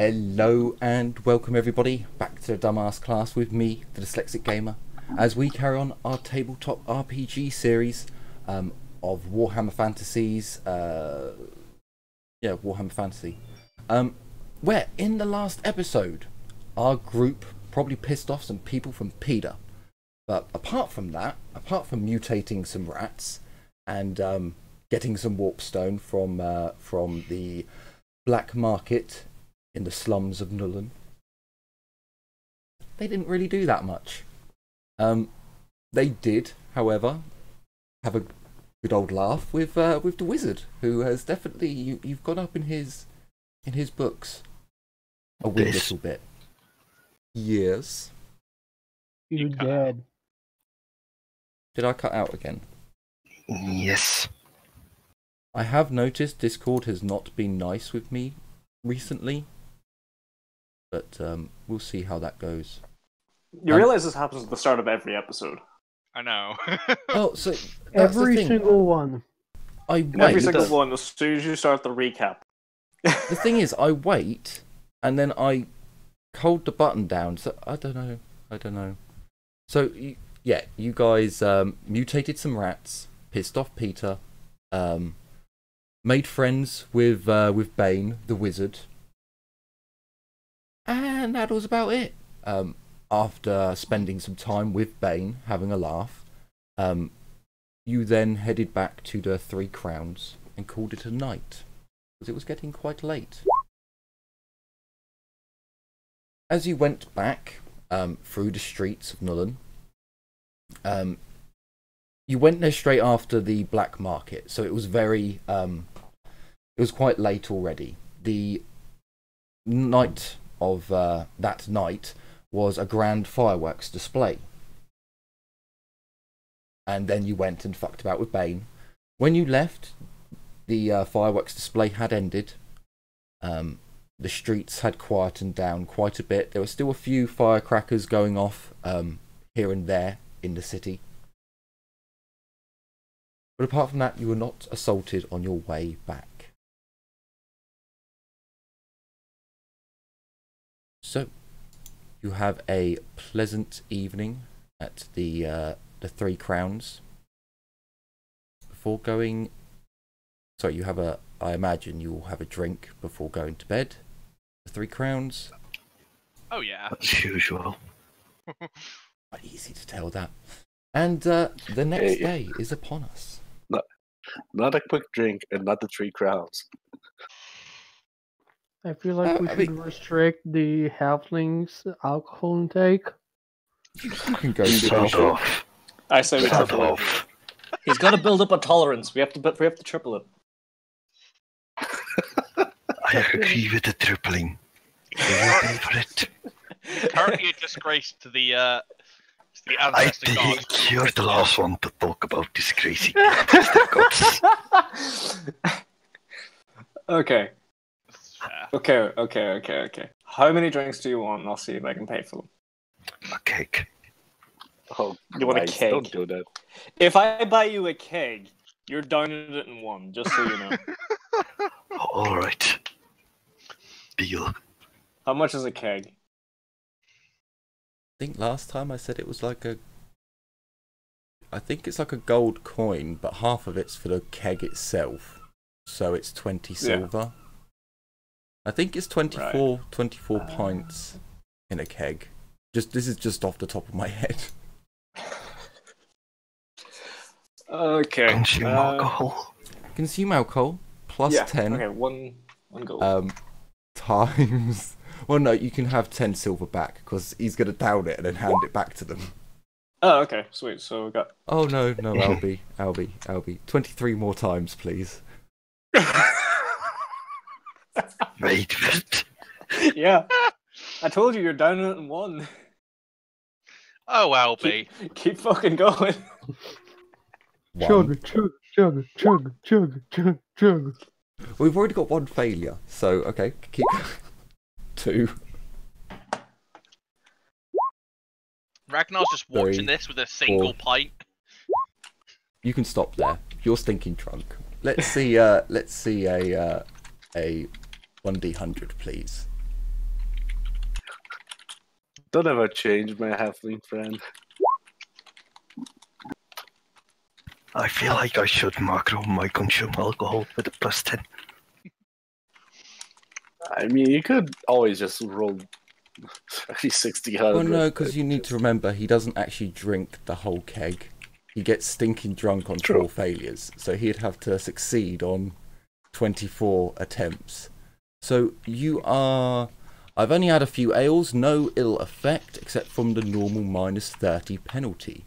Hello and welcome everybody back to the Dumbass Class with me, the Dyslexic Gamer, as we carry on our tabletop RPG series of Warhammer Fantasies, Warhammer Fantasy, where in the last episode our group probably pissed off some people from PETA, but apart from that, apart from mutating some rats and getting some warpstone from the black market in the slums of Nuln, they didn't really do that much. They did, however, have a good old laugh with the wizard, who has definitely you've gone up in his books a wee little bit. Yes. You're dead. Did I cut out again? Yes. I have noticed Discord has not been nice with me recently, but we'll see how that goes. You realise this happens at the start of every episode. I know. Oh, so Every single one. Every single one, as soon as you start the recap. The thing is, I wait, and then I hold the button down, so I don't know. So, yeah, you guys mutated some rats, pissed off Peter, made friends with Bane, the wizard, and that was about it. After spending some time with Bane, having a laugh, you then headed back to the Three Crowns and called it a night, because it was getting quite late. As you went back through the streets of Nuln, you went there straight after the black market, so it was very it was quite late already. The night of that night was a grand fireworks display, and then you went and fucked about with Bane. When you left, the fireworks display had ended. The streets had quietened down quite a bit. There were still a few firecrackers going off here and there in the city. But apart from that, you were not assaulted on your way back. So, you have a pleasant evening at the Three Crowns. Before going... Sorry, you have a... I imagine you will have a drink before going to bed. The Three Crowns. Oh yeah. As usual. Quite easy to tell that. And the next day is upon us. Not a quick drink and not the Three Crowns. I feel like we should restrict the halflings' alcohol intake. You can go Shut to off. I say we Shut triple it. off. He's got to build up a tolerance. We have to triple it. I agree with the tripling. I pay for it. Currently a disgrace to the I ancestor gods. think you're the last one to talk about this crazy ancestor gods. Okay. Fair. Okay. How many drinks do you want? And I'll see if I can pay for them. A cake. Oh, You want a nice. cake? Don't do that. If I buy you a keg, you're downing it in one, just so you know. Alright. Deal. How much is a keg? I think last time I said it was like a... I think it's like a gold coin, but half of it's for the keg itself. So it's 20 silver. I think it's 24 pints in a keg. This is just off the top of my head. Okay. Consume alcohol. Consume alcohol plus 10. Okay, one gold. Times... Well, no, you can have 10 silver back, because he's going to down it and then hand it back to them. Oh, okay, sweet. So we got. Oh, no, Albie. 23 more times, please. Wait, what? Yeah, I told you you're down it in one. Oh, Albie. Keep fucking going. One. Chug. We've already got one failure, so, okay, keep... 2. Ragnar's just watching 3, this with a single 4. pint. You can stop there. You're stinking drunk. Let's see a 1d100, please. Don't ever change my halfling friend. I feel like I should macro my consume alcohol with a +10. I mean, you could always just roll 60 100. Well, no, because you need to remember he doesn't actually drink the whole keg. He gets stinking drunk on 4 failures, so he'd have to succeed on 24 attempts. So you are... I've only had a few ales, no ill effect, except from the normal -30 penalty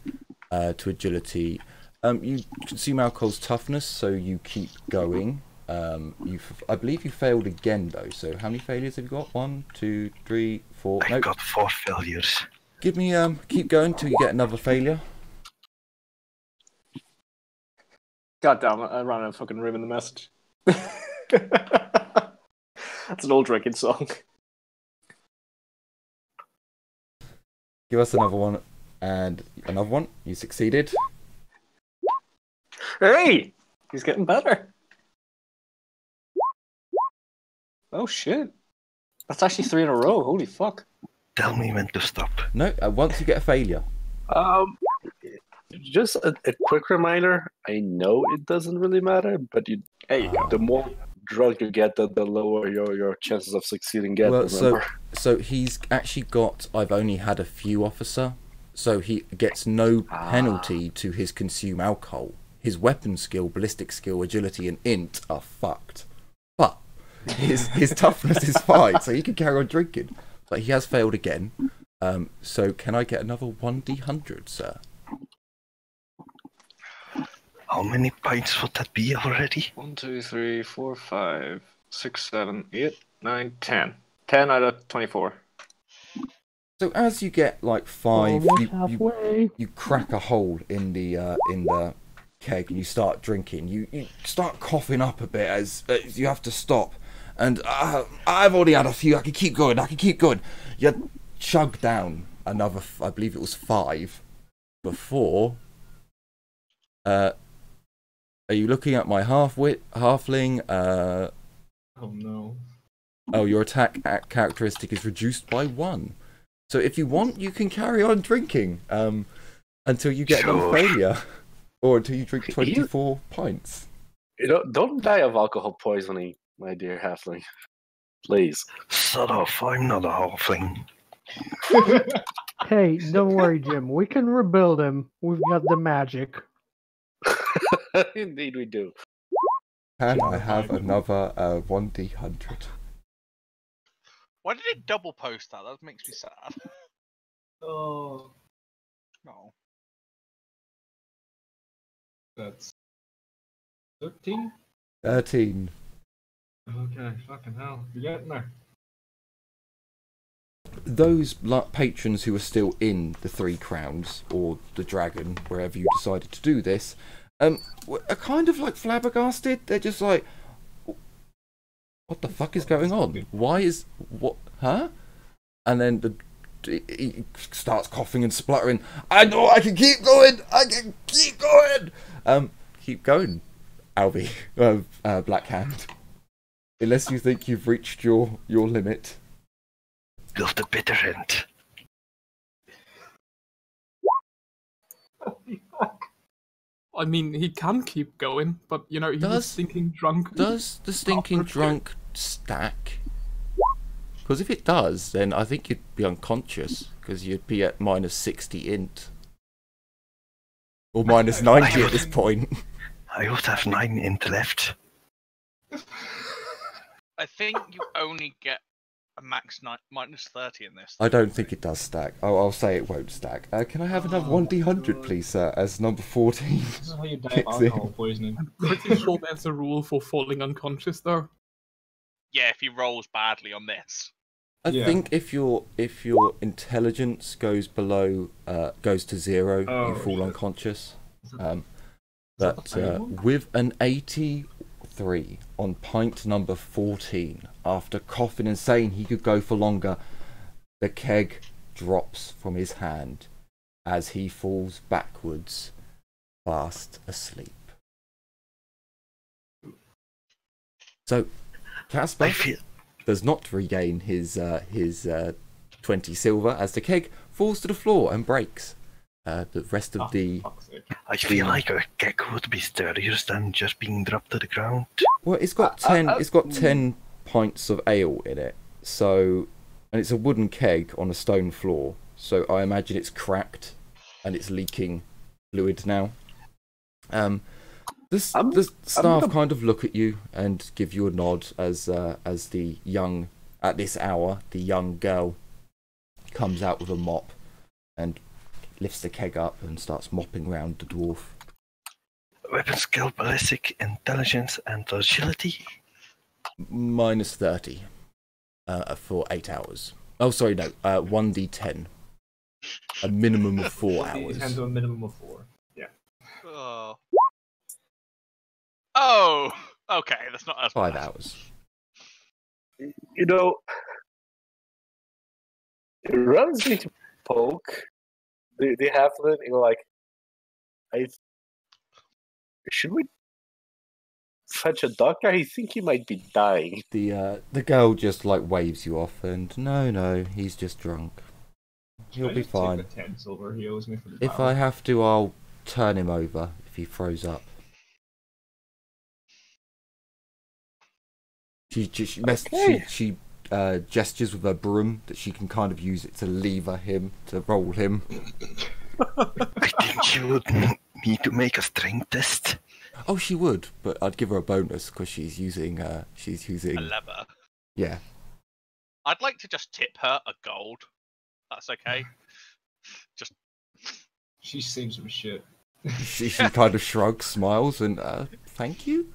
to agility. You consume alcohol's toughness, so you keep going. I believe you failed again, though, so how many failures have you got? 1, 2, 3, 4... I got 4 failures. Give me, keep going till you get another failure. God damn it, I ran out of fucking room in the message. That's an old drinking song. Give us another one, and another one. You succeeded. Hey! He's getting better. Oh shit. That's actually 3 in a row, holy fuck. Tell me when to stop. No, once you get a failure. Just a quick reminder. I know it doesn't really matter, but the more drunk you get, the lower your chances of succeeding get. Well, remember? so he's actually got... I've only had a few, officer. So he gets no penalty to his consume alcohol. His weapon skill, ballistic skill, agility, and int are fucked. But his toughness is fine, so he can carry on drinking. But he has failed again. So can I get another 1d100, sir? How many pints would that be already? 1, 2, 3, 4, 5, 6, 7, 8, 9, 10. 10 out of 24. So as you get like 5, halfway. you crack a hole in the keg and you start drinking. You start coughing up a bit as you have to stop. And I've already had a few. I can keep going. You chug down another. I believe it was 5 before. Are you looking at my halfling? Oh no. Oh, your attack characteristic is reduced by 1. So if you want, you can carry on drinking until you get another failure, or until you drink 24 pints. Don't die of alcohol poisoning, my dear halfling. Please. Shut off, I'm not a halfling. Hey, don't worry, Jim. We can rebuild him. We've got the magic. Indeed we do. Can I have another 1d100? Why did it double post that? That makes me sad. Oh, No. that's 13? 13. Okay, fucking hell. You're getting there. Those patrons who are still in the 3 Crowns, or the Dragon, wherever you decided to do this, are kind of like flabbergasted. They're just like, what the fuck is going on? Huh? And then he starts coughing and spluttering. I know I can keep going. Keep going, Albie. Black Hand. Unless you think you've reached your limit. Till the bitter end. I mean, he can keep going, but you know, he was stinking drunk. Does the stinking drunk stack? Because if it does, then I think you'd be unconscious, because you'd be at -60 int. Or -90 at this point. I would have 9 int left. I think you only get a max -30 in this. I don't think it does stack. I'll say it won't stack. Can I have another 1d100, please, sir, as number 14? This is how you die of alcohol poisoning. I'm pretty sure there's a rule for falling unconscious, though. Yeah, if he rolls badly on this. I think if your intelligence goes to 0, you fall unconscious. But with an 83 on pint number 14, after coughing and saying he could go for longer, the keg drops from his hand as he falls backwards, fast asleep. So Casper does not regain his 20 silver as the keg falls to the floor and breaks. The rest of the... I feel like a keg would be sturdier than just being dropped to the ground. Well, it's got 10 pints of ale in it, so... And it's a wooden keg on a stone floor, so I imagine it's cracked and it's leaking fluid now. The staff kind of look at you and give you a nod as the young, at this hour, the young girl comes out with a mop and lifts the keg up and starts mopping round the dwarf. Weapon skill, ballistic, intelligence, and agility. Minus 30 for 8 hours. Oh, sorry, no. 1d10. A minimum of 4 hours. 1d10 to a minimum of 4. Yeah. Oh, okay. That's not as 5 bad. hours. You know, it runs me to poke the halfling, you know, like, should we fetch a doctor? I think he might be dying. The girl just like waves you off and no, he's just drunk. He'll be fine. Take the 10 silver he owes me for the If I have to, I'll turn him over if he throws up. She gestures with her broom that she can kind of use it to lever him, to roll him. I think she would need to make a strength test. Oh, she would, but I'd give her a bonus because she's using A lever. Yeah. I'd like to just tip her a gold. That's okay. Just. She's seen some shit. She kind of shrugs, smiles, and thank you.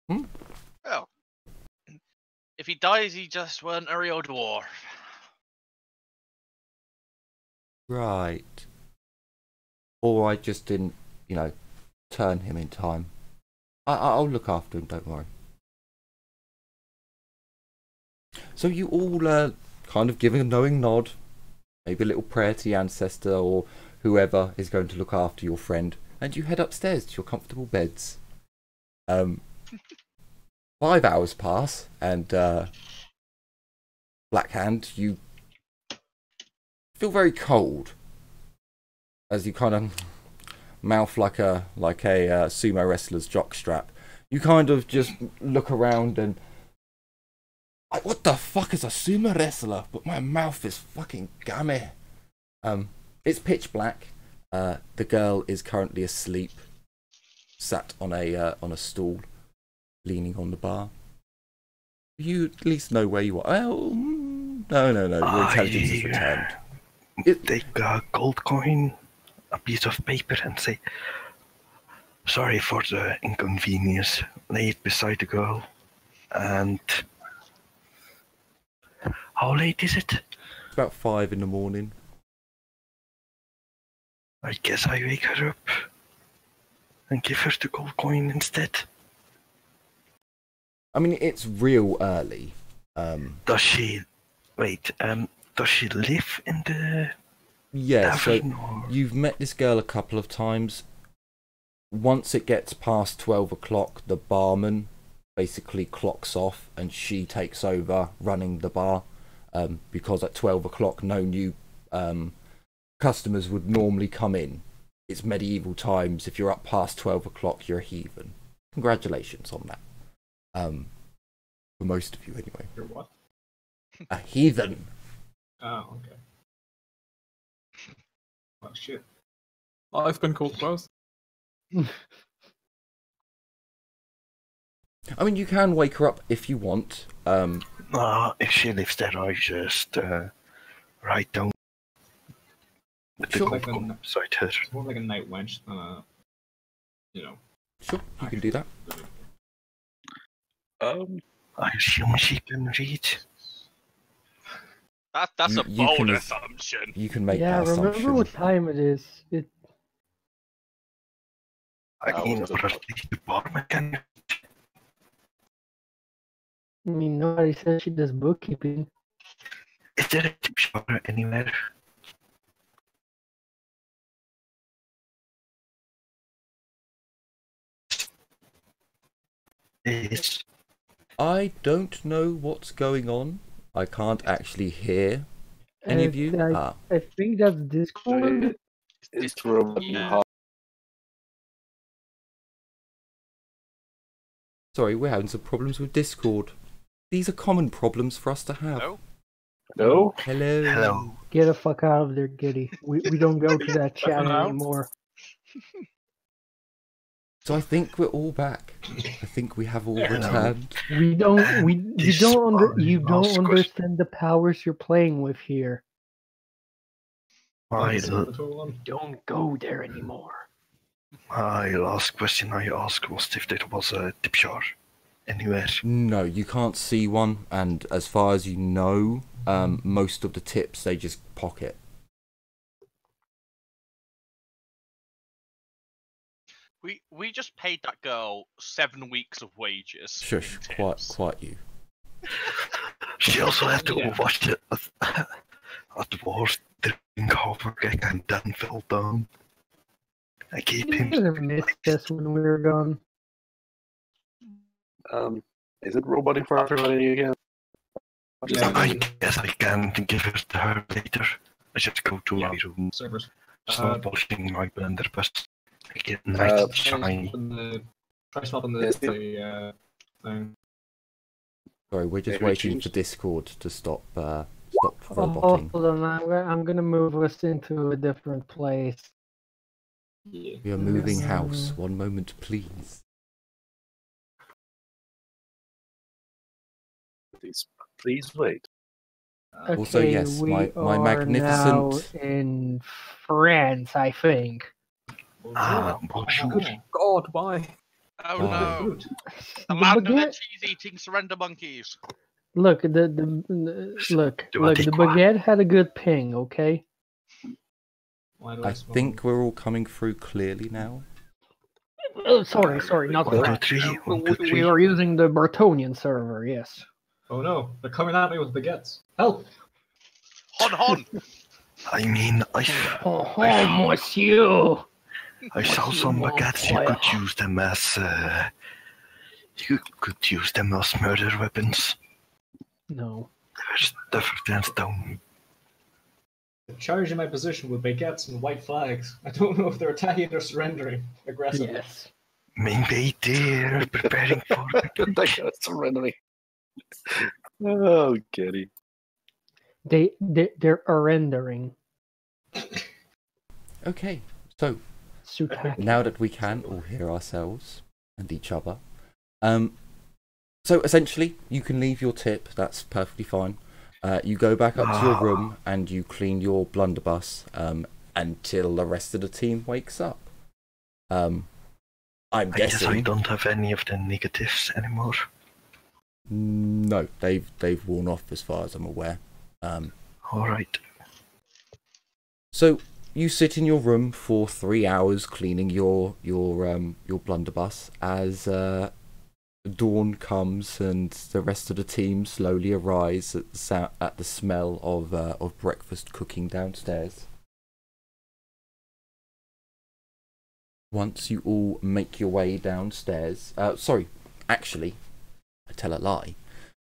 Well, if he dies, he just weren't a real dwarf. Right. Or I just didn't, turn him in time. I'll look after him, don't worry. So you all kind of give a knowing nod, maybe a little prayer to the ancestor or whoever is going to look after your friend, and you head upstairs to your comfortable beds. 5 hours pass, and Blackhand, you feel very cold as you kind of mouth like a sumo wrestler's jockstrap. You kind of just look around and like, what the fuck is a sumo wrestler? But my mouth is fucking gummy. It's pitch black. The girl is currently asleep, sat on a stool, leaning on the bar. You at least know where you are. Well, no. Your intelligence is returned. Take a gold coin, a piece of paper, and say, "Sorry for the inconvenience." Lay it beside the girl. And how late is it? It's about 5 in the morning. I guess I wake her up and give her the gold coin instead. I mean, it's real early. Does she live in the Yeah, so tavern, or? you've met this girl a couple of times. Once it gets past 12 o'clock, the barman basically clocks off and she takes over running the bar, because at 12 o'clock no new customers would normally come in. It's medieval times. If you're up past 12 o'clock, you're a heathen. Congratulations on that. For most of you, anyway. You're what? A heathen. Oh, okay. Oh, shit. I've been called both. I mean, you can wake her up if you want. If she lives there, I just write down the Sure. gold coin beside her. It's more like a night wench than a, Sure, you can do that. I assume she can read. That's a You bold can- assumption. You can make Yeah, that remember assumption. what time it is. I mean, or at least the barman can. I mean, nobody said she does bookkeeping. Is there a tip jar anywhere? Yes. I don't know what's going on. I can't actually hear Any of you? I think that's Discord. It's probably hard. Sorry, we're having some problems with Discord. These are common problems for us to have. No? No? Hello. Hello. Get the fuck out of there, Giddy. We don't go to that chat out. anymore. So I think we're all back. I think we have all returned. You don't Ask understand the powers you're playing with here. My, Don't go there anymore. my last question I asked was if there was a tip jar anywhere. No, you can't see one, and as far as you know, most of the tips they just pocket. We just paid that girl 7 weeks of wages. Shush, quite you. She also had to watch it at the wars during Havergek and Dan fell down. I gave You him. guys have missed this when we were gone. Is it roboting for everybody again? I guess I can give it to her later. I just go to my room. Servers. Start washing my blunderbuss. I get nice and shiny. Try swapping Yes, the thing. Sorry, we're just Yeah, we waiting changed. for Discord to stop Oh, roboting. hold on, I'm gonna move us into a different place. Yeah. We are moving house. One moment, please. Please wait. Also, Okay, yes, we my are magnificent- now in France, I think. Ah, bonjour. Good God, why? Oh Oh. no! The The land of the baguette, cheese-eating surrender monkeys. look, the baguette had a good ping, okay? Why do I smoke? think we're all coming through clearly now. Oh, sorry, not 1, 2, France. 3, 1, 2, 3. We are using the Bartonian server, yes. Oh no, they're coming at me with baguettes. Help! Hon! I mean, Oh, monsieur! I saw some baguettes. You could use them as murder weapons. No. There's different than stone. They're charging my position with baguettes and white flags. I don't know if they're attacking or surrendering aggressively. Yes. Maybe they're preparing for it. Surrendering. Oh, Kitty. They're rendering. Okay, so now that we can all hear ourselves and each other, so essentially you can leave your tip. That's perfectly fine. You go back up to your room and you clean your blunderbuss until the rest of the team wakes up. I'm I guess I guessing. don't have any of the negatives anymore. No, they've worn off as far as I'm aware. Alright. So you sit in your room for 3 hours cleaning your blunderbuss as dawn comes and the rest of the team slowly arise at the smell of breakfast cooking downstairs. Once you all make your way downstairs, sorry, actually, I tell a lie.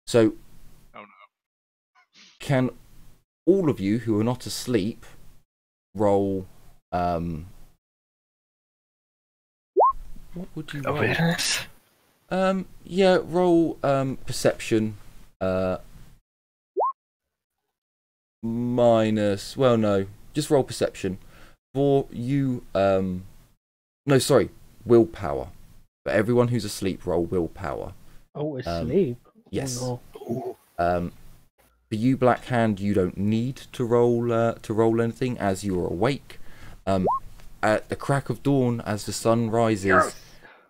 So, Oh no. can all of you who are not asleep roll? What would you roll? Awareness? Yeah, roll perception. Minus. Well, no, just roll perception. For you, no, sorry, willpower. For everyone who's asleep, roll willpower. Oh, asleep? Yes. Oh, For you, Black Hand, you don't need to roll anything as you are awake. At the crack of dawn, as the sun rises,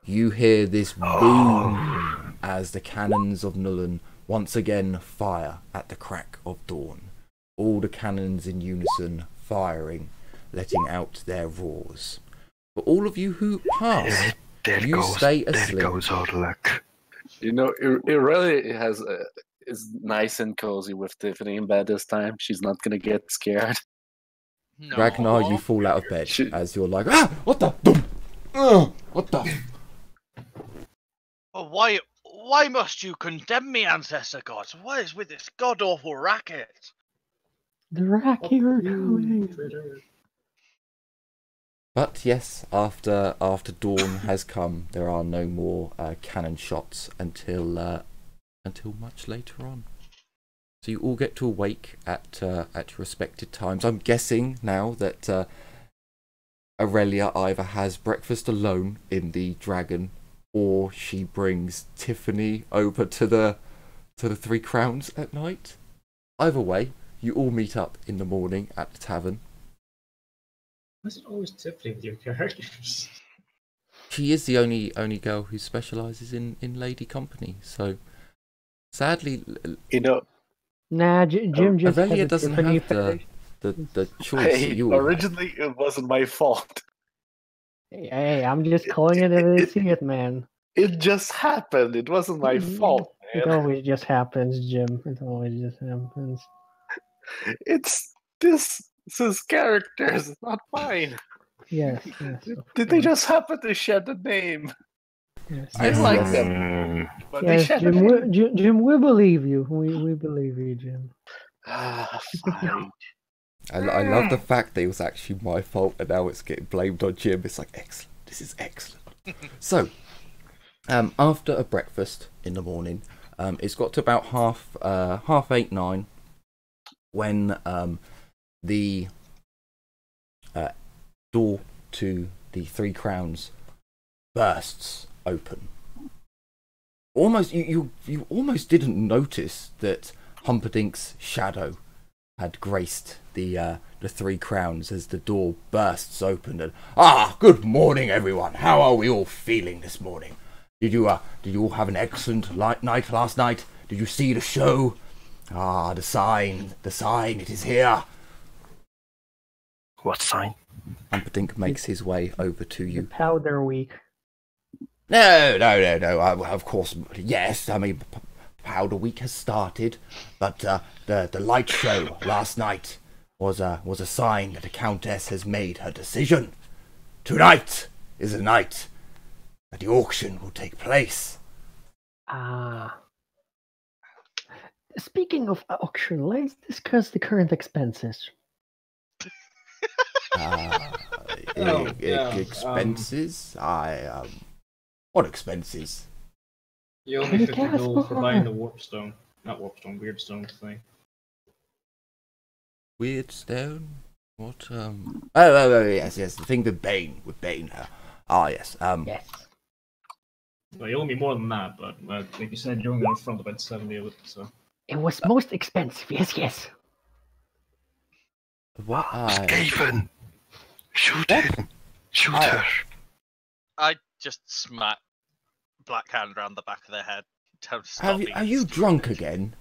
you hear this boom as the cannons of Nuln once again fire at the crack of dawn. All the cannons in unison firing, letting out their roars. For all of you who pass, you stay asleep. There goes our luck. You know, it really has is nice and cozy with Tiffany in bed this time. She's not gonna get scared. No. Ragnar, you fall out of bed as you're like, what the? What the? Oh, why must you condemn me, ancestor gods? What is with this god-awful racket? The Raki are coming. But yes, after dawn has come, there are no more cannon shots until much later on. So you all get to awake at your respected times. I'm guessing now that Aurelia either has breakfast alone in the dragon, or she brings Tiffany over to the Three Crowns at night. Either way, you all meet up in the morning at the tavern. Why is it always Tiffany with your characters? She is the only girl who specialises in lady company. So sadly, Nah, Jim just Aurelia has a doesn't Tiffany have the choice that you would originally it wasn't my fault. Hey, I'm just calling it as I see it, man. It just happened. It wasn't my fault, It man. always just happens, Jim. It always just happens. It's this is characters, it's not mine. Yes. Did they just happen to share the name? Yes. I like them. But they Yes, shared Jim, the name. Jim, we believe you. We believe you, Jim. Fine. I love the fact that it was actually my fault and now it's getting blamed on Jim. It's like, excellent. This is excellent. So, after a breakfast in the morning, it's got to about 8:30, 9 when the door to the Three Crowns bursts open. Almost, you almost didn't notice that Humperdinck's shadow had graced the Three Crowns as the door bursts open. And good morning, everyone. How are we all feeling this morning? Did you all have an excellent night last night? Did you see the show? The sign, it is here. What sign? Humperdinck makes his way over to you. The powder week. No. Of course, yes. I mean, Powder Week has started, but the light show last night was a sign that the Countess has made her decision. Tonight is the night that the auction will take place. Speaking of auction, let's discuss the current expenses. Expenses? What expenses? You owe me 50 gold for buying the warpstone. Not warpstone, weirdstone thing. Weirdstone? What? Oh, yes, the thing with Bane. Yes. Yes. Well, you owe me more than that, but like you said, you're only going to front about 70 of it, so. It was most expensive, yes. What? Skaven! Shoot him! Shoot her! I just smack Blackhand around the back of their head. Tell them to stop Are you drunk again?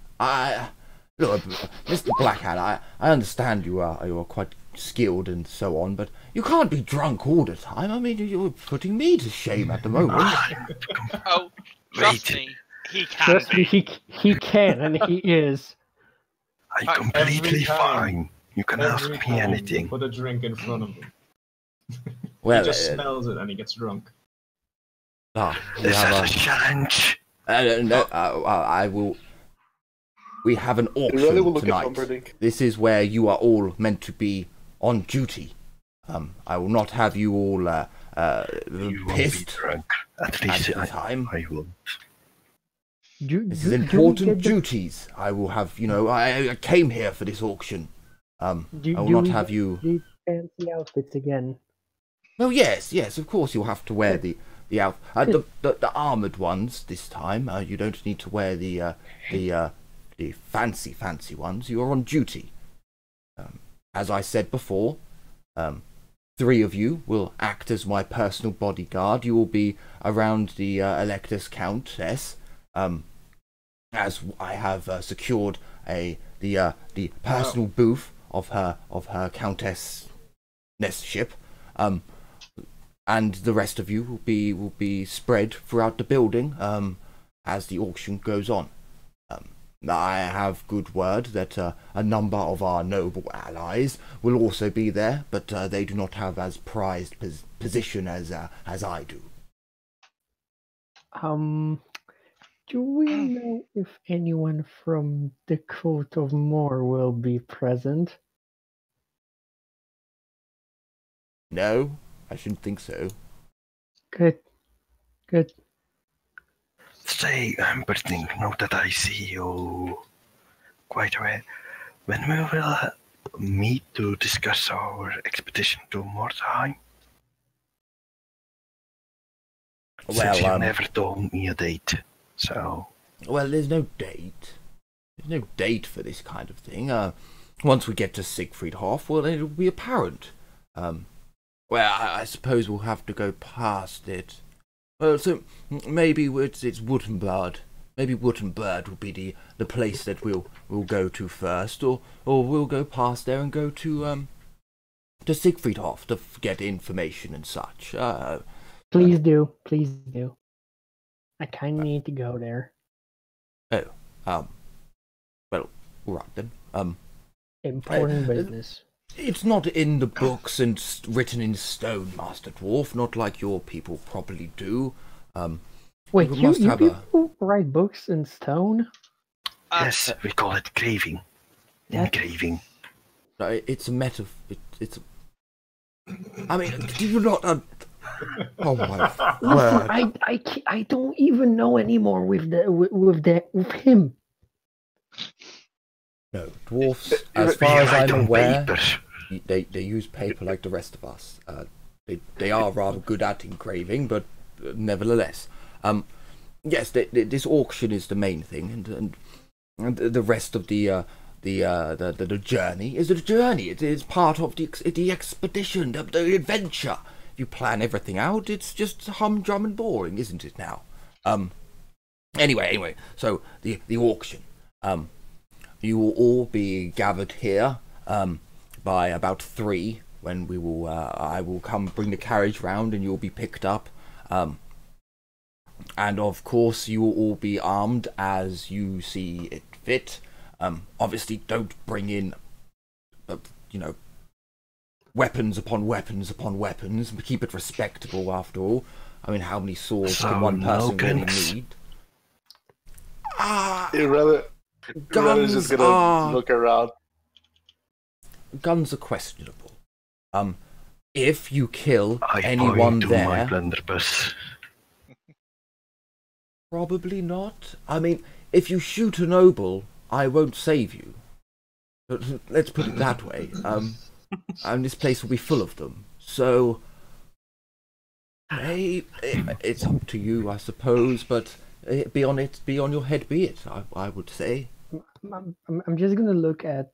Look, Mr. Blackhand, I understand you are quite skilled and so on, but you can't be drunk all the time. I mean, you're putting me to shame at the moment. Oh, trust me, he can. Trust me, he can, and he is. I'm completely fine. You can ask me anything. Put a drink in front of him. Well, he just smells it and he gets drunk. This is a challenge. No, I will. We have an auction tonight. This is where you are all meant to be on duty. I will not have you all You pissed won't be drunk. At least at the time. I won't. This is important duties. I will have, I came here for this auction. I will not have you. These fancy outfits again. Oh yes, of course you'll have to wear the armored ones this time. You don't need to wear the fancy ones. You are on duty. As I said before, 3 of you will act as my personal bodyguard. You will be around the Electus Countess. As I have secured the personal booth of her Countess' ship. And the rest of you will be spread throughout the building as the auction goes on. I have good word that a number of our noble allies will also be there, but they do not have as prized position as I do. Do we know if anyone from the Coat of Moor will be present? No, I shouldn't think so. Good. Good. Say, Berting, now that I see you quite aware, when we will meet to discuss our expedition to Mordheim? Since you never told me a date, so... Well, there's no date. There's no date for this kind of thing. Once we get to Siegfriedhof, well, it'll be apparent. I suppose we'll have to go past it. Well, so maybe it's Wittenbad. Maybe Wittenbad will be the place that we'll go to first, or we'll go past there and go to Siegfriedhof to get information and such. Please do. I kind of need to go there. Oh, well, all right then. Important business. It's not in the books and written in stone, Master Dwarf, not like your people probably do. Wait, you people write books in stone? Yes, we call it graving. Engraving. It's a metaphor. I mean, do you not... Oh my word. I don't even know anymore with him. No, dwarfs, as far as I'm aware, they use paper like the rest of us. They are rather good at engraving, but nevertheless, yes, this auction is the main thing, and the rest of the journey is a journey. It is part of the expedition, the adventure. If you plan everything out, it's just humdrum and boring, isn't it now? Anyway, so the auction. You will all be gathered here by about 3 when we will. I will come bring the carriage round and you'll be picked up. And of course, you will all be armed as you see it fit. Obviously, don't bring in, weapons upon weapons upon weapons. Keep it respectable, after all. I mean, how many swords can one person really need? Guns just gonna look around. Guns are questionable. If you kill anyone there, probably not. I mean, if you shoot a noble, I won't save you. Let's put it that way. And this place will be full of them. So, hey, it's up to you, I suppose. But be on your head, be it. I would say. I'm just gonna look at.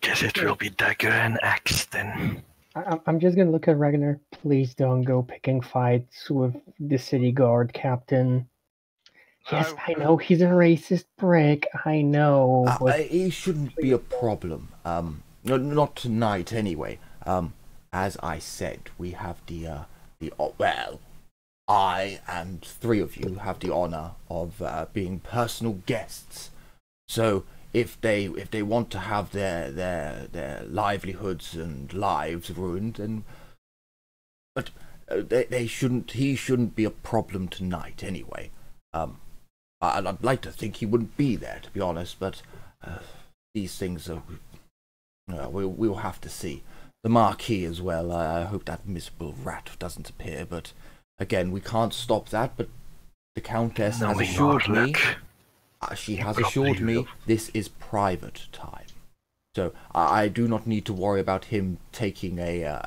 Guess it will be dagger and axe then. I'm just gonna look at Ragnar. Please don't go picking fights with the city guard captain. No. Yes, I know he's a racist prick. I know. He shouldn't be a problem. Not tonight, anyway. As I said, we have I and 3 of you have the honor of being personal guests. So if they want to have their livelihoods and lives ruined, then he shouldn't be a problem tonight anyway. I'd like to think he wouldn't be there, to be honest, but these things are we'll have to see. The Marquis as well. I hope that miserable rat doesn't appear, but again, we can't stop that. But the Countess has assured me. She has assured me this is private time, so I do not need to worry about him taking a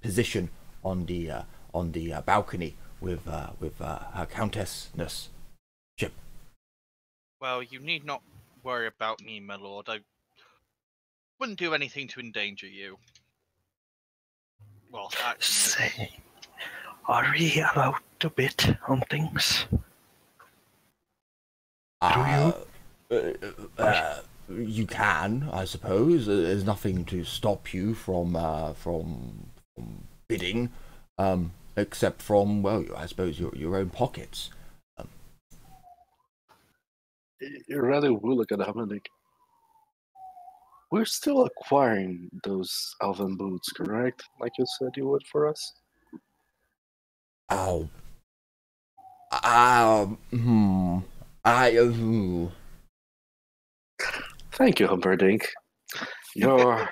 position on the balcony with her Countessness ship. Well, you need not worry about me, my lord. I wouldn't do anything to endanger you. Well, say, are we allowed to bid on things? You can, I suppose. There's nothing to stop you from bidding, except from, well, I suppose your own pockets. You rather will look at Dominic. We're still acquiring those elven boots, correct? Like you said you would for us. Oh, Thank you, Humperdinck. Your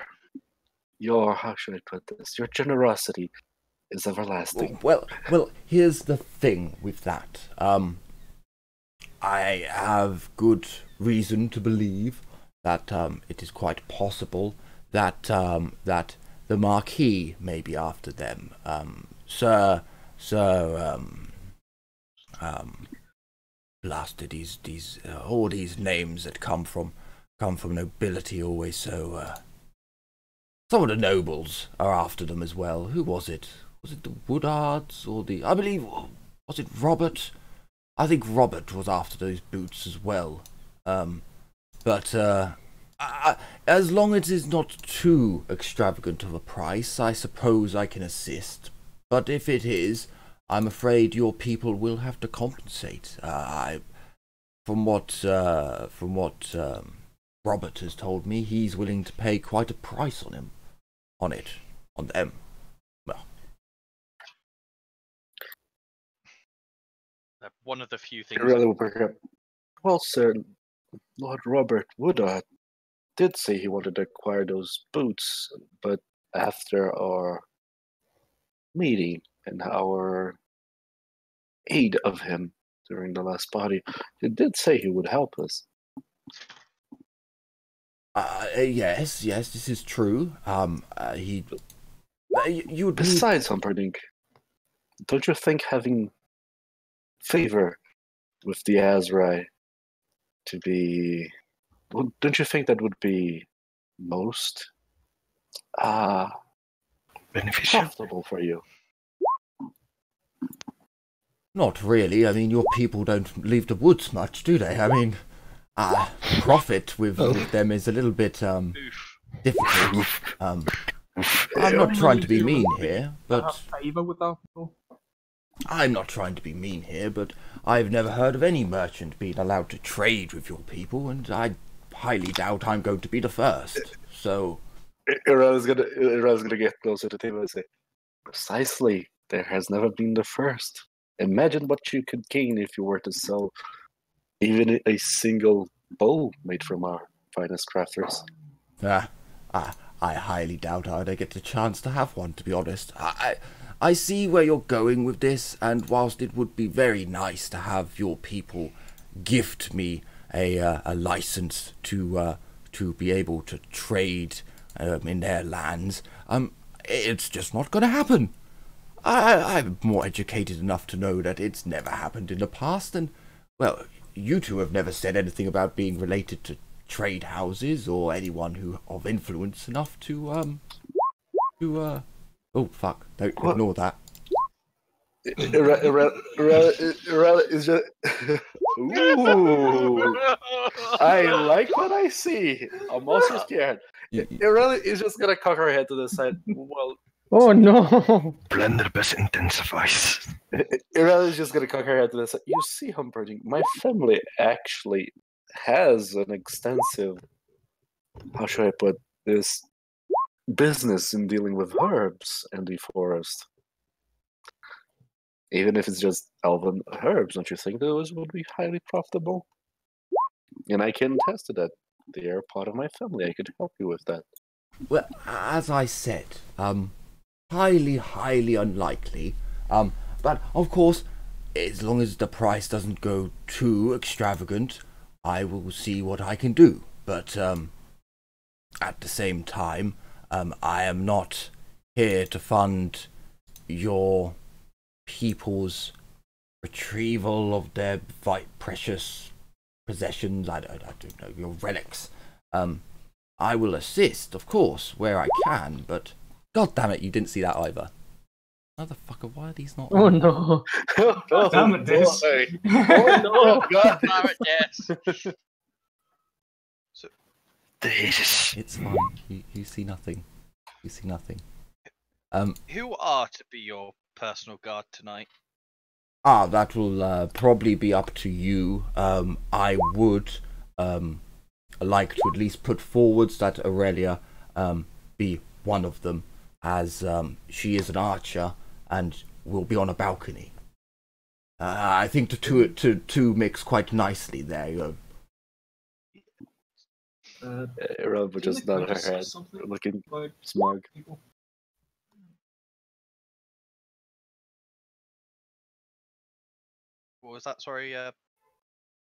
how should I put this? Your generosity is everlasting. Well, here's the thing with that. I have good reason to believe that it is quite possible that that the Marquis may be after them. Blasted these all these names that come from nobility, always so. Some of the nobles are after them as well. Who was it? Was it the Woodards or the? I believe, was it Robert? I think Robert was after those boots as well. But as long as it's not too extravagant of a price, I suppose I can assist. But if it is, I'm afraid your people will have to compensate. From what Robert has told me, he's willing to pay quite a price on them. Well, one of the few things. Well, sir, Lord Robert Woodard did say he wanted to acquire those boots, but after our meeting and our aid of him during the last party, he did say he would help us. Yes, this is true. You would Besides, Humperdinck, don't you think having favor with the Azrai to be... Don't you think that would be most beneficial profitable for you? Not really. I mean, your people don't leave the woods much, do they? I mean, profit with them is a little bit difficult. I'm not trying to be mean here, but I'm not trying to be mean here, but I've never heard of any merchant being allowed to trade with your people, and I highly doubt I'm going to be the first. So, Ira's gonna get closer to the table and say, "Precisely, there has never been the first. Imagine what you could gain if you were to sell even a single bow made from our finest crafters." I highly doubt I'd get the chance to have one, to be honest. I see where you're going with this, and whilst it would be very nice to have your people gift me a license to be able to trade in their lands, it's just not going to happen. I'm more educated enough to know that it's never happened in the past, and, well, you two have never said anything about being related to trade houses or anyone who of influence enough to oh fuck! Don't ignore that. Ira is just. Ooh, I like what I see. I'm also scared. Ira is just gonna cock her head to the side. Well. Oh no! Blunderbuss intensifies. Ira is just gonna cock her head to the side. You see, Humperdinck, my family actually has an extensive, how should I put this, business in dealing with herbs in the forest. Even if it's just elven herbs, don't you think those would be highly profitable? And I can attest to that. They are part of my family. I could help you with that. Well, as I said, highly unlikely. But of course, as long as the price doesn't go too extravagant, I will see what I can do. But at the same time, I am not here to fund your people's retrieval of their precious possessions. I don't know, your relics. I will assist, of course, where I can, but god damn it, you didn't see that either. Motherfucker, why are these not? Oh no! God damn it, this! Oh no! God damn it, yes. So, it's fine. You see nothing. You see nothing. Who are to be your personal guard tonight? That will probably be up to you. I would like to at least put forwards that Aurelia be one of them, as she is an archer and will be on a balcony. I think the two mix quite nicely there. You know. Rob would just nod her head, looking smug. People. What was that? Sorry,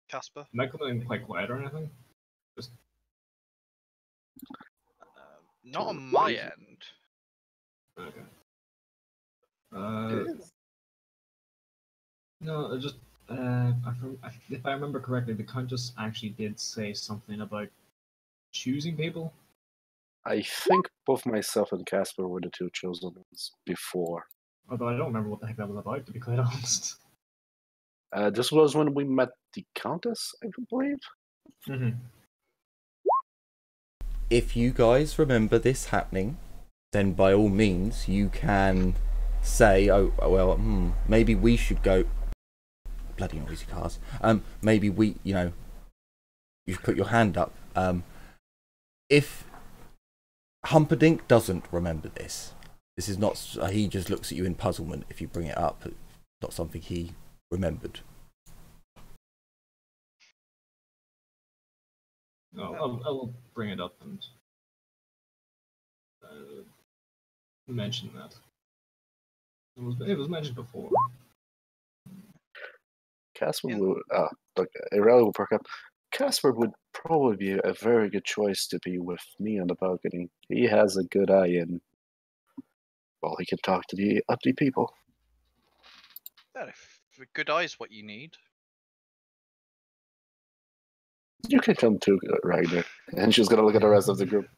Casper? Am I coming in quite quiet or anything? Just not on my end. okay. No, it just if I remember correctly, the Countess actually did say something about choosing people. I think both myself and Casper were the two chosen ones before. Although I don't remember what the heck that was about, to be quite honest. This was when we met the Countess, I believe. Mm-hmm. If you guys remember this happening, then by all means you can say, "Oh well, maybe we should go." Bloody noisy cars. Maybe we, you should put your hand up. If Humperdinck doesn't remember this is not. He just looks at you in puzzlement if you bring it up. It's not something he remembered. No, I'll bring it up and mention that. It was mentioned before. Casper would look. Irelia will perk up. Casper would probably be a very good choice to be with me on the balcony. He has a good eye and, well, he can talk to the ugly people. Yeah, if good eye's what you need. You can come too, Ragnar. And she's gonna look at the rest of the group.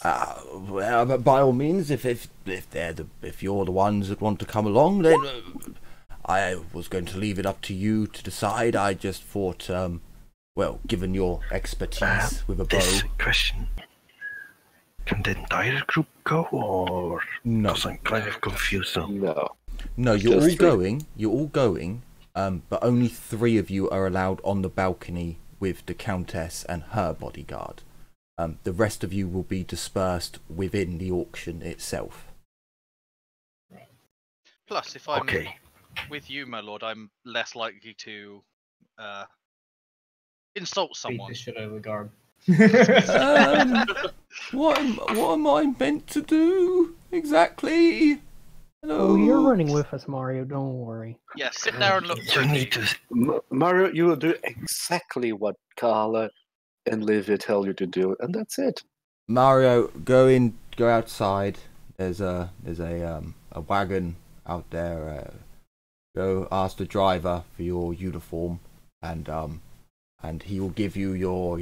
Well, but by all means, if you're the ones that want to come along, then I was going to leave it up to you to decide. I just thought, well, given your expertise with a bow. This question: can the entire group go, or no? Because I'm kind of confused now. No, You're all going. You're all going. But only 3 of you are allowed on the balcony with the Countess and her bodyguard. The rest of you will be dispersed within the auction itself. Plus, if I'm with you, my lord, I'm less likely to insult someone. Beat the shit out of the guard. What am I meant to do exactly? Hello. Oh, you're running with us, Mario. Don't worry. Yeah, sit there and look. You need to. Mario, you will do exactly what Carla and Livia tell you to do, and that's it. Mario, go outside. There's a wagon out there. Go ask the driver for your uniform, and he will give you your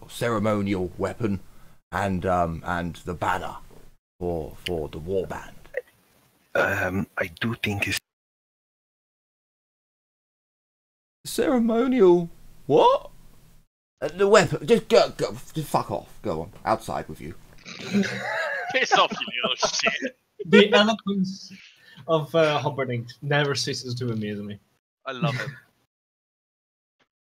ceremonial weapon, and the banner for the warband. I do think it's Ceremonial what? The weapon. Just go. Just fuck off. Go on. Outside with you. Piss off, you little shit. The eloquence of Humperdinck never ceases to amaze me. I love him.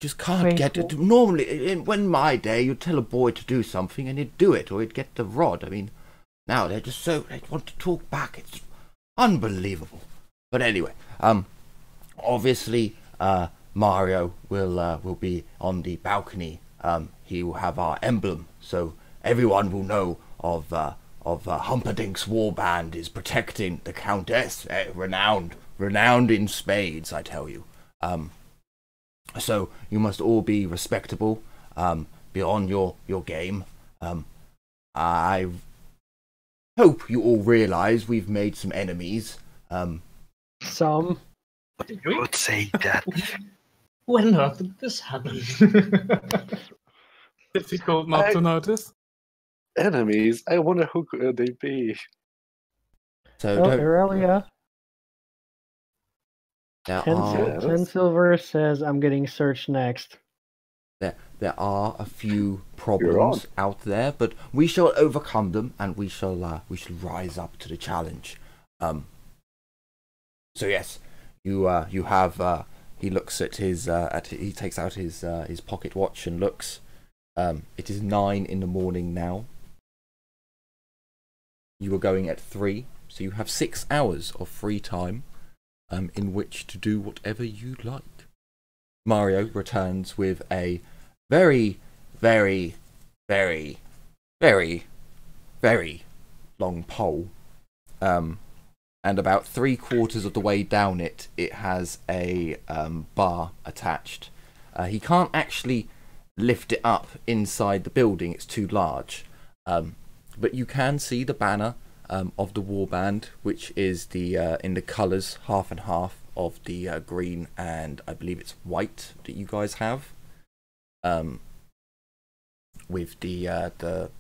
Just can't get it. Normally, when my day, you'd tell a boy to do something and he'd do it, or he'd get the rod. I mean, now they're just they want to talk back. It's unbelievable. But anyway, obviously, Mario will be on the balcony. He will have our emblem, so everyone will know of Humperdinck's warband is protecting the Countess, renowned in spades, I tell you. So you must all be respectable, be on your game. I hope you all realise we've made some enemies. Some. I would say that. When did this happen? Difficult not to notice. Enemies? I wonder who could they be. So Aurelia. There 10 silver says I'm getting searched next. There are a few problems out there, but we shall overcome them, and we shall rise up to the challenge. So yes, you have. He looks at his. He takes out his pocket watch and looks. It is 9 in the morning now. You were going at 3. So you have 6 hours of free time in which to do whatever you like. Mario returns with a very, very, very, very, very long pole. And about 3/4 of the way down it has a bar attached. He can't actually lift it up inside the building, it's too large. But you can see the banner of the warband, which is the in the colours half and half of the green and I believe it's white that you guys have. With the I can't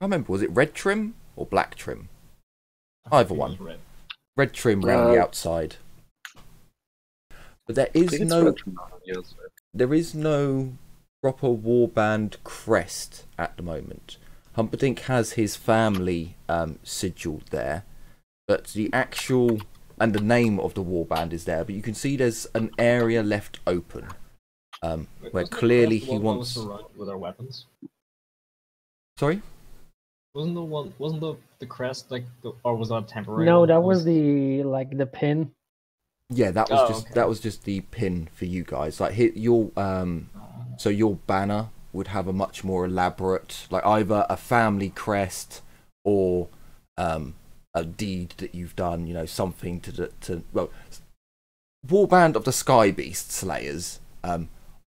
remember, was it red trim or black trim? Either one. Red trim around the outside. But there is no proper warband crest at the moment. Humperdinck has his family sigiled there, but the actual and the name of the warband is there. But you can see there's an area left open where clearly he wants. With our weapons. Sorry. Wasn't the crest like or was that temporary? No, that was the pin. Yeah, that was just the pin for you guys. Like your so your banner would have a much more elaborate, like either a family crest or a deed that you've done. You know, something to Warband of the Sky Beast Slayers.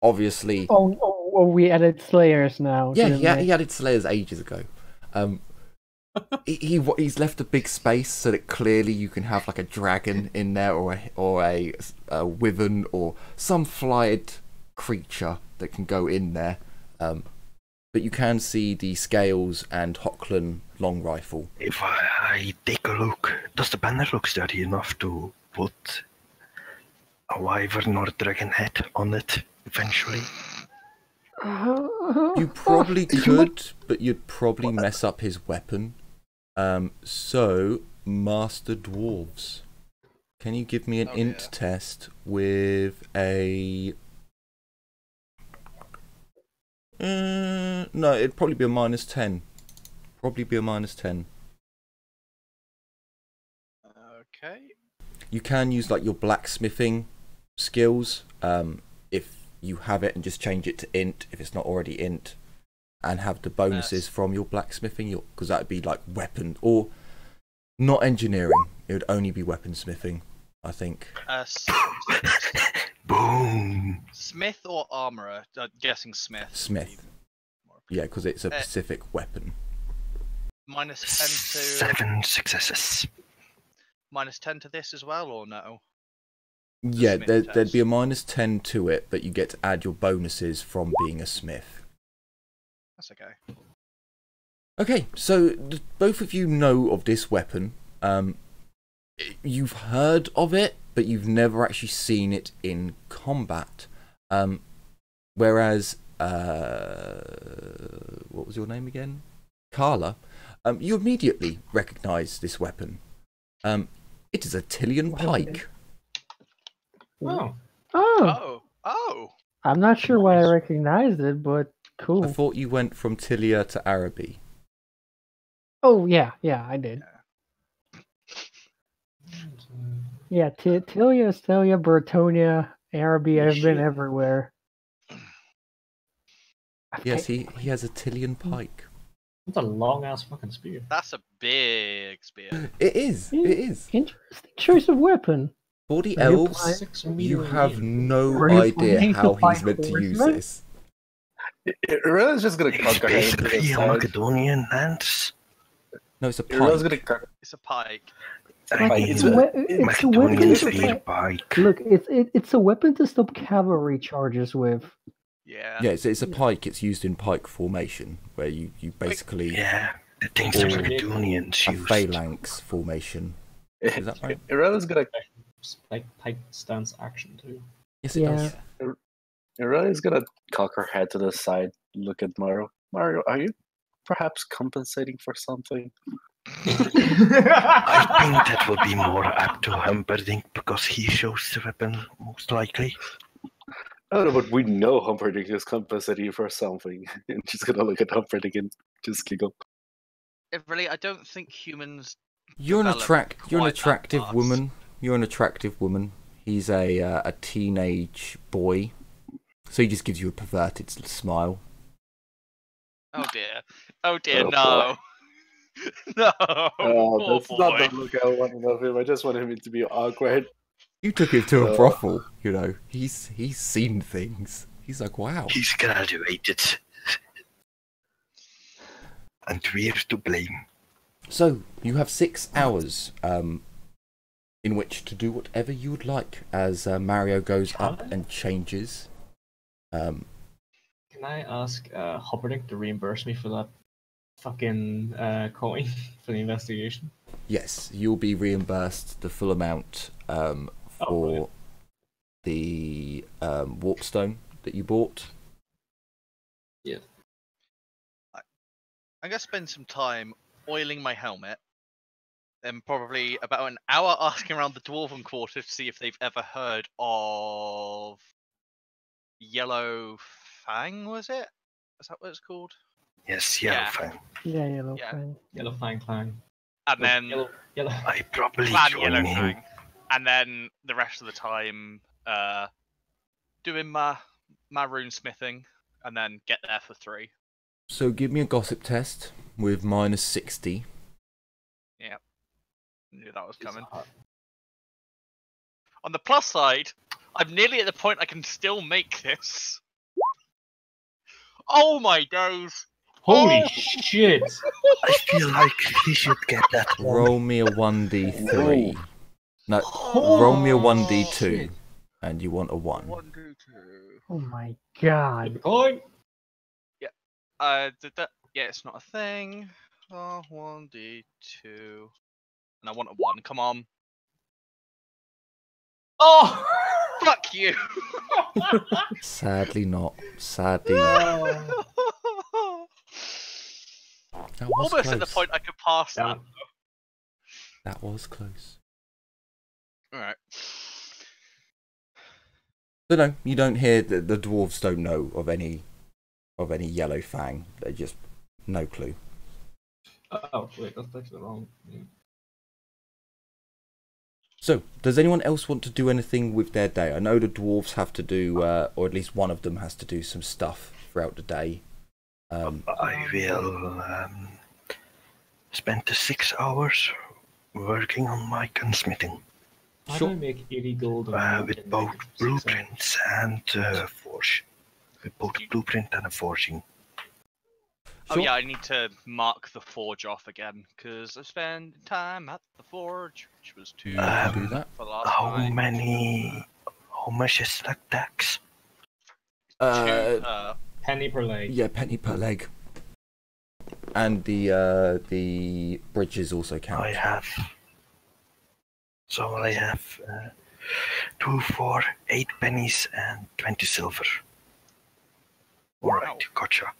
Obviously. Oh, we added Slayers now. Yeah, he added Slayers ages ago. He's left a big space so that clearly you can have like a dragon in there or a wyvern or some flyed creature that can go in there. But you can see the scales and Hochland long rifle. If I take a look, does the banner look sturdy enough to put a wyvern or a dragon head on it eventually? You probably could, but you'd probably mess up his weapon. So, Master Dwarves, can you give me an int test with a... no, it'd probably be a -10. Probably be a -10. Okay. You can use like your blacksmithing skills, if you have it, and just change it to int if it's not already int, and have the bonuses from your blacksmithing, because that would be like weapon or not engineering. It would only be weaponsmithing, I think. Boom. Smith or armorer? Guessing Smith. Smith. Yeah, because it's a specific weapon. -10 to 7 successes. -10 to this as well, or no? Yeah, there'd be a -10 to it, but you get to add your bonuses from being a smith. That's okay. Okay, so both of you know of this weapon. You've heard of it, but you've never actually seen it in combat. Whereas, what was your name again? Carla. You immediately recognise this weapon. It is a Tillian pike. Oh! I'm not sure why I recognized it, but cool. I thought you went from Tilia to Araby. Oh, yeah, I did. Yeah, Tilia, Stelia, Bertonia, Araby, I've been everywhere. Yes, he has a Tillian pike. That's a long-ass fucking spear. That's a big spear. It is. Interesting choice of weapon. For the elves, you have no idea how he's meant to use this. Irella's just gonna It's basically a Macedonian lance. No, it's a pike. It's a pike. It's a weapon spear pike. Look, it's a weapon to stop cavalry charges with. Yeah. Yeah, it's a pike. It's used in pike formation, where you basically the things the Macedonians a used. phalanx formation. Is that right? Irella's gonna pike stance action too. Yes, it does. Irella's gonna cock her head to the side, look at Mario. Mario, are you perhaps compensating for something? I think that would be more apt to Humperdinck because he shows the weapon most likely. I don't know, but we know Humperdinck is compensating for something. And she's gonna look at Humperdinck and just giggle. Really, I don't think humans You're an attractive fast. woman. You're an attractive woman. He's a teenage boy, so he just gives you a perverted smile. Oh dear. Oh dear, Oh, no. No. Oh, Poor that's not boy. the look I wanted of him. I just want him to be awkward. You took him to a brothel, you know. He's seen things. He's like, wow. He's graduated. And we're to blame. So you have 6 hours in which to do whatever you would like as Mario goes up and changes. Can I ask Humperdinck to reimburse me for that fucking coin for the investigation? Yes, you'll be reimbursed the full amount for the warp stone that you bought. Yeah. I'm going to spend some time oiling my helmet, then probably about an hour asking around the Dwarven Quarter to see if they've ever heard of Yellow Fang, was it? Is that what it's called? Yes, Yellow Yeah. Fang. Yeah, yellow Yeah. fang. Yellow Fang Clan. And then Yellow. I probably Clan join Yellow him. Fang. And then the rest of the time doing my rune smithing, and then get there for 3. So give me a gossip test with -60. Yeah. Knew that was coming. On the plus side, I'm nearly at the point I can still make this. Oh my days! Holy Oh! shit! I feel like he should get that one. Roll me a 1d3. No, roll me a 1d2, shit. and you want a 1. 1, 2, 2. Oh my god. The coin! Yeah, it's not a thing. 1d2, and I want a 1. Come on. Oh! Fuck you! Sadly not. Sadly. That was Almost at the close. point I could pass that. That was close. Alright. So no, you don't hear the dwarves don't know of any yellow fang. They just no clue. Oh, wait, that's actually wrong. So, does anyone else want to do anything with their day? I know the dwarves have to do, or at least one of them has to do some stuff throughout the day. I will spend the 6 hours working on my gunsmithing. How Sure. do I make 80 gold? With both blueprints and forge. With both blueprint and a forging. Oh yeah, I need to mark the forge off again, because I spent time at the forge, which was 2 do that. for last How night. how much is that tax? Penny per leg. Yeah, penny per leg. And the bridges also count. I have 2 for 8 pennies and 20 silver. Alright, gotcha.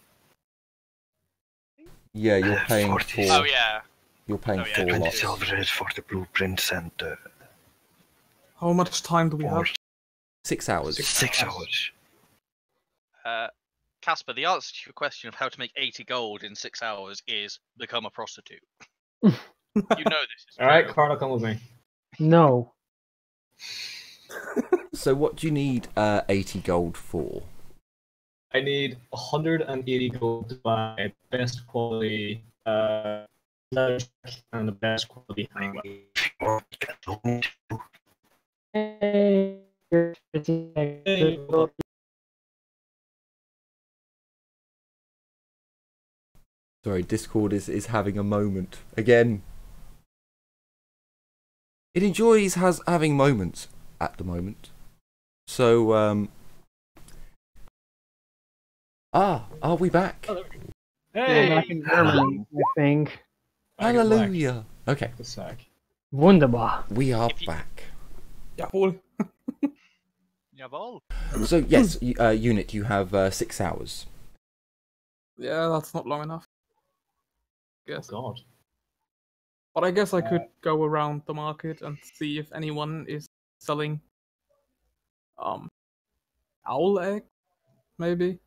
Yeah, you're paying 40. for. Oh yeah. You're paying Oh, yeah, for 20 lots. silver is for the blueprints and How much time do we have? forge. 6 hours. 6 hours. Casper, the answer to your question of how to make 80 gold in 6 hours is become a prostitute. You know this is Alright, true. Carla, come with me. No. So what do you need 80 gold for? I need 180 gold to buy best quality leather jacket and the best quality handbag. Hey, Sorry, Discord is having a moment again. It enjoys having moments at the moment. So are we back? We're back in Germany, I think. Hallelujah. Okay, The sack. Wunderbar. we are If you- back. Jawohl. Jawohl. So yes, unit, you have 6 hours. Yeah, that's not long enough. Oh Guess. god. But I guess I could go around the market and see if anyone is selling owl egg, maybe.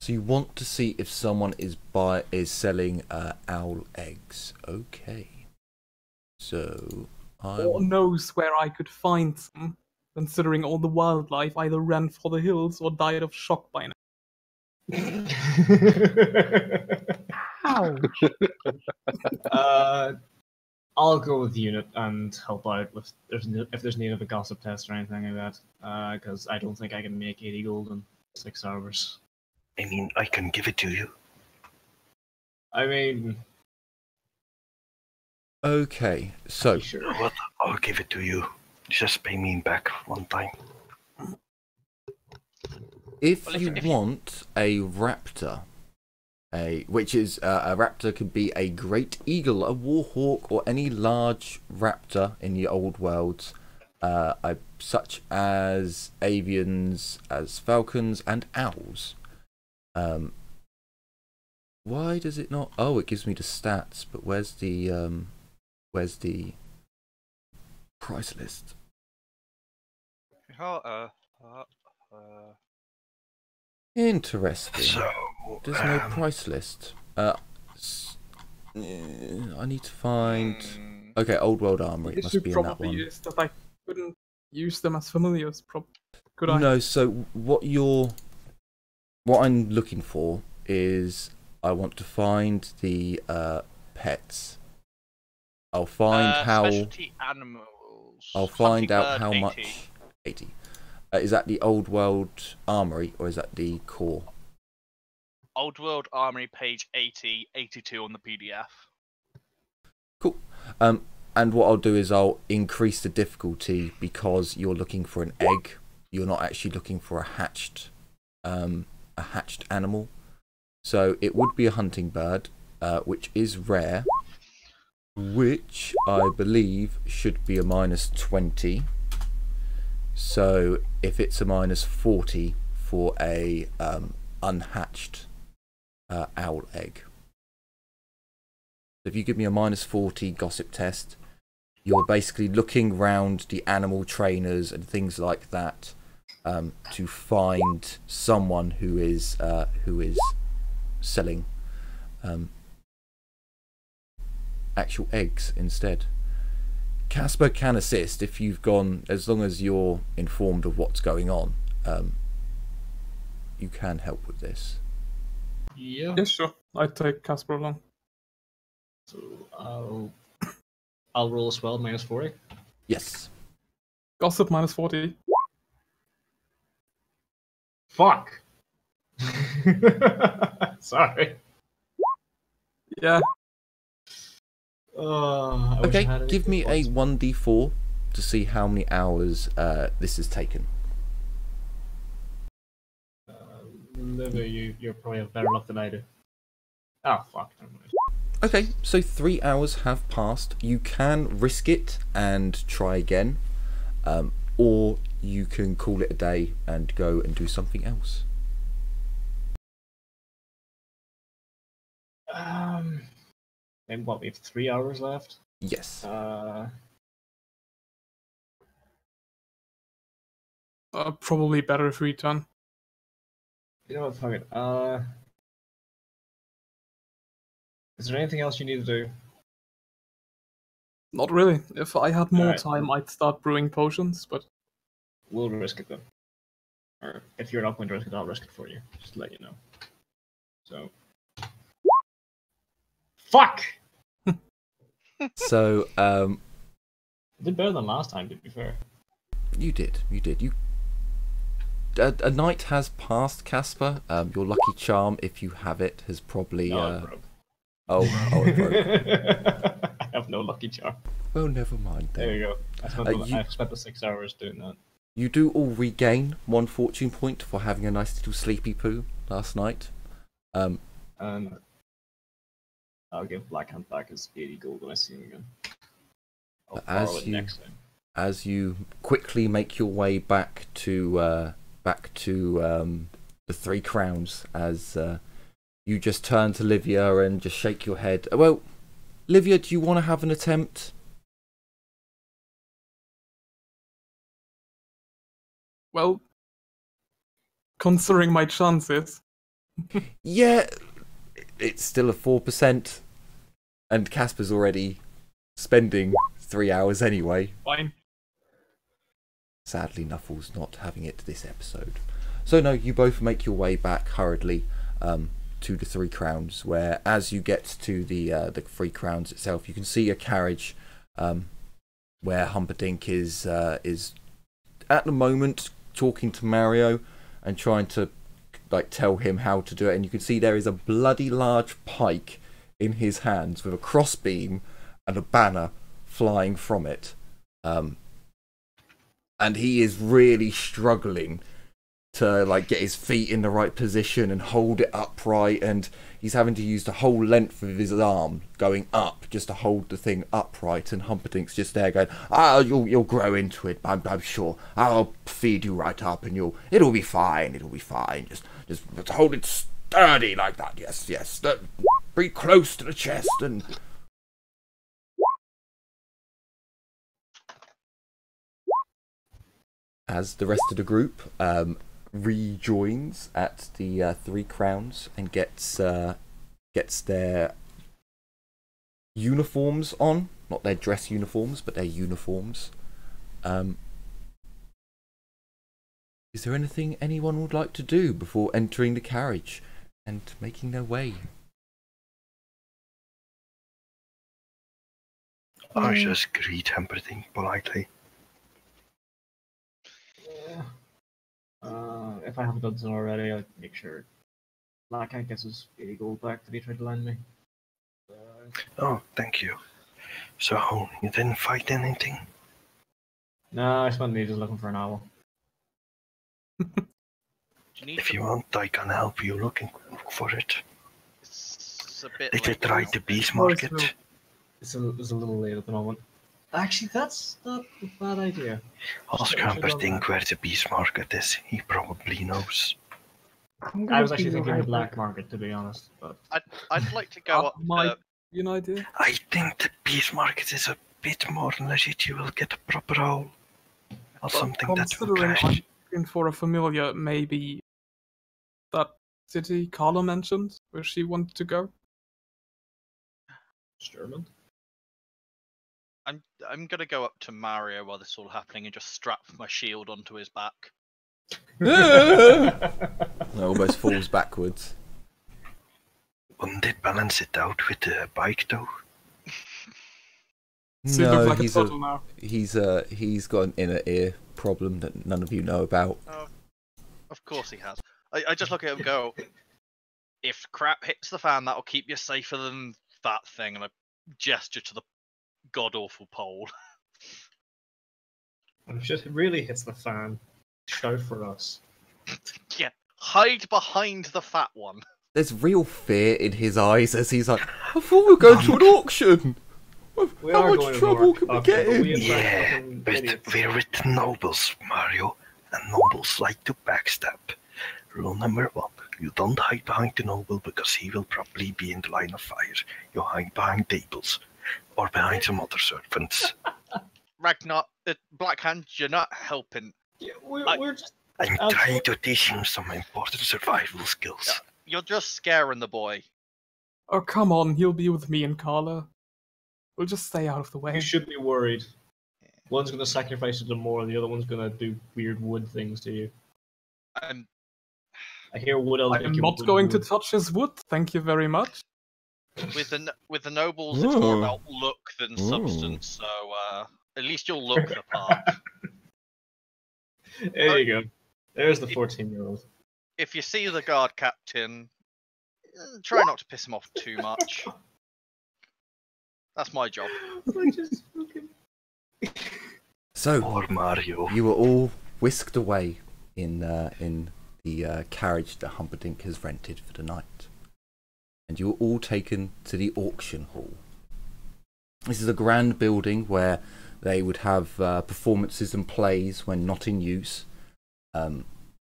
So you want to see if someone is selling owl eggs. Okay. So Or knows where I could find some, considering all the wildlife either ran for the hills or died of shock by now. Ouch. I'll go with the unit and help out with if there's need of a gossip test or anything like that. Because I don't think I can make 80 gold in 6 hours. I mean, I can give it to you. I mean, okay. So sure. What? I'll give it to you. Just pay me back one time. if you want a raptor, a raptor could be a great eagle, a warhawk, or any large raptor in the old worlds, such as avians, as falcons and owls. Why does it not? Oh, it gives me the stats, but where's the price list? Interesting. So, There's no price list. I need to find. Okay, Old World Armory. It The must issue be in that probably one. is that I couldn't use them as familiars. Could I? No. So what I'm looking for is I want to find the pets. I'll find how. Specialty animals. I'll find Hunting out bird, how 80. much. 80. Is that the Old World Armory or is that the core? Old World Armory, page 80, 82 on the PDF. Cool. And what I'll do is I'll increase the difficulty because you're looking for an egg. You're not actually looking for a hatched animal. So it would be a hunting bird, which is rare, which I believe should be a -20. So if it's a -40 for a unhatched owl egg. If you give me a -40 gossip test, you're basically looking round the animal trainers and things like that to find someone who is selling actual eggs instead. Casper can assist if you've gone, as long as you're informed of what's going on. You can help with this. Yeah. Yes, sure. I'd take Casper along. So I'll roll as well, -40. Yes. Gossip -40. Fuck. Sorry. Yeah. I wish I Okay, had any give me a points. 1d4 to see how many hours this has taken. Liver, you're probably have better luck than I do. Oh fuck. Never mind. Okay, so 3 hours have passed. You can risk it and try again, or you can call it a day and go and do something else. Then what? We have 3 hours left. Yes. Probably better if we turn. You know what? Fuck it. Is there anything else you need to do? Not really. If I had more Alright. time, I'd start brewing potions, but We'll risk it then. Or if you're not going to risk it, I'll risk it for you. Just to let you know. So. Fuck! So, I did better than last time, to be fair. you did. A night has passed, Casper. Your lucky charm, if you have it, has probably. No, it broke. Oh, it broke. I have no lucky charm. Well, never mind then. There you go. I spent the 6 hours doing that. You do all regain 1 fortune point for having a nice little sleepy poo last night. And I'll give Blackhand back his 80 gold when I see him again. I'll borrow it next time. As you quickly make your way back to the 3 crowns, as you just turn to Livia and just shake your head. Well, Livia, do you want to have an attempt? well, considering my chances, Yeah, it's still a 4%, and Casper's already spending 3 hours anyway. Fine. Sadly, Nuffle's not having it this episode. So no, you both make your way back hurriedly to the Three Crowns, where as you get to the Three Crowns itself, you can see a carriage where Humperdinck is at the moment talking to Mario and trying to like tell him how to do it, and you can see there is a bloody large pike in his hands with a crossbeam and a banner flying from it, and he is really struggling to like get his feet in the right position and hold it upright, and he's having to use the whole length of his arm going up just to hold the thing upright, and Humperdinck's just there going, you'll grow into it, I'm sure. I'll feed you right up and it'll be fine, just hold it sturdy like that, yes, pretty close to the chest, and as the rest of the group rejoins at the Three Crowns and gets their uniforms on, not their dress uniforms, but their uniforms. Is there anything anyone would like to do before entering the carriage and making their way? I just greet Humperdinck politely. If I haven't done so already, I'll make sure Black Ant gets his 80 gold back that he tried to lend me. Oh, thank you. So, you didn't fight anything? No, I spent ages looking for an owl. If you want, I can help you look for it. It's a bit Did you like- try the beast market? It's a little late at the moment. Actually, that's not a bad idea. Ask Humperdinck where the beast market is. He probably knows. I was actually thinking the black market, to be honest. But I'd like to go up Might to... be an idea. I think the beast market is a bit more legit. You will get a proper owl. Or something that will Considering crash. I'm looking for a familiar, maybe that city Carla mentioned, where she wanted to go. German. I'm gonna go up to Mario while this is all happening and just strap my shield onto his back. Almost falls backwards. Wouldn't it balance it out with the bike though? So he looks like he's a turtle now. he's got an inner ear problem that none of you know about. Of course he has. I just look at him and go, if crap hits the fan, that'll keep you safer than that thing, and I gesture to the god-awful pole. If it really hits the fan, shout for us. Yeah, hide behind the fat one. There's real fear in his eyes as he's like, I thought we were going to an auction. We How are much going to trouble work, can we okay, get but in? we attract Yeah, fucking but idiots. we're with nobles, Mario, and nobles like to backstab. Rule number 1, you don't hide behind the noble because he will probably be in the line of fire. You hide behind tables, or behind some other servants. Ragnar, Black Hand, you're not helping. Yeah, we're just. I'm trying to teach him some important survival skills. You're just scaring the boy. Oh, come on, he'll be with me and Carla. We'll just stay out of the way. You should be worried. One's gonna sacrifice you to more, and the other one's gonna do weird wood things to you. I'm I hear wood elves. I'm not going to touch his wood, thank you very much. with the nobles. It's more about look than substance. So at least you'll look the part. There you go. There's the 14-year-old. If you see the guard captain, try not to piss him off too much. That's my job. So, Or Mario. you were all whisked away in the carriage that Humperdinck has rented for the night. And you were all taken to the auction hall. This is a grand building where they would have performances and plays when not in use.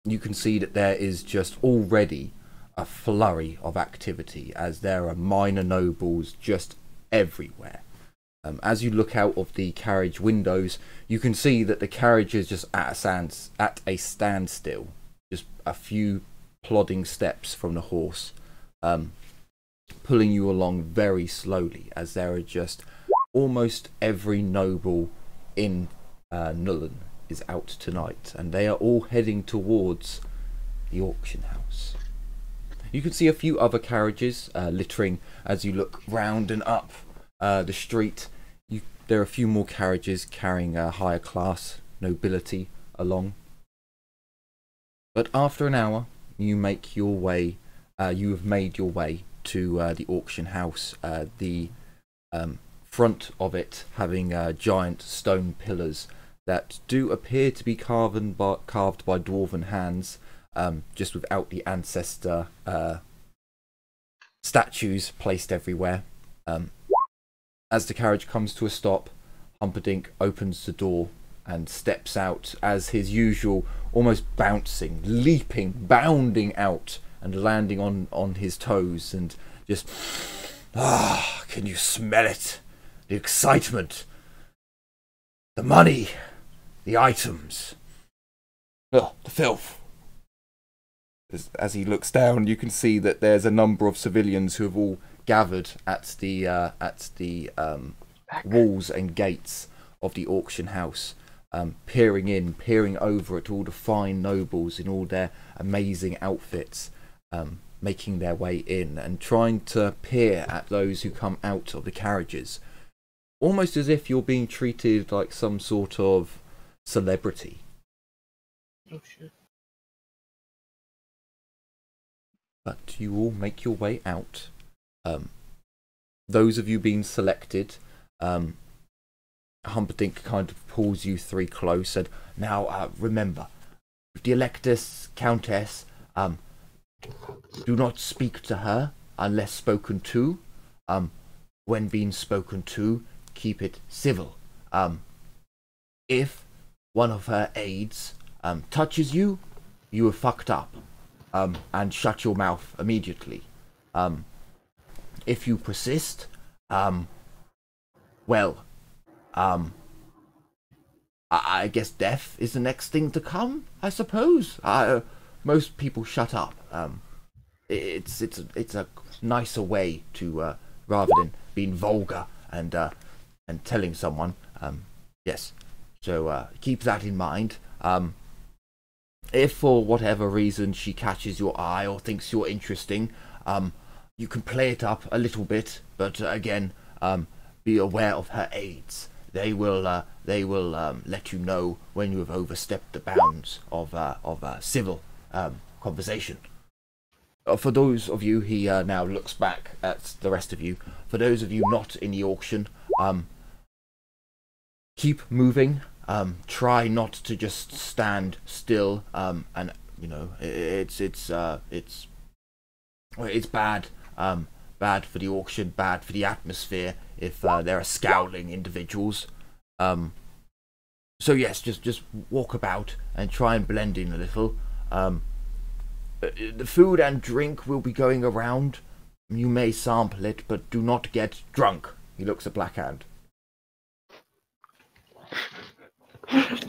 You can see that there is just already a flurry of activity as there are minor nobles just everywhere. As you look out of the carriage windows, you can see that the carriage is just at a standstill. Just a few plodding steps from the horse, pulling you along very slowly, as there are just almost every noble in Nuln is out tonight, and they are all heading towards the auction house. You can see a few other carriages littering as you look round and up the street. There are a few more carriages carrying a higher class nobility along. But after an hour, you make your way. You have made your way to the auction house. The front of it having giant stone pillars that do appear to be carved by dwarven hands, just without the ancestor statues placed everywhere. As the carriage comes to a stop, Humperdinck opens the door and steps out as his usual, almost bouncing, leaping, bounding out and landing on his toes, and just, can you smell it? The excitement, the money, the items, the filth. As he looks down, you can see that there's a number of civilians who have all gathered at the walls and gates of the auction house, peering over at all the fine nobles in all their amazing outfits, making their way in and trying to peer at those who come out of the carriages, almost as if you're being treated like some sort of celebrity. Oh shit. But you all make your way out. Those of you being selected, Humperdinck kind of pulls you three close and, now remember, the Electus Countess, do not speak to her unless spoken to. When being spoken to, keep it civil. If one of her aides touches you, you are fucked up. And shut your mouth immediately. If you persist, I guess death is the next thing to come, I suppose. Most people shut up. It's a nicer way to, rather than being vulgar and telling someone. Yes. So keep that in mind. If for whatever reason she catches your eye or thinks you're interesting, you can play it up a little bit, but again, be aware of her aides. They will let you know when you have overstepped the bounds of civil conversation. For those of you, he now looks back at the rest of you. For those of you not in the auction, keep moving. Try not to just stand still. And you know it's bad. Bad for the auction. Bad for the atmosphere if there are scowling individuals. So yes, just walk about and try and blend in a little. The food and drink will be going around. You may sample it, but do not get drunk. He looks at Blackhand.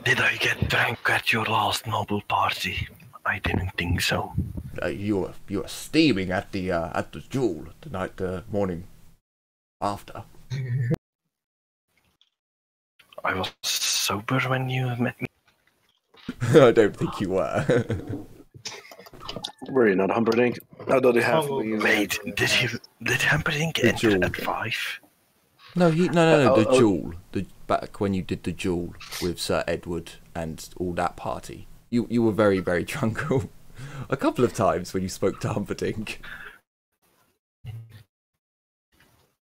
Did I get drunk at your last noble party? I didn't think so. You were steaming at the duel the morning after. I was sober when you met me. I don't think you were. Were you not, Humperdinck? How did you have? Wait, did Humperdinck enter at 5? No, the duel. Back when you did the duel with Sir Edward and all that party. You were very, very drunk a couple of times when you spoke to Humperdinck.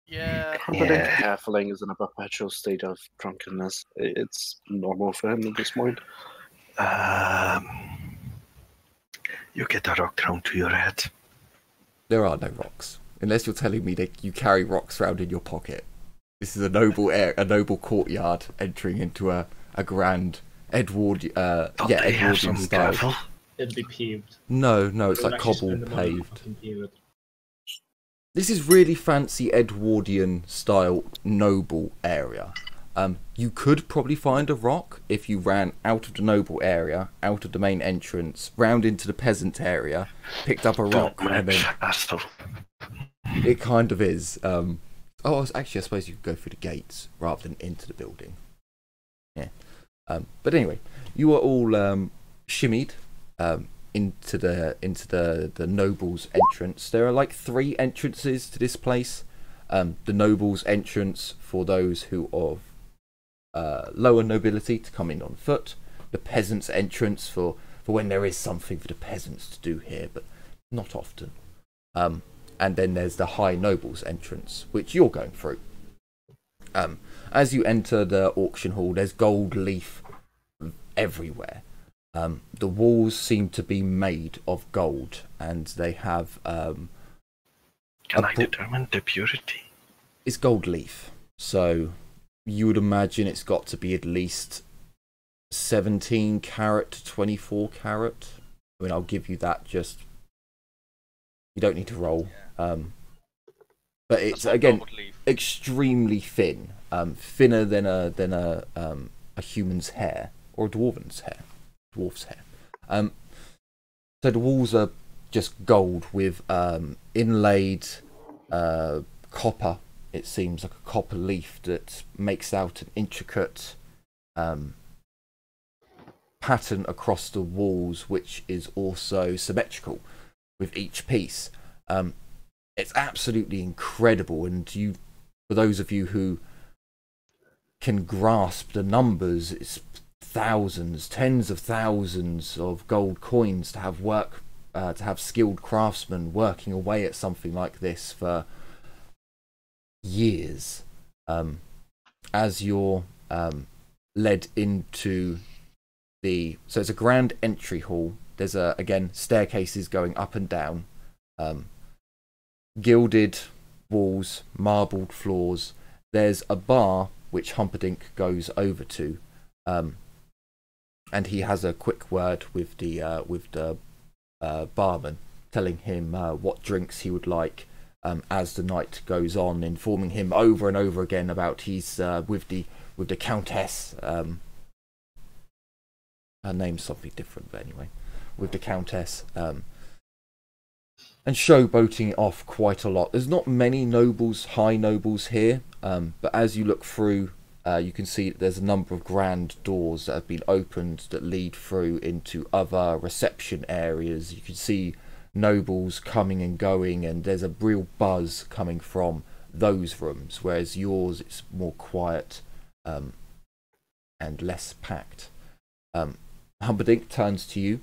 Yeah. Humperdinck Halfling is in a perpetual state of drunkenness. It's normal for him at this point. You get a rock thrown to your head. There are no rocks. Unless you're telling me that you carry rocks around in your pocket. This is a noble courtyard entering into a grand Edwardian style. Gravel? It'd be paved. No, it's like cobble paved. This is really fancy Edwardian style noble area. You could probably find a rock if you ran out of the noble area, out of the main entrance, round into the peasant area, picked up a rock, and then it kind of is. Actually, I suppose you could go through the gates rather than into the building. Yeah. But anyway, you are all shimmied into the nobles' entrance. There are like 3 entrances to this place. The nobles' entrance for those who are of lower nobility to come in on foot. The peasants' entrance for when there is something for the peasants to do here, but not often. And then there's the high nobles' entrance, which you're going through. As you enter the auction hall, there's gold leaf everywhere. The walls seem to be made of gold, and they have... Can I determine the purity? It's gold leaf, so you would imagine it's got to be at least 17 carat to 24 carat. I mean, I'll give you that, just... You don't need to roll. But it's, again, extremely thin. Thinner than a human's hair, or a dwarf's hair. So the walls are just gold with inlaid copper. It seems like a copper leaf that makes out an intricate pattern across the walls, which is also symmetrical with each piece. It's absolutely incredible, and for those of you who can grasp the numbers, it's thousands, tens of thousands of gold coins to have skilled craftsmen working away at something like this for years. As you're led into so it's a grand entry hall. There's again staircases going up and down, gilded walls, marbled floors. There's a bar which Humperdinck goes over to, and he has a quick word with the barman, telling him what drinks he would like. As the night goes on, informing him over and over again about he's with the Countess. Her name's something different, but anyway, with the Countess. And showboating it off quite a lot. There's not many nobles, high nobles here, but as you look through, you can see that there's a number of grand doors that have been opened that lead through into other reception areas. You can see nobles coming and going, and there's a real buzz coming from those rooms, whereas yours, it's more quiet and less packed. Humperdinck turns to you.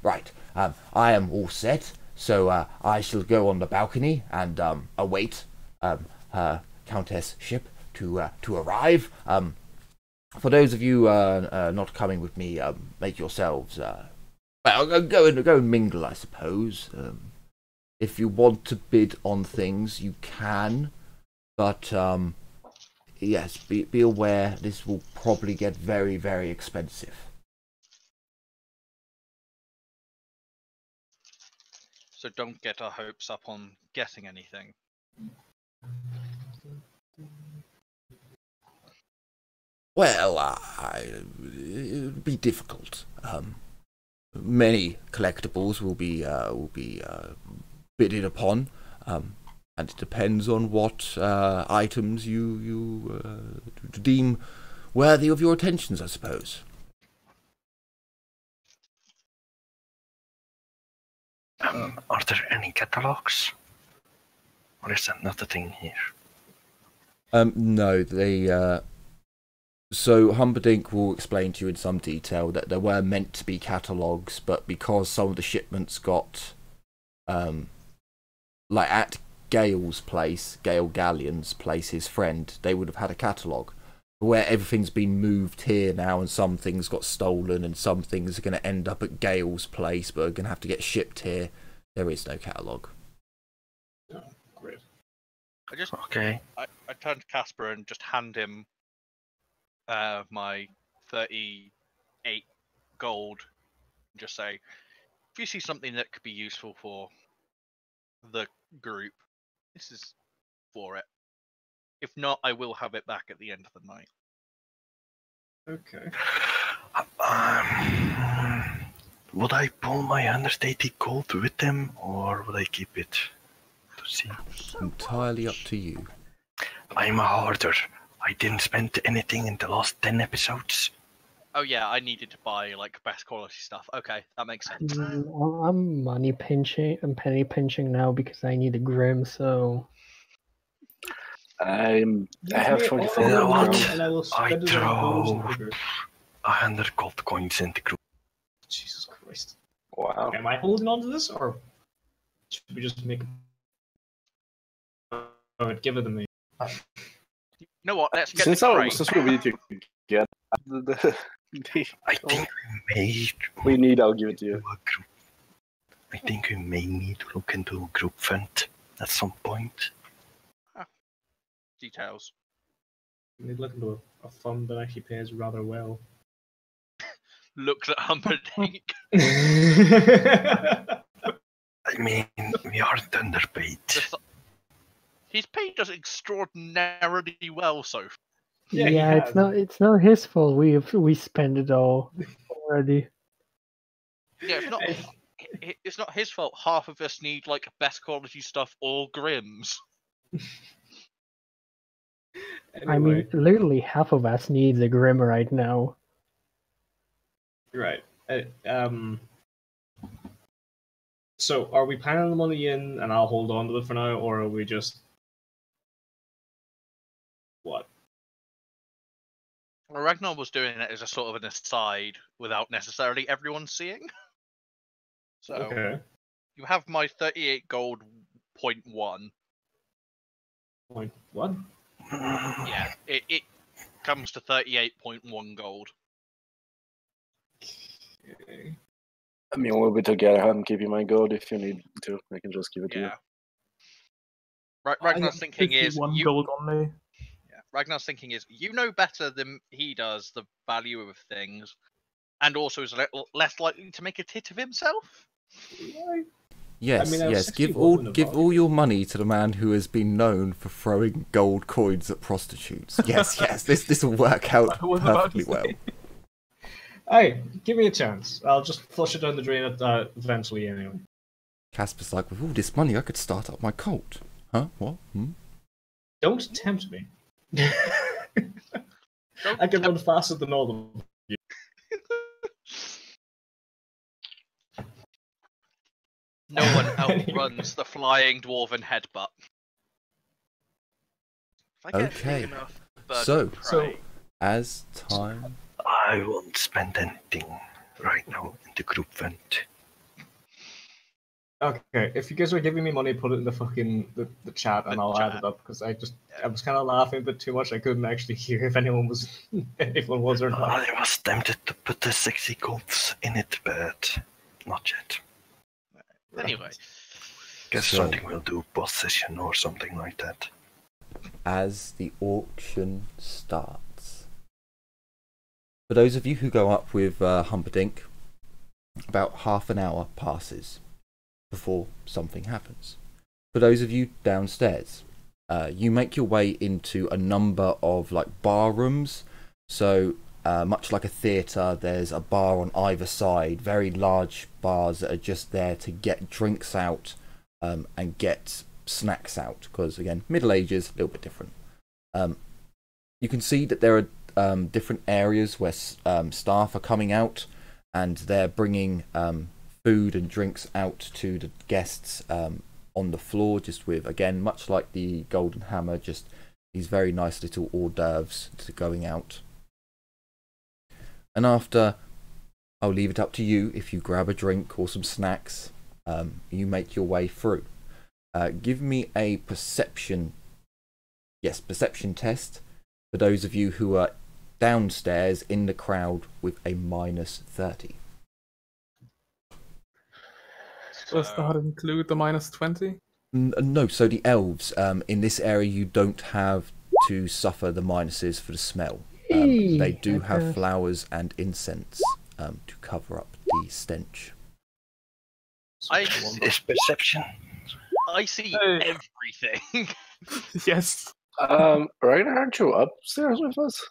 Right. I am all set. So I shall go on the balcony and await her Countess ship to arrive. For those of you not coming with me, make yourselves go and mingle, I suppose. If you want to bid on things, you can, but yes, be aware this will probably get very, very expensive. So don't get our hopes up on getting anything. Well, it would be difficult. Many collectibles will be bidded upon, and it depends on what items you deem worthy of your attentions, I suppose. Are there any catalogs? Or is that not the thing here? No, so Humperdinck will explain to you in some detail that there were meant to be catalogues, but because some of the shipments got, like at Gale's place, Gale Galleon's place, his friend, they would have had a catalogue. Where everything's been moved here now, and some things got stolen, and some things are going to end up at Gale's place, but are going to have to get shipped here. There is no catalogue. Oh, great. Okay. I turn to Casper and just hand him my 38 gold. And just say, if you see something that could be useful for the group, this is for it. If not, I will have it back at the end of the night. Okay. Would I pull my 180 gold with them, or would I keep it to see? Entirely up to you. I'm a hoarder. I didn't spend anything in the last 10 episodes. Oh yeah, I needed to buy like best quality stuff. Okay, that makes sense. I'm money pinching. I'm penny pinching now because I need a Grim. So I have Give me 24 all your what? money and I will I spend it on booze and throw liquor. 100 gold coins in the group. Jesus Christ. Wow. Am I holding on to this, or should we just make give it to me? You know what? Let's get Since the crate. we need to get I think we need, I'll give it to do you. a group. I think we may need to look into a group fund at some point. Details. We need to look into a fund that actually pays rather well. Looks at Humperdinck. I mean, we aren't underpaid. He's paid us extraordinarily well so far. Yeah, it's not his fault. We spend it all already. Yeah, it's not his fault. Half of us need like best quality stuff or Grims. I mean, literally half of us needs a Grim right now. Right. So, are we piling the money in and I'll hold on to it for now, or are we just... What? Well, Ragnar was doing it as a sort of an aside without necessarily everyone seeing. So, Okay. you have my 38 gold .1. Point what? Yeah, it comes to 38.1 gold. Okay. I mean, we'll be together. I'm keeping my gold if you need to. I can just give it to you. Yeah. Ragnar's thinking is one gold on me. Yeah, Ragnar's thinking is you know better than he does the value of things, and also is less likely to make a tit of himself. Yes, I mean, I was yes. 61 Give all your money to the man who has been known for throwing gold coins at prostitutes. Yes, yes. This will work out perfectly well. Hey, give me a chance. I'll just flush it down the drain eventually anyway. Casper's like, with all this money, I could start up my cult. Huh? What? Don't tempt me. I can run faster than all of you. No one outruns the flying dwarven headbutt. If I get Okay. big enough bird So, of prey- as time... I won't spend anything right now in the group fund. Okay, if you guys are giving me money, put it in the fucking the chat and I'll add it up, because I was kind of laughing a bit too much. I couldn't actually hear if anyone was or not. I was tempted to put the 60 golds in it, but not yet. Anyway, Guess So- something we'll do possession or something like that. as the auction starts. For those of you who go up with Humperdinck, about half an hour passes before something happens. For those of you downstairs, you make your way into a number of like bar rooms. So much like a theatre, there's a bar on either side, very large bars that are just there to get drinks out and get snacks out, because again, Middle Ages, a little bit different. You can see that there are different areas where staff are coming out and they're bringing food and drinks out to the guests on the floor, just with, again, much like the Golden Hammer, just these very nice little hors d'oeuvres to going out. And after, I'll leave it up to you if you grab a drink or some snacks, you make your way through. Give me a perception test for those of you who are downstairs in the crowd with a -30. Does that include the -20? No, so the elves, in this area you don't have to suffer the minuses for the smell. They do have flowers and incense to cover up the stench. Is perception? I see Hey. everything. Yes. Ragnar, aren't you upstairs with us?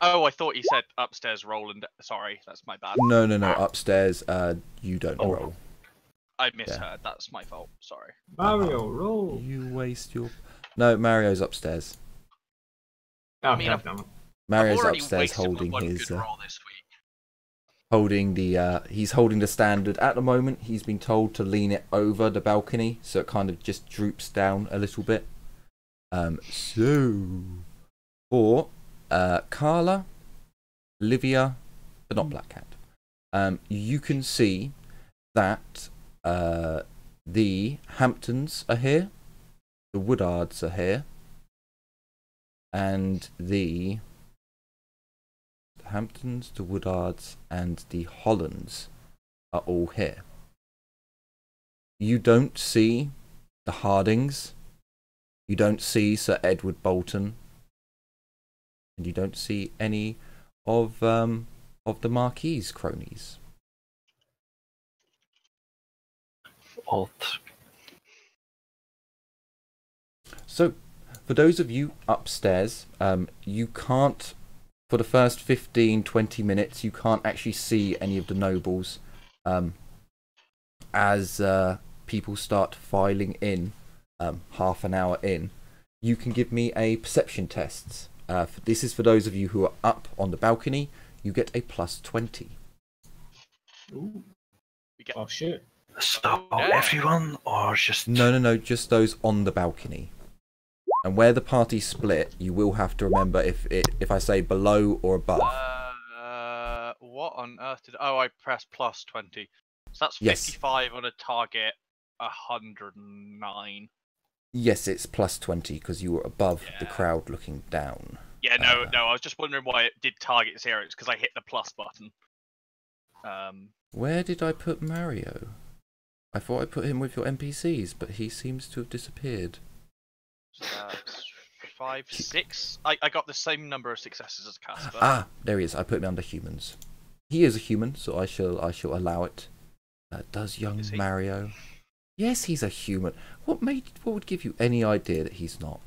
Oh, I thought you said upstairs, Roland. Sorry, that's my bad. No, upstairs, you don't Oh. roll. I misheard. That's my fault. Sorry. Mario, roll. You waste your... No, Mario's upstairs. Oh, I mean, God damn it. Mario's I've already upstairs wasted my holding one his... good roll this week. He's holding the standard. At the moment, he's been told to lean it over the balcony, so it kind of just droops down a little bit. So... For Carla, Livia, but not Black Cat, you can see that the Hamptons are here, the Woodards are here, and the Hamptons, the Woodards, and the Hollands are all here. You don't see the Hardings, you don't see Sir Edward Bolton, and you don't see any of the Marquis's cronies. Odd. So, for those of you upstairs, you can't, for the first 15-20 minutes, you can't actually see any of the nobles as people start filing in half an hour in. You can give me a perception test. This is for those of you who are up on the balcony. You get a +20. Ooh. We get... Oh, shit. So, Yeah. everyone, or just... No, just those on the balcony. And where the party split, you will have to remember if I say below or above. What on earth did... Oh, I pressed +20. So that's Yes. 55 on a target 109. Yes, it's +20 because you were above the Yeah. crowd looking down. Yeah, no, I was just wondering why it did target 0. It's because I hit the plus button. Where did I put Mario? I thought I put him with your NPCs, but he seems to have disappeared. 5, 6. I got the same number of successes as Casper. Ah, there he is. I put him under humans. He is a human, so I shall allow it. Does young Is he? Mario? Yes, he's a human. What would give you any idea that he's not?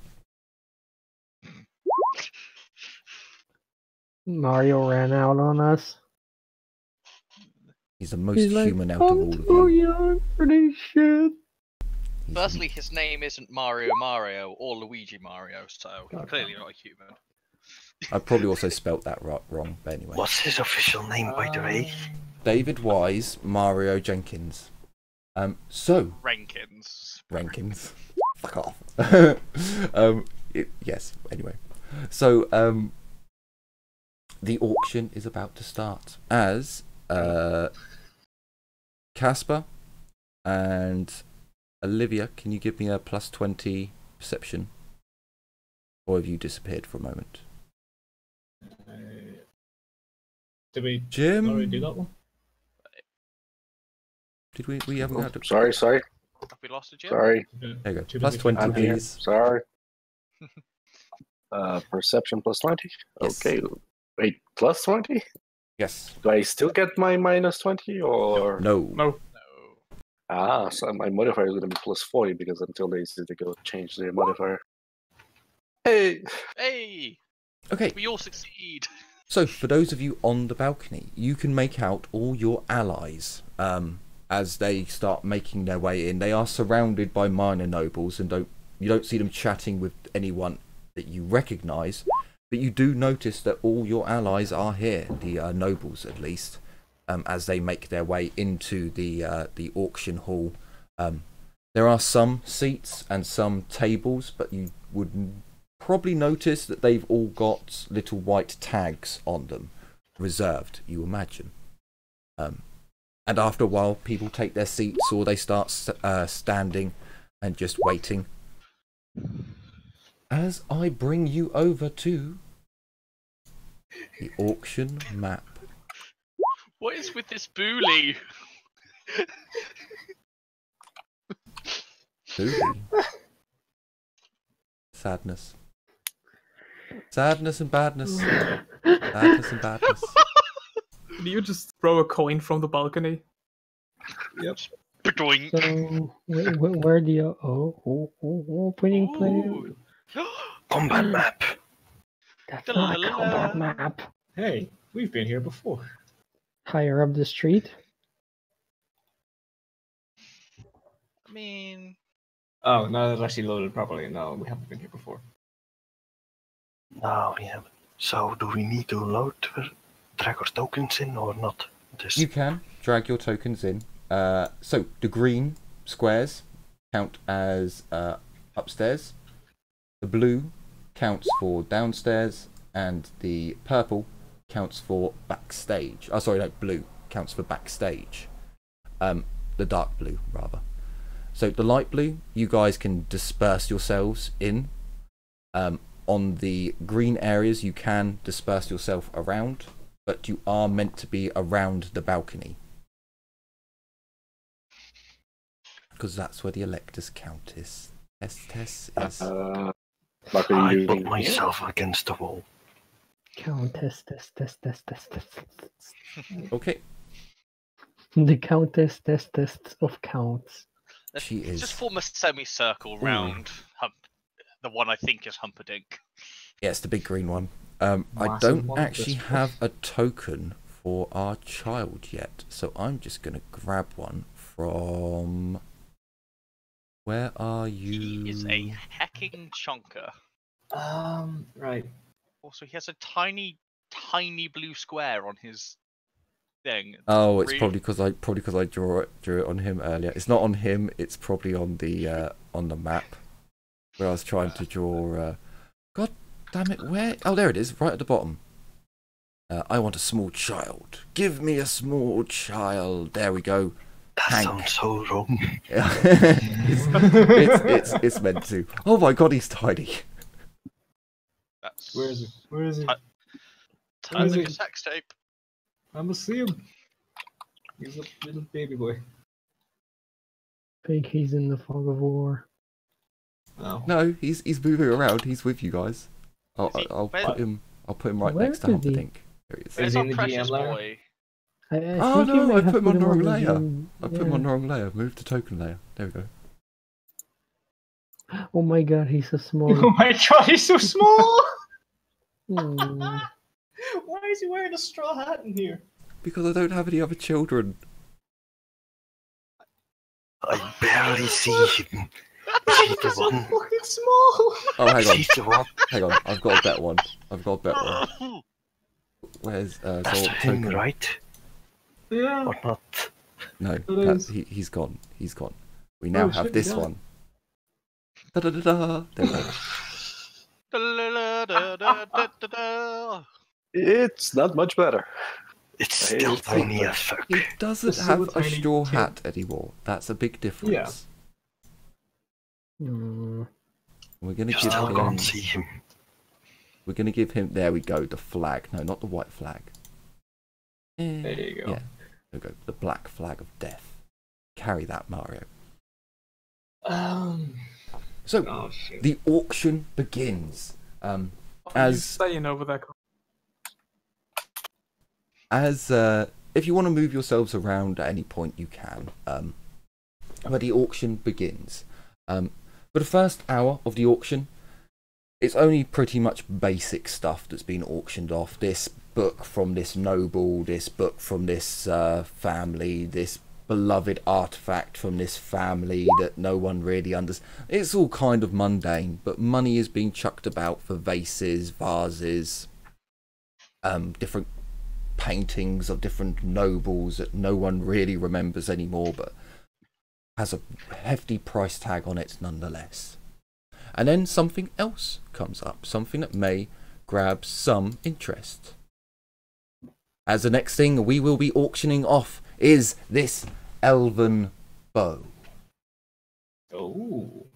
Mario ran out on us. He's the most He's like, human out of all I'm of too them. young for this shit. He's- Firstly, his name isn't Mario or Luigi Mario, so God clearly damn. not a human. I probably also spelt that wrong, but anyway. What's his official name, by the way? David Wise, Mario Jenkins. So Rankins. Rankins. Fuck off. Yes. Anyway, so the auction is about to start as Casper and Olivia. Can you give me a +20 perception, or have you disappeared for a moment? Did we Jim, already do that one? did we haven't had a... Sorry. Have we lost a Jim? Sorry. There you go. Too Plus busy 20, I'm here. please. Sorry. Perception +20? Yes. Okay. Wait, +20? Yes. Do I still get my -20 or? No. No. Ah, so my modifier is going to be +40 because until they say they go change their modifier. Hey! Hey! Okay. We all succeed! So, for those of you on the balcony, you can make out all your allies as they start making their way in. They are surrounded by minor nobles, and you don't see them chatting with anyone that you recognise, but you do notice that all your allies are here, the nobles at least, as they make their way into the auction hall. There are some seats and some tables, but you would probably notice that they've all got little white tags on them, reserved, you imagine. And after a while, people take their seats or they start standing and just waiting. As I bring you over to the auction map. What is with this bully? Ooh. Sadness. Sadness and badness. Sadness and badness. Can you just throw a coin from the balcony? Yep. Doink. So, where do you... Oh, opening player? Ooh. Combat map. That's not a combat map. Hey, we've been here before. Higher up the street. I mean, Oh, now that's actually loaded properly. No, we haven't been here before. No, we haven't. So, do we need to load, drag our tokens in or not? You can drag your tokens in. So the green squares count as upstairs. The blue counts for downstairs, and the purple counts for backstage. Oh, sorry, no, blue counts for backstage. The dark blue, rather. So the light blue, you guys can disperse yourselves in. On the green areas, you can disperse yourself around, but you are meant to be around the balcony. Because that's where the Electus Countess Tess is. Mark, I are you put doing myself against the wall. Countess, test. Okay. The Countess, test of counts. She is. just form a semicircle round the one I think is Humperdinck. Yeah, it's the big green one. I Massive don't one, actually this have a token for our child yet, so I'm just going to grab one from... Where are you? He is a hecking chonker. Right. Also, he has a tiny blue square on his thing. Oh, it's Really- probably because I drew it on him earlier. It's not on him. It's probably on the map where I was trying to draw. God damn it! Where? Oh, there it is, right at the bottom. I want a small child. Give me a small child. There we go. That Hank. sounds so wrong. it's meant to. Oh my god, he's tiny. That's Where is it? Where is it? Turn is the it? cassette tape. I must see him. He's a little baby boy. Think he's in the fog of war. Oh. No, he's moving around. He's with you guys. I'll Where- put him. I'll put him right Where next to is he? Humperdinck. There he is. Where's he our in the precious GM layer? boy? I Oh think you no, may I have put him on the wrong the layer. Zoom- I put him on the yeah. wrong layer. Move to token layer. There we go. Oh my god, he's so small. Oh my god, he's so small! Hmm. Why is he wearing a straw hat in here? Because I don't have any other children. I barely see him. He's She's the so one. fucking small! Oh, hang on. She's the one. Hang on. I've got a better one. Where's That's Zol him, token? right? Yeah. Or not? No, It that's, is. he's gone. He's gone. We now Oh, have shit, this he got it. one. Da da da da. There we go. It's not much better. It's Hey, still it's tiny super. as fuck. He doesn't This is have a a tiny straw kid. hat anymore. That's a big difference. Yeah. Hmm. We're gonna You give still him. can't see him. We're gonna give him. There we go. The flag. No, not the white flag. There you go. Yeah. There we go. The black flag of death. Carry that, Mario. So Oh shit. the auction begins. What are you As saying over there? if you want to move yourselves around at any point, you can. But the auction begins. For the first hour of the auction, it's only pretty much basic stuff that's been auctioned off. This book from this noble, this book from this family, this beloved artifact from this family that no one really understands. It's all kind of mundane, but money is being chucked about for vases, vases, different paintings of different nobles that no one really remembers anymore, but has a hefty price tag on it nonetheless. And then something else comes up, something that may grab some interest. As the next thing we will be auctioning off is this elven bow. Oh.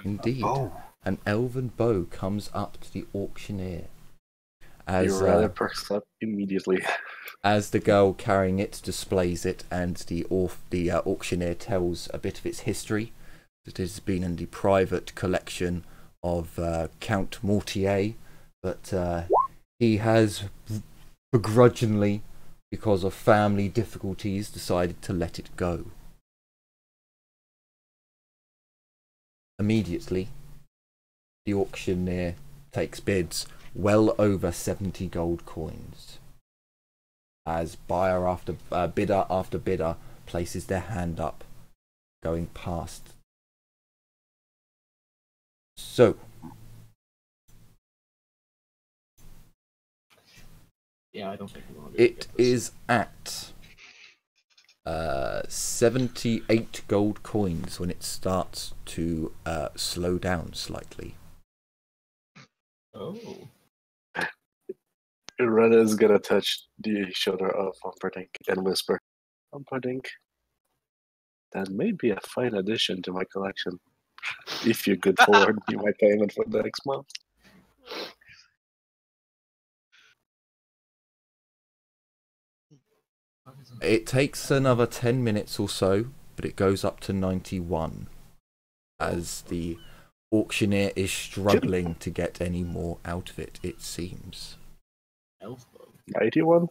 Indeed. Oh, An elven bow comes up to the auctioneer. As You're rather perks up immediately. as the girl carrying it displays it, and the auctioneer tells a bit of its history, that it has been in the private collection of Count Mortier, but he has begrudgingly, because of family difficulties, decided to let it go. Immediately, the auctioneer takes bids well over 70 gold coins. As bidder after bidder places their hand up, going past. So, Yeah, I don't think we want to it is at 78 gold coins when it starts to slow down slightly. Oh. Rena is gonna touch the shoulder of Humperdinck and whisper, Humperdinck, that may be a fine addition to my collection. If you could forward me my payment for the next month. It takes another 10 minutes or so, but it goes up to 91 as the auctioneer is struggling to get any more out of it, it seems. 91?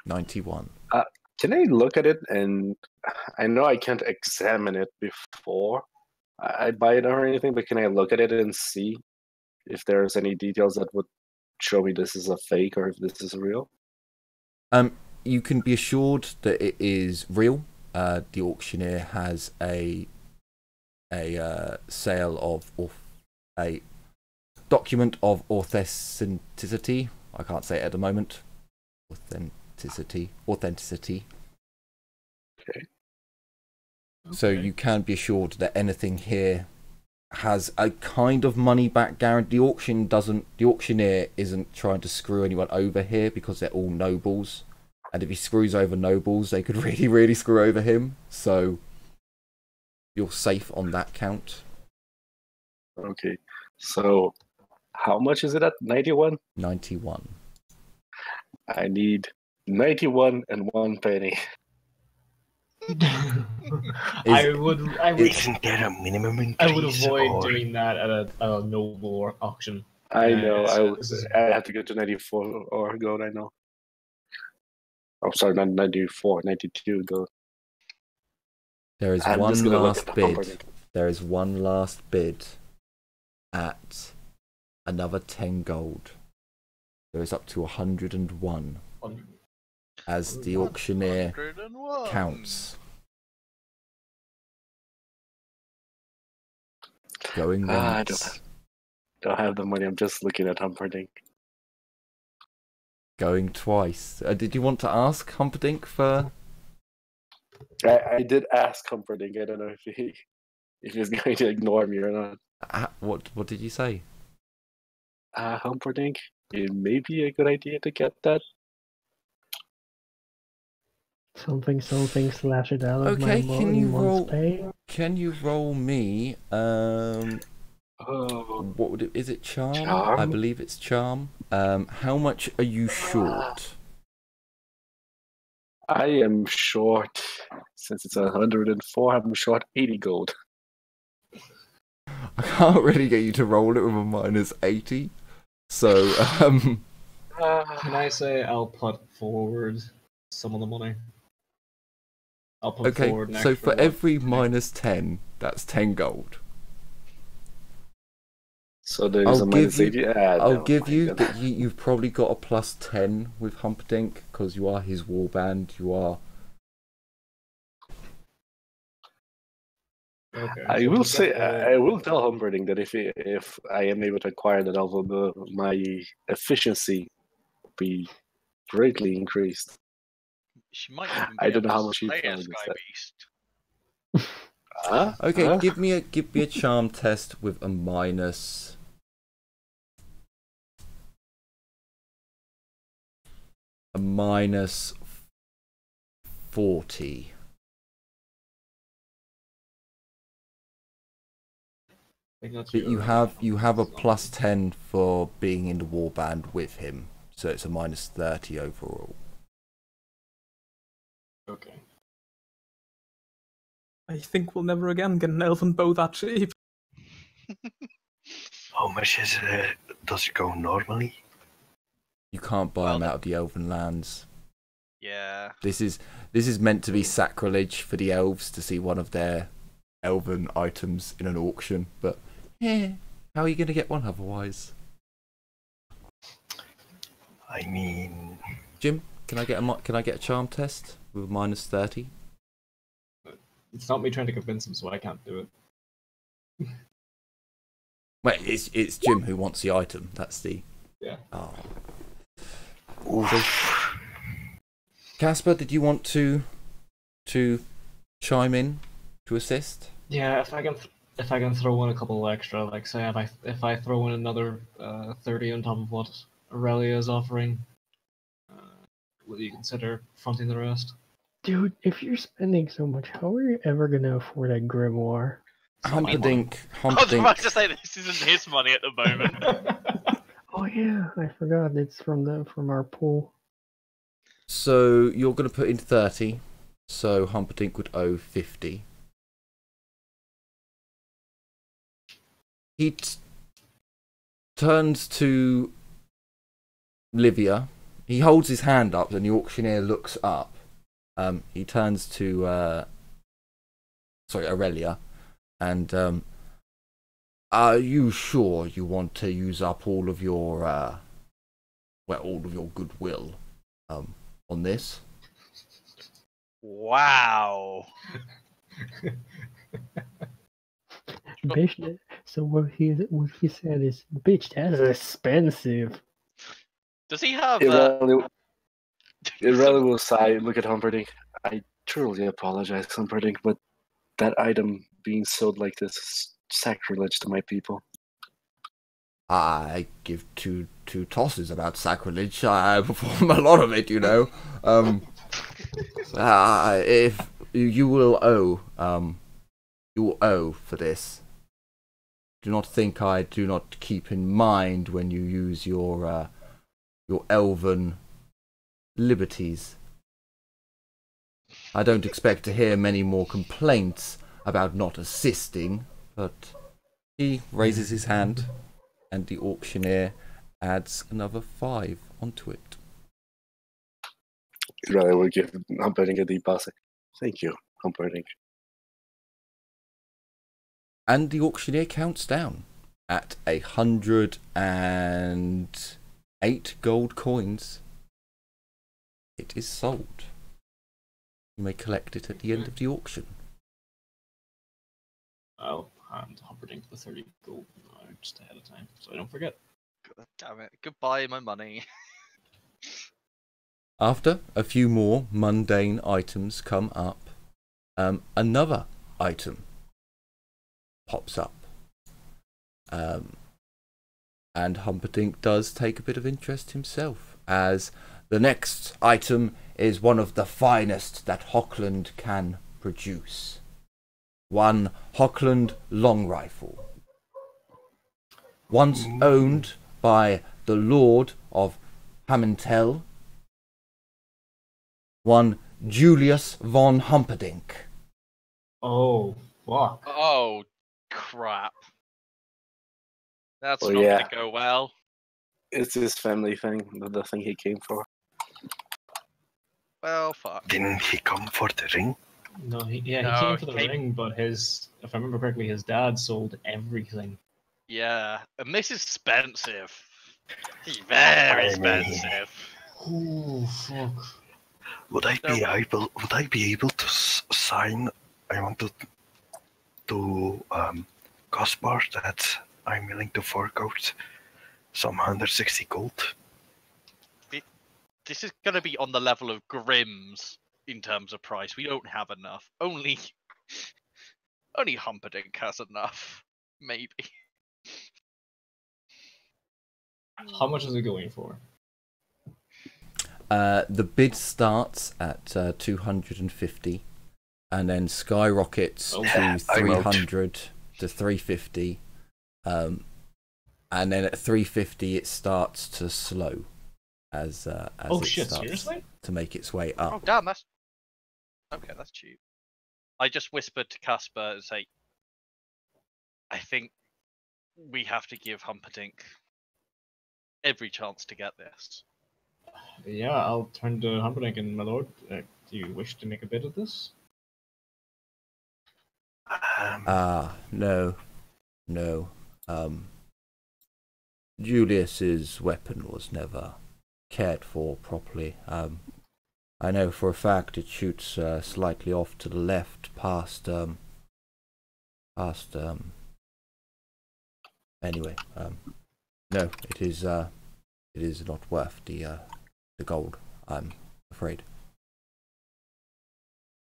91. Can I look at it? And I know I can't examine it before I buy it or anything, but can I look at it and see if there's any details that would show me this is a fake or if this is real? You can be assured that it is real. The auctioneer has a sale of a document of authenticity. I can't say it at the moment. Authenticity. Okay. So you can be assured that anything here has a kind of money back guarantee. The auctioneer isn't trying to screw anyone over here because they're all nobles. And if he screws over nobles, they could really, really screw over him. So you're safe on that count. Okay. So how much is it at? 91? 91. I need 91 and 1 penny. I would Isn't there a minimum increase? I would avoid or... doing that at a noble auction. I know. This I have to go to 94 or gold, I know. Oh, sorry, not 94, 92 gold. There is I'm one just gonna look last at the Humperdinck. bid. There is one last bid at another 10 gold. Goes up to 101 as the auctioneer 101. counts. Going I once. don't have the money. I'm just looking at Humperdinck. Going twice. Did you want to ask Humperdinck for? I did ask Humperdinck. I don't know if he's going to ignore me or not. What did you say? Humperdinck, it may be a good idea to get that. Something slash it out of Okay, my can you month's roll? pay. Can you roll me? What would it? Is it charm? Charm? I believe it's charm. How much are you short? I am short, since it's 104, I'm short 80 gold. I can't really get you to roll it with a minus 80. So, Can I say I'll put forward some of the money? I'll put okay, forward an so extra for one. every minus 10, that's 10 gold. So there's I'll a minus give 80. I'll no, give my you God. that you've probably got a plus 10 with Humperdinck because you are his warband. You are. Okay, I so will just say, get the- I will tell Humperdinck that if I am able to acquire that album, my efficiency will be greatly increased. She might even be I don't able know how to much you slay a found sky that. beast. Okay, Huh? give me a charm test with a minus. A minus 40. I think that's But your- you have a plus 10 for being in the warband with him, so it's a minus 30 overall. Okay. I think we'll never again get an elven bow that cheap. How much does it go normally? You can't buy Well, them out of the elven lands. Yeah. This is meant to be sacrilege for the elves to see one of their elven items in an auction, but How are you going to get one otherwise? I mean, Jim, can I get a charm test with -30? It's not me trying to convince him, so I can't do it. Wait, it's Jim who wants the item. That's the. Yeah. Oh. So, Casper, did you want to chime in to assist? Yeah, if I can throw in a couple extra, like say if I throw in another 30 on top of what Aurelia is offering, will you consider fronting the rest? Dude, if you're spending so much, how are you ever gonna afford a grimoire? Humperdinck. I was about to say this isn't his money at the moment. Oh yeah, I forgot. It's from our pool. So you're going to put in 30. So Humperdinck would owe 50. He turns to Livia. He holds his hand up, and the auctioneer looks up. He turns to Aurelia, and are you sure you want to use up all of your goodwill on this? Wow. Bitch, so what he said is, bitch, that's expensive. Does he have? It really will sigh. Look at Humperdinck. I truly apologize, Humperdinck, but that item being sold like this is sacrilege to my people. I give two tosses about sacrilege. I perform a lot of it, you know. If you will owe for this. Do not think I do not keep in mind when you use your elven liberties. I don't expect to hear many more complaints about not assisting, but he raises his hand, and the auctioneer adds another 5 onto it. Rather would give Humperdinck a deep bow. Thank you, Humperdinck. And the auctioneer counts down at 108 gold coins. It is sold. You may collect it at the end of the auction. I'll hand Humperdinck the 30 gold just ahead of time, so I don't forget. God damn it! Goodbye, my money. After a few more mundane items come up, another item pops up. And Humperdinck does take a bit of interest himself, as the next item is one of the finest that Hockland can produce. One Hockland long rifle. Once owned by the Lord of Hammentel, one Julius von Humperdinck. Oh, fuck. Oh, crap. That's Oh, not yeah. going to go well. It's his family thing, the thing he came for. Well, fuck. Didn't he come for the ring? No, he No, came for the he- ring, but if I remember correctly, his dad sold everything. Yeah, and this is expensive. It's very I mean- expensive. Oh, fuck. Would I be able to sign? I want to Caspar that I'm willing to fork out some 160 gold. This is going to be on the level of Grimm's in terms of price. We don't have enough. Only Humperdinck has enough. Maybe. How much is it going for? The bid starts at 250 and then skyrockets Okay. to 300 to 350. And then at 350 it starts to slow as Oh it shit, starts seriously? to make its way Oh, up. damn, that's... Okay, that's cheap. I just whispered to Casper and say, I think we have to give Humperdinck every chance to get this. Yeah, I'll turn to Humperdinck and my lord. Do you wish to make a bid at this? No. Julius's weapon was never cared for properly. I know for a fact it shoots slightly off to the left, past. Anyway, no, it is not worth the gold, I'm afraid.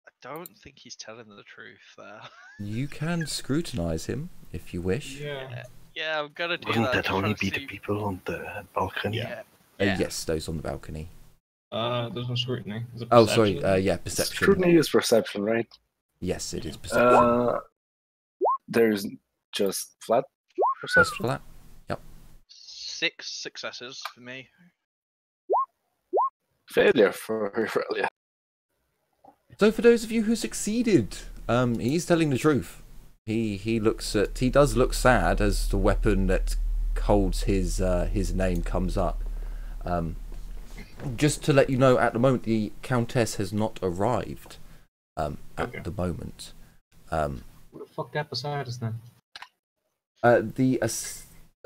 I don't think he's telling the truth there. You can scrutinize him if you wish. Yeah, I'm gonna do Wouldn't that. that only be the people on the balcony? Yeah. Yes, those on the balcony. There's no scrutiny. Is it Oh, sorry. perception? Yeah, perception. Scrutiny is perception, right? Yes, it is perception. There's just flat Just perception. flat. 6 successes for me. Failure for Aurelia. So for those of you who succeeded, he's telling the truth. He does look sad as the weapon that holds his name comes up. Just to let you know, at the moment the Countess has not arrived. At the moment. Who the fuck got beside us then?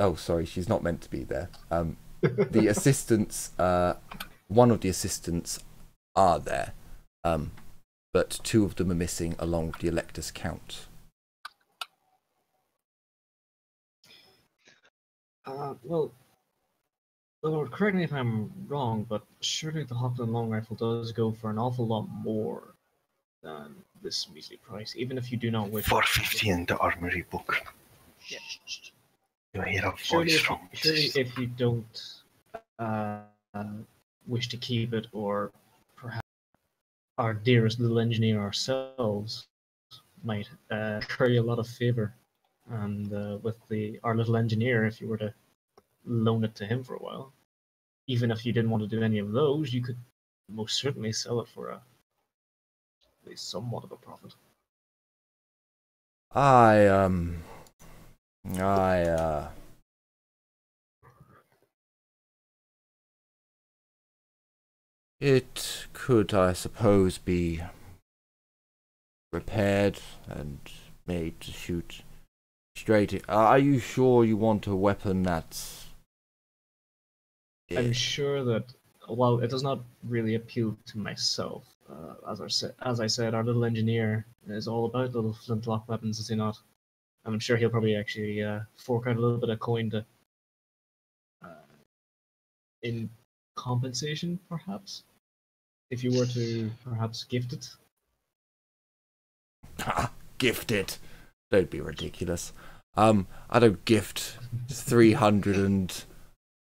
Oh, sorry, she's not meant to be there. The assistants, one of the assistants are there, but 2 of them are missing along with the Electus Count. Well, Lord, correct me if I'm wrong, but surely the Hoplin Long Rifle does go for an awful lot more than this measly price, even if you do not wish. 450 in the armory book. Yeah. You hear a Surely, voice from if you don't wish to keep it, or perhaps our dearest little engineer ourselves might curry a lot of favor, and with our little engineer, if you were to loan it to him for a while, even if you didn't want to do any of those, you could most certainly sell it for at least somewhat of a profit. It could, I suppose, be repaired and made to shoot straight. Are you sure you want a weapon that's... I'm sure that, while it does not really appeal to myself, as I said, our little engineer is all about little flintlock weapons, is he not? I'm sure he'll probably actually fork out a little bit of coin to, in compensation, perhaps, if you were to perhaps gift it. Gift it? Don't be ridiculous. I don't gift 300 and...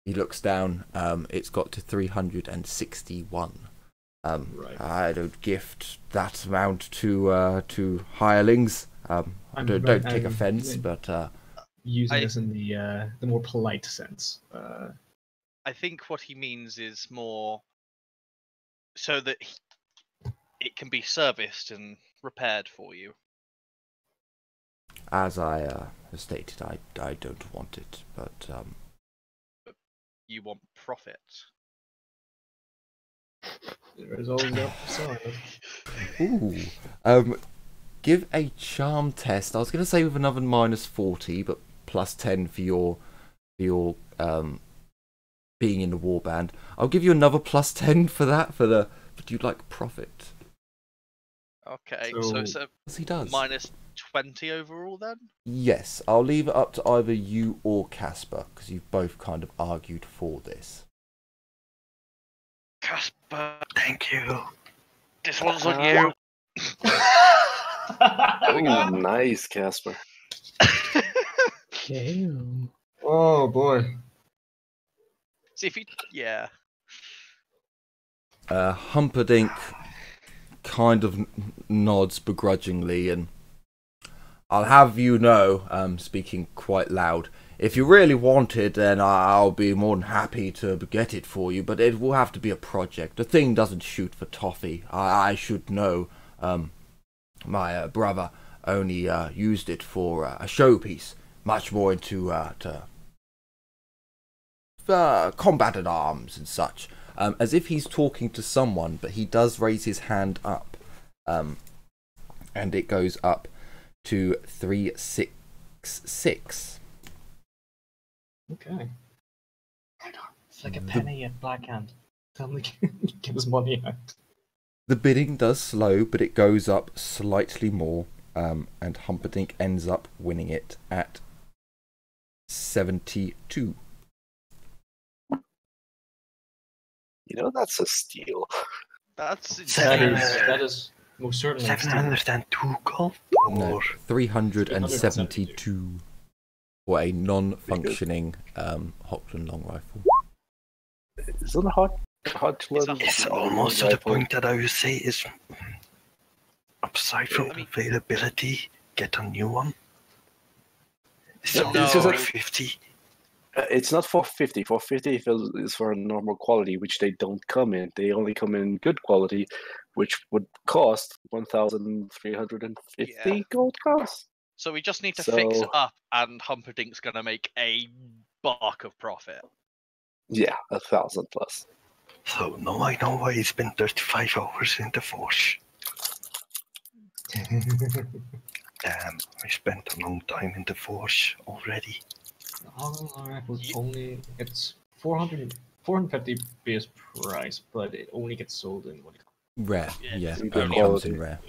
He looks down. It's got to 361. Right. I don't gift that amount to hirelings. Don't take offence, but using this in the more polite sense. I think what he means is more so that it can be serviced and repaired for you. as I stated, I don't want it, but You want profit. There is always the upside. ooh, give a charm test. I was going to say with another -40, but +10 for your being in the warband. I'll give you another +10 for that. But you like profit. Okay, So- so it's a Yes, he does. -20 overall then? Yes, I'll leave it up to either you or Casper, because you've both kind of argued for this. Casper, Thank you. this one's on you. Oh, nice, Casper. Damn. Oh boy. See if you, yeah. Humperdinck kind of nods begrudgingly, and I'll have you know, speaking quite loud, if you really want it, then I'll be more than happy to get it for you, but it will have to be a project. The thing doesn't shoot for toffee. I should know. My brother only used it for a showpiece, much more into combat at arms and such. As if he's talking to someone, but he does raise his hand up, and it goes up to 366. Okay. It's like a penny at Black Hand. Tell me, get his money out. The bidding does slow, but it goes up slightly more, and Humperdinck ends up winning it at 72. That's a steal. That's That is most certainly 702 gold? No, 372 for a non-functioning Hochland long rifle. Isn't it hot? It's almost to the point that I would say is, aside from availability, get a new one. So No. it's just like 50. It's not 450. 450 is for a normal quality, which they don't come in. They only come in good quality, which would cost 1,350 gold costs. So we just need to fix it up, and Humperdinck's gonna make a bark of profit. Yeah, 1,000 plus. So now I know why he spent 35 hours in the Forge. Damn, I spent a long time in the Forge already. The Hoglund long rifle is only it's 450 base price, but it only gets sold in what? Rare, yeah. Good Only comes quality. in rare.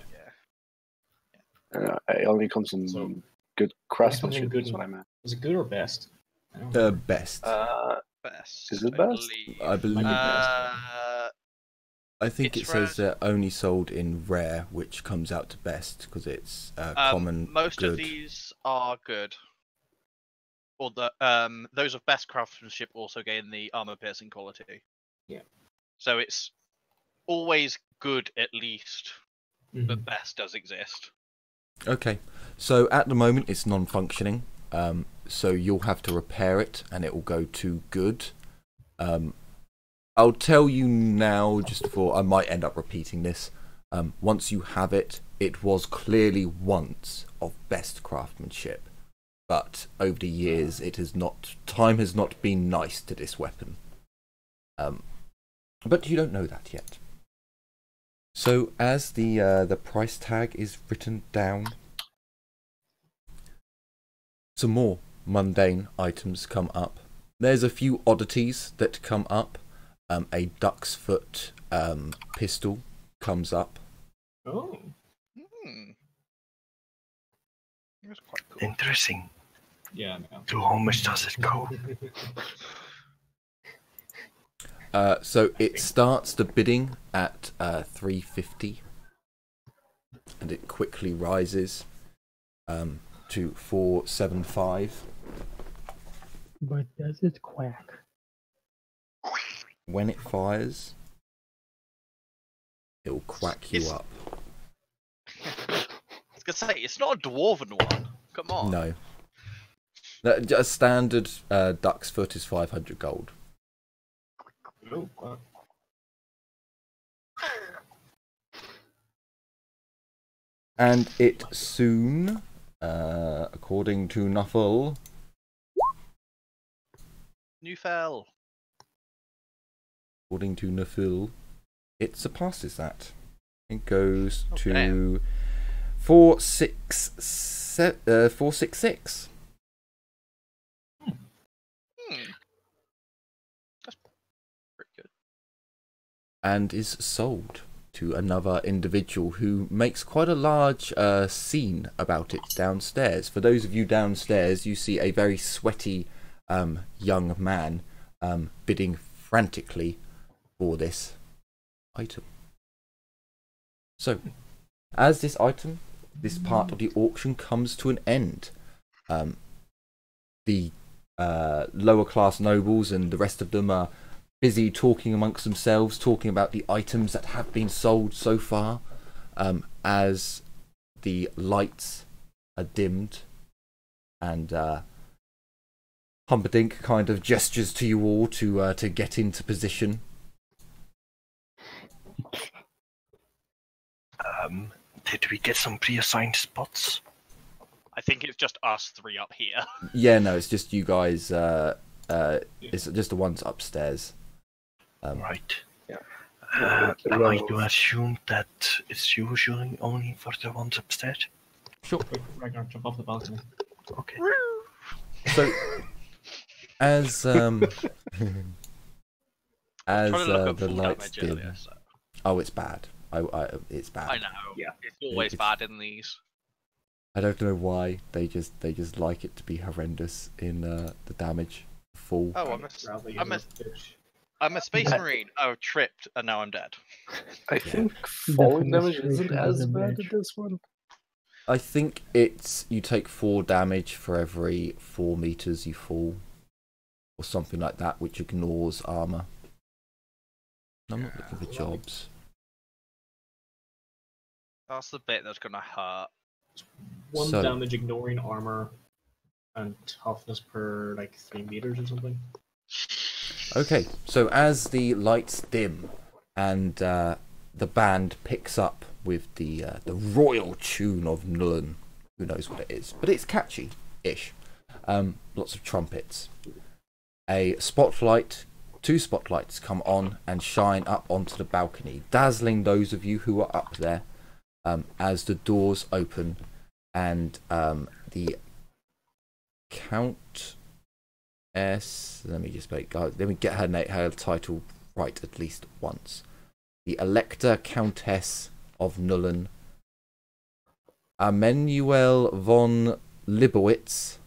It only comes in good craftsmanship. Is what I meant. Is it good or best? I don't know. Best. Best. Is it best? I believe. I think it it's says they're only sold in rare, which comes out to best because it's common. Most good. of these are good. Or those of best craftsmanship also gain the armor piercing quality. Yeah. So it's always good at least, but best does exist. Okay, so at the moment it's non-functioning, so you'll have to repair it and it will go to good. I'll tell you now, just for I might end up repeating this, once you have it, it was clearly once of best craftsmanship, but over the years time has not been nice to this weapon. But you don't know that yet. So as the price tag is written down, some more mundane items come up. There's a few oddities that come up. A duck's foot pistol comes up. Oh. That's quite cool. Interesting. Yeah. No. So how much does it go? So it starts the bidding at 350, and it quickly rises to 475. But does it quack? When it fires, it will quack you up. I was gonna say it's not a dwarven one. Come on. No. A standard duck's foot is 500 gold. Oh, wow. And it soon, according to Nuffle, Newfell. According to Nuffle, it surpasses that. It goes to damn. 466. That's pretty good. And is sold to another individual who makes quite a large scene about it downstairs. For those of you downstairs, you see a very sweaty young man bidding frantically for this item. So, as this part of the auction comes to an end, the lower class nobles and the rest of them are busy talking amongst themselves, talking about the items that have been sold so far, as the lights are dimmed, and Humperdinck kind of gestures to you all to get into position. Did we get some pre-assigned spots? I think it's just us three up here. Yeah, no, it's just you guys. It's just the ones upstairs. Right. Yeah. Am I to assume that it's usually only for the ones upstairs? Sure. Quick, Ragnar, jump off the balcony. Okay. So, as as Trying to look up the full lights damage dim. earlier, so. Oh, it's bad. It's bad. I know. Yeah. It's always It's- bad in these. I don't know why they just like it to be horrendous in the damage full. Oh, I'm a space marine. I tripped and now I'm dead. I think falling damage isn't Defenestration is as a bad bitch. as this one. I think it's you take 4 damage for every 4 meters you fall, or something like that, which ignores armor. I'm not looking for jobs. That's the bit that's gonna hurt. 1 So- damage ignoring armor and toughness per like 3 meters or something. Okay, so as the lights dim and the band picks up with the royal tune of Nuln, who knows what it is, but it's catchy-ish. Lots of trumpets. A spotlight, 2 spotlights come on and shine up onto the balcony, dazzling those of you who are up there. As the doors open and the Countess, let me get her title right at least once. The Elector Countess of Nuln, Emanuel von Libowitz,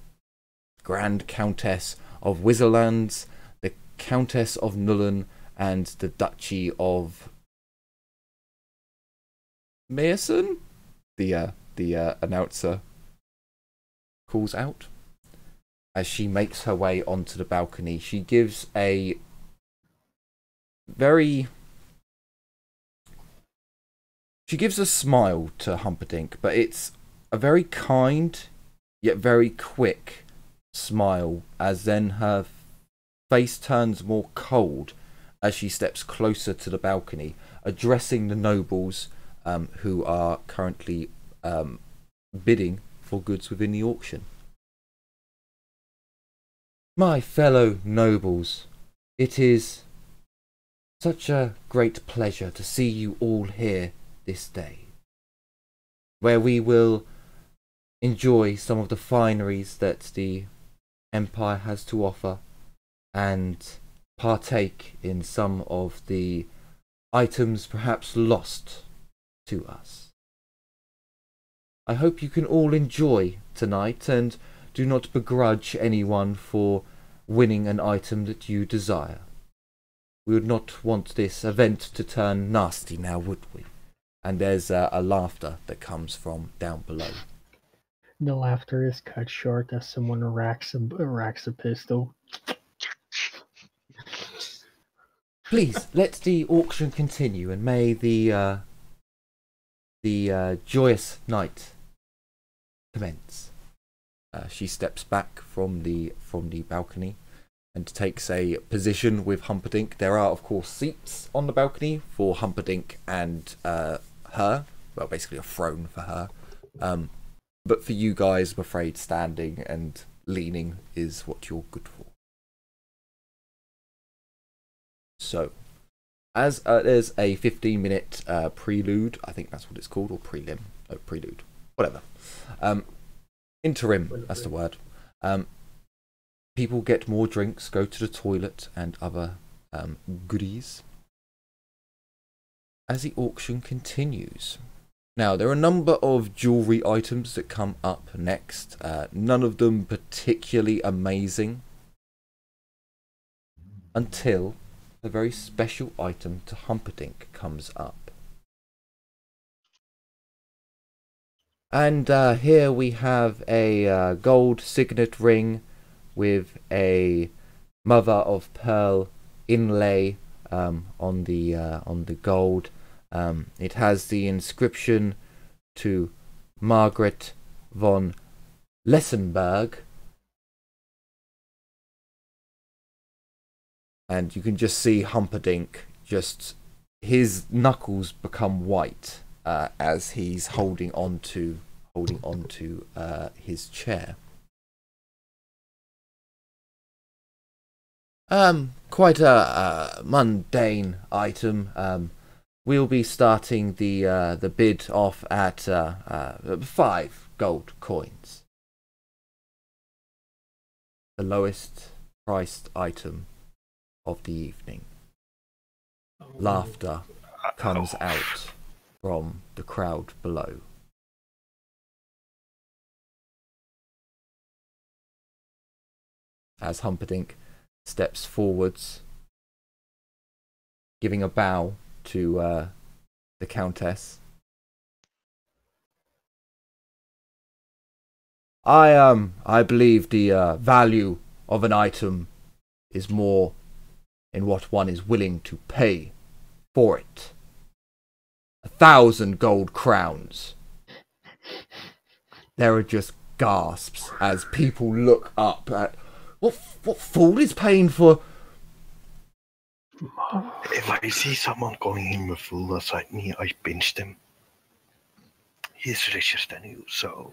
Grand Countess of Wizarlands, the Countess of Nuln, and the Duchy of Mason, the announcer calls out as she makes her way onto the balcony. She gives a smile to Humperdinck, but it's a very kind yet very quick smile, as then her face turns more cold as she steps closer to the balcony, addressing the nobles who are currently bidding for goods within the auction. My fellow nobles, it is such a great pleasure to see you all here this day, where we will enjoy some of the fineries that the Empire has to offer and partake in some of the items perhaps lost to us. I hope you can all enjoy tonight and do not begrudge anyone for winning an item that you desire. We would not want this event to turn nasty now, would we? And there's a laughter that comes from down below. The laughter is cut short as someone racks a pistol. Please, let the auction continue, and may the joyous night commence. She steps back from the balcony and takes a position with Humperdinck. There are, of course, seats on the balcony for Humperdinck and her. Well, basically a throne for her. But for you guys, I'm afraid standing and leaning is what you're good for. So, as there's a 15-minute prelude, I think that's what it's called, or prelim, no, prelude, whatever. Interim, that's the word. People get more drinks, go to the toilet, and other goodies as the auction continues. Now, there are a number of jewellery items that come up next, none of them particularly amazing, until a very special item to Humperdinck comes up. And here we have a gold signet ring with a mother of pearl inlay on the gold. It has the inscription to Margaret von Lessenberg. And you can just see Humperdinck, his knuckles become white as he's holding on to his chair. Quite a mundane item. We'll be starting the bid off at 5 gold coins. The lowest priced item of the evening. Oh. Laughter comes out from the crowd below. As Humperdinck steps forwards, giving a bow to the Countess. I believe the value of an item is more in what one is willing to pay for it. 1,000 gold crowns. There are just gasps as people look up at what fool is paying for. If I see someone calling him a fool outside me, I pinched him. He's richer than you, so...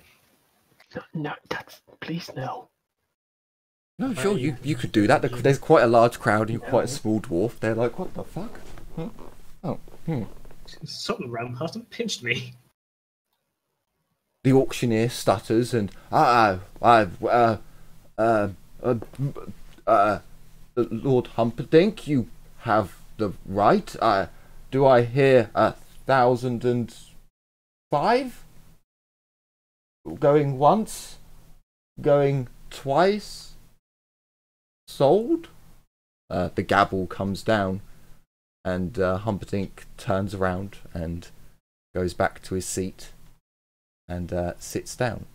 No, that's... Please, no. No, sure, you could do that. There's quite a large crowd and you're quite a small dwarf. They're like, what the fuck? Huh? Oh, Something ran past and pinched me. The auctioneer stutters and Lord Humperdinck, you have the right. Do I hear 1,005? Going once? Going twice? Sold? The gavel comes down, and Humperdinck turns around and goes back to his seat and sits down.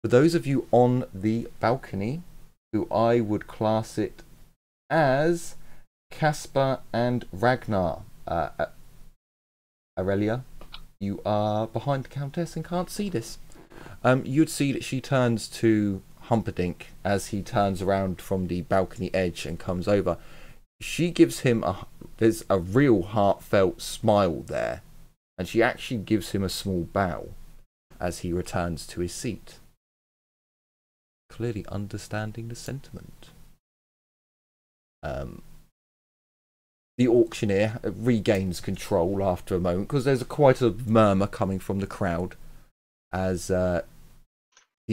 For those of you on the balcony, who I would class it as Caspar and Ragnar, Aurelia, you are behind the Countess and can't see this. You'd see that she turns to Humperdinck as he turns around from the balcony edge and comes over. She gives him there's a real heartfelt smile there, and she actually gives him a small bow as he returns to his seat, clearly understanding the sentiment. The auctioneer regains control after a moment because there's quite a murmur coming from the crowd as the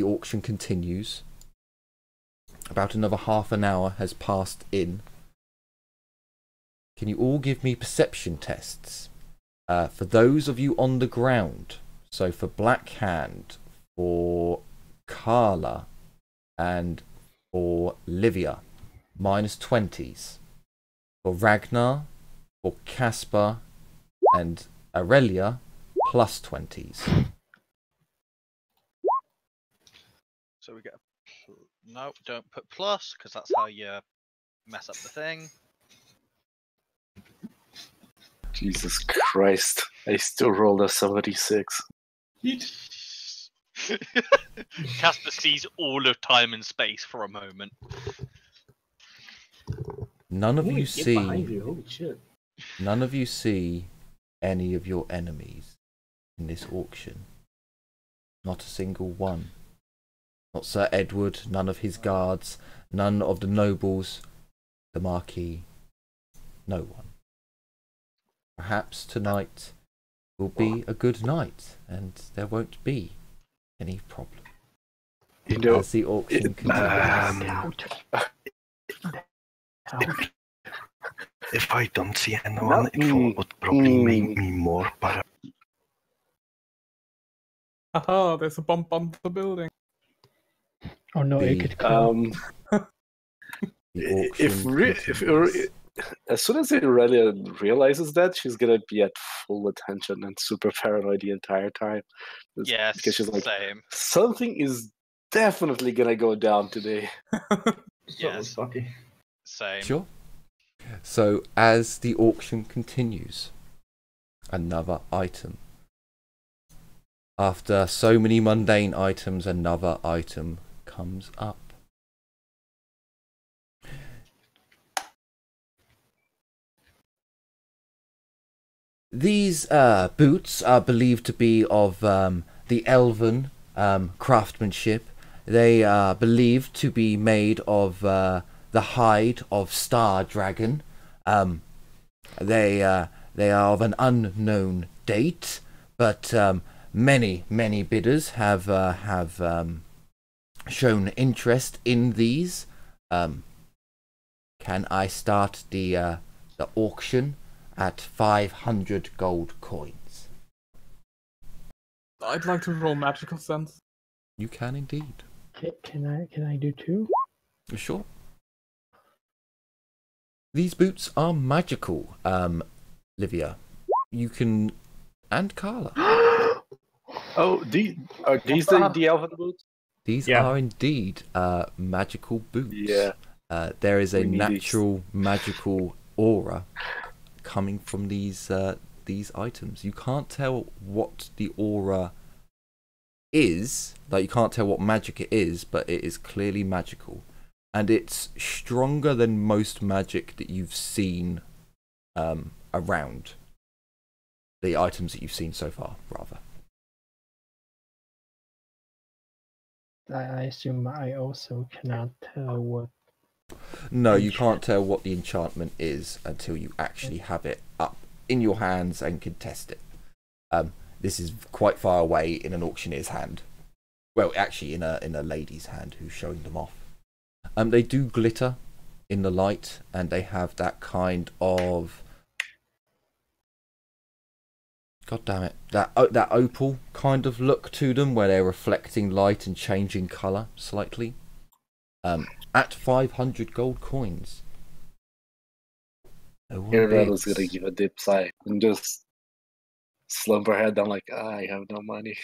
auction continues. About another half an hour has passed in. Can you all give me perception tests? For those of you on the ground, so for Blackhand, for Carla, and for Livia, -20s. For Ragnar, for Caspar, and Aurelia, +20s. So we get no, don't put plus, because that's how you mess up the thing. Jesus Christ. I still rolled a 76. Casper sees all of time and space for a moment. None of you see. Behind you. Holy shit. None of you see any of your enemies in this auction. Not a single one. Not Sir Edward, none of his guards, none of the nobles, the Marquis, no one. Perhaps tonight will be a good night and there won't be any problem. You know, as the auction continues. If I don't see anyone, it would probably make me more paranoid. Haha, there's a bump on the building. Oh no, it could come. As soon as Aurelia realizes that, she's gonna be at full attention and super paranoid the entire time. Yes, because she's like, same. something is definitely gonna go down today. Yes, lucky. Same. Sure. So as the auction continues, another item. After so many mundane items, another item comes up. These boots are believed to be of the elven craftsmanship. They are believed to be made of the hide of Star Dragon. They are of an unknown date, but many bidders have shown interest in these, can I start the auction at 500 gold coins? I'd like to roll magical sense. You can indeed. Can I do 2? Sure. These boots are magical, Livia. You can... And Carla. Oh, are these the elven boots? These Yeah. are indeed magical boots. Yeah. There is a We need natural magical aura coming from these items. You can't tell what the aura is, like you can't tell what magic it is, but it is clearly magical. And it's stronger than most magic that you've seen around. The items that you've seen so far, rather. I assume I also cannot tell what. No, you can't tell what the enchantment is until you actually have it up in your hands and can test it. This is quite far away in an auctioneer's hand. Well, actually, in a lady's hand who's showing them off. They do glitter in the light, and they have that kind of... God damn it. That opal kind of look to them, where they're reflecting light and changing colour slightly. At 500 gold coins. No one Iradella's bids. gonna give a dip sigh and just slump her head down like, I have no money.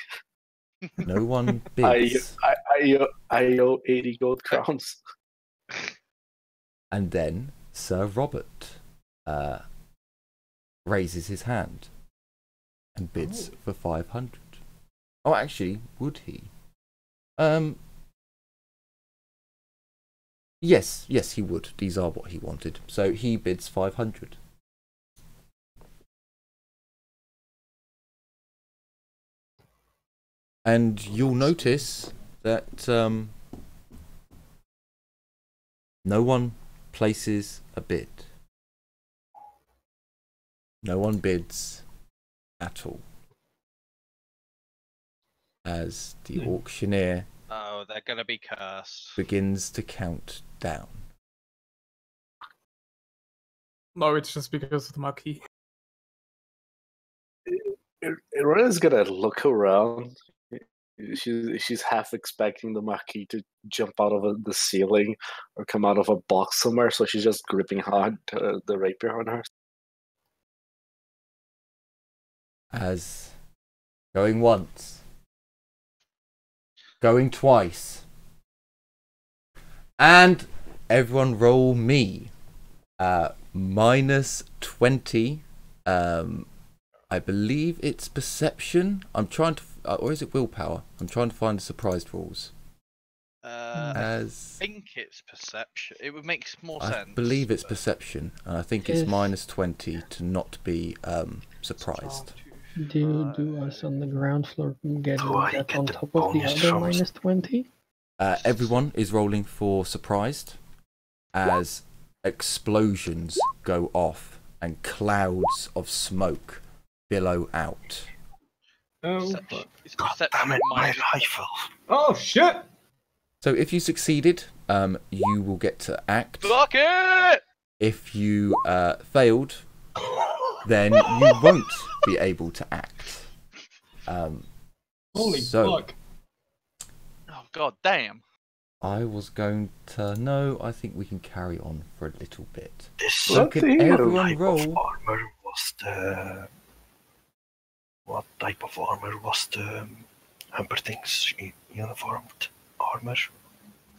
No one bids. I owe 80 gold crowns. And then Sir Robert raises his hand and bids for 500. Oh, actually, would he? Yes, he would. These are what he wanted. So he bids 500. And you'll notice that no one places a bid. No one bids at all. As the auctioneer Oh, they're gonna be cursed. begins to count down. No, it's just because of the marquee. Iradella's gonna look around. She's half expecting the marquis to jump out of the ceiling or come out of a box somewhere, so she's just gripping hard the rapier on her. As going once, going twice, and everyone roll me. Minus 20. I believe it's perception. I'm trying to, or is it willpower? I'm trying to find the surprised rules. I think it's perception. It would make more sense. I believe it's perception, and I think it's minus 20 to not be surprised. Do us on the ground floor get I that get on the top of the bonus other from- minus 20? Everyone is rolling for surprised as explosions go off and clouds of smoke billow out. Oh, Perception. It's God perception damn it, my minus rifle. oh shit! So if you succeeded, you will get to act. Fuck it! If you failed, then you won't be able to act. Holy so fuck! Oh god damn. I was going to... No, I think we can carry on for a little bit. This So can Nothing. everyone type of roll? armor was the... What type of armor was the Humperdinck's uniformed armor?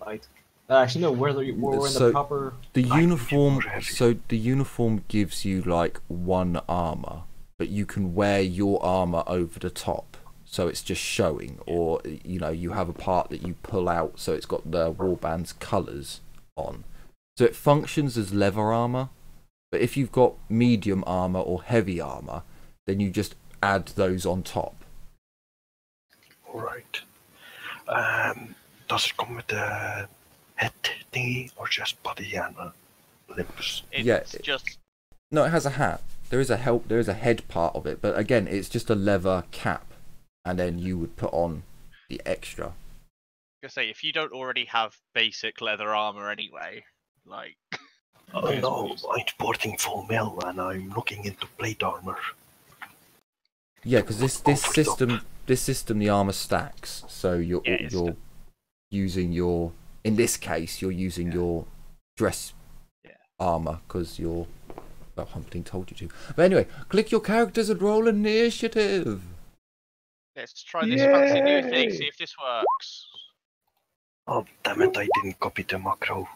Right. Actually, no. We're in So- the proper. The Like uniform, more heavy. so the uniform gives you like one armor, but you can wear your armor over the top, so it's just showing, or you know, you have a part that you pull out, so it's got the warband's colours on. So it functions as leather armor, but if you've got medium armor or heavy armor, then you just add those on top. Alright. Does it come with the head thingy or just body and limbs? It's Yeah, just No, it has a hat. There is a head part of it, but again, it's just a leather cap, and then you would put on the extra. I say, if you don't already have basic leather armor anyway, like. Oh no, I'm sporting full mail and I'm looking into plate armor. Yeah, because this system, the armor stacks. So you're using your, in this case, you're using your dress armor because you're. Well, Humperdinck told you to. But anyway, click your characters and roll initiative. Let's try this fancy new thing. See if this works. Oh damn it! I didn't copy the macro.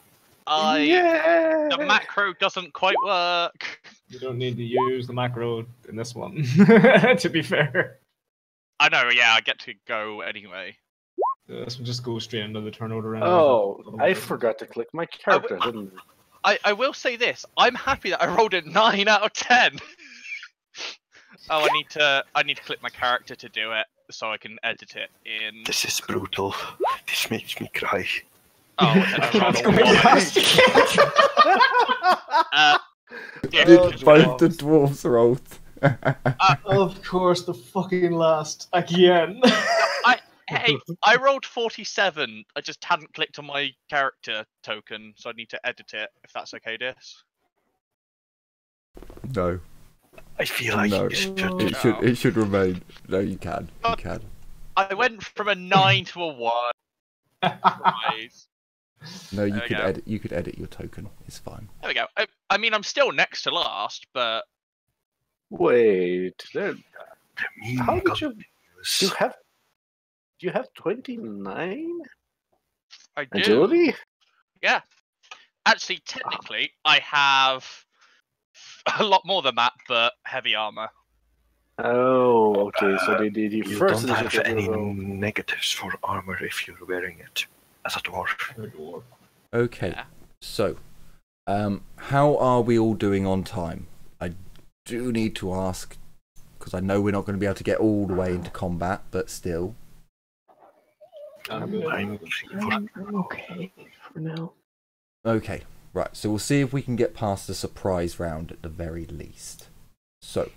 The macro doesn't quite work. You don't need to use the macro in this one, to be fair. I know, yeah, I get to go anyway. This will just go straight into the turnover. Oh, I forgot to click my character, didn't I will say this. I'm happy that I rolled a 9 out of 10. Oh, I need to click my character to do it, so I can edit it in. This is brutal. This makes me cry. Oh, and I rolled a 1. Both the dwarves rolled. Of course, the fucking last again. I rolled 47. I just hadn't clicked on my character token, so I need to edit it. If that's okay, Dis. No. I feel like it should remain. No, you can. You can. I went from a 9 to a 1. No, you could edit. You could edit your token. It's fine. There we go. I mean, I'm still next to last, but Wait, how did you have 29 I do. agility? Yeah. Actually, technically, I have a lot more than that, but heavy armor. Oh, okay. So they did You first don't have initiative any roll. negatives for armor if you're wearing it as a dwarf. Okay. So, how are we all doing on time? I do need to ask because I know we're not going to be able to get all the way into combat, but still. I'm okay for now. Okay, right. So we'll see if we can get past the surprise round at the very least. So,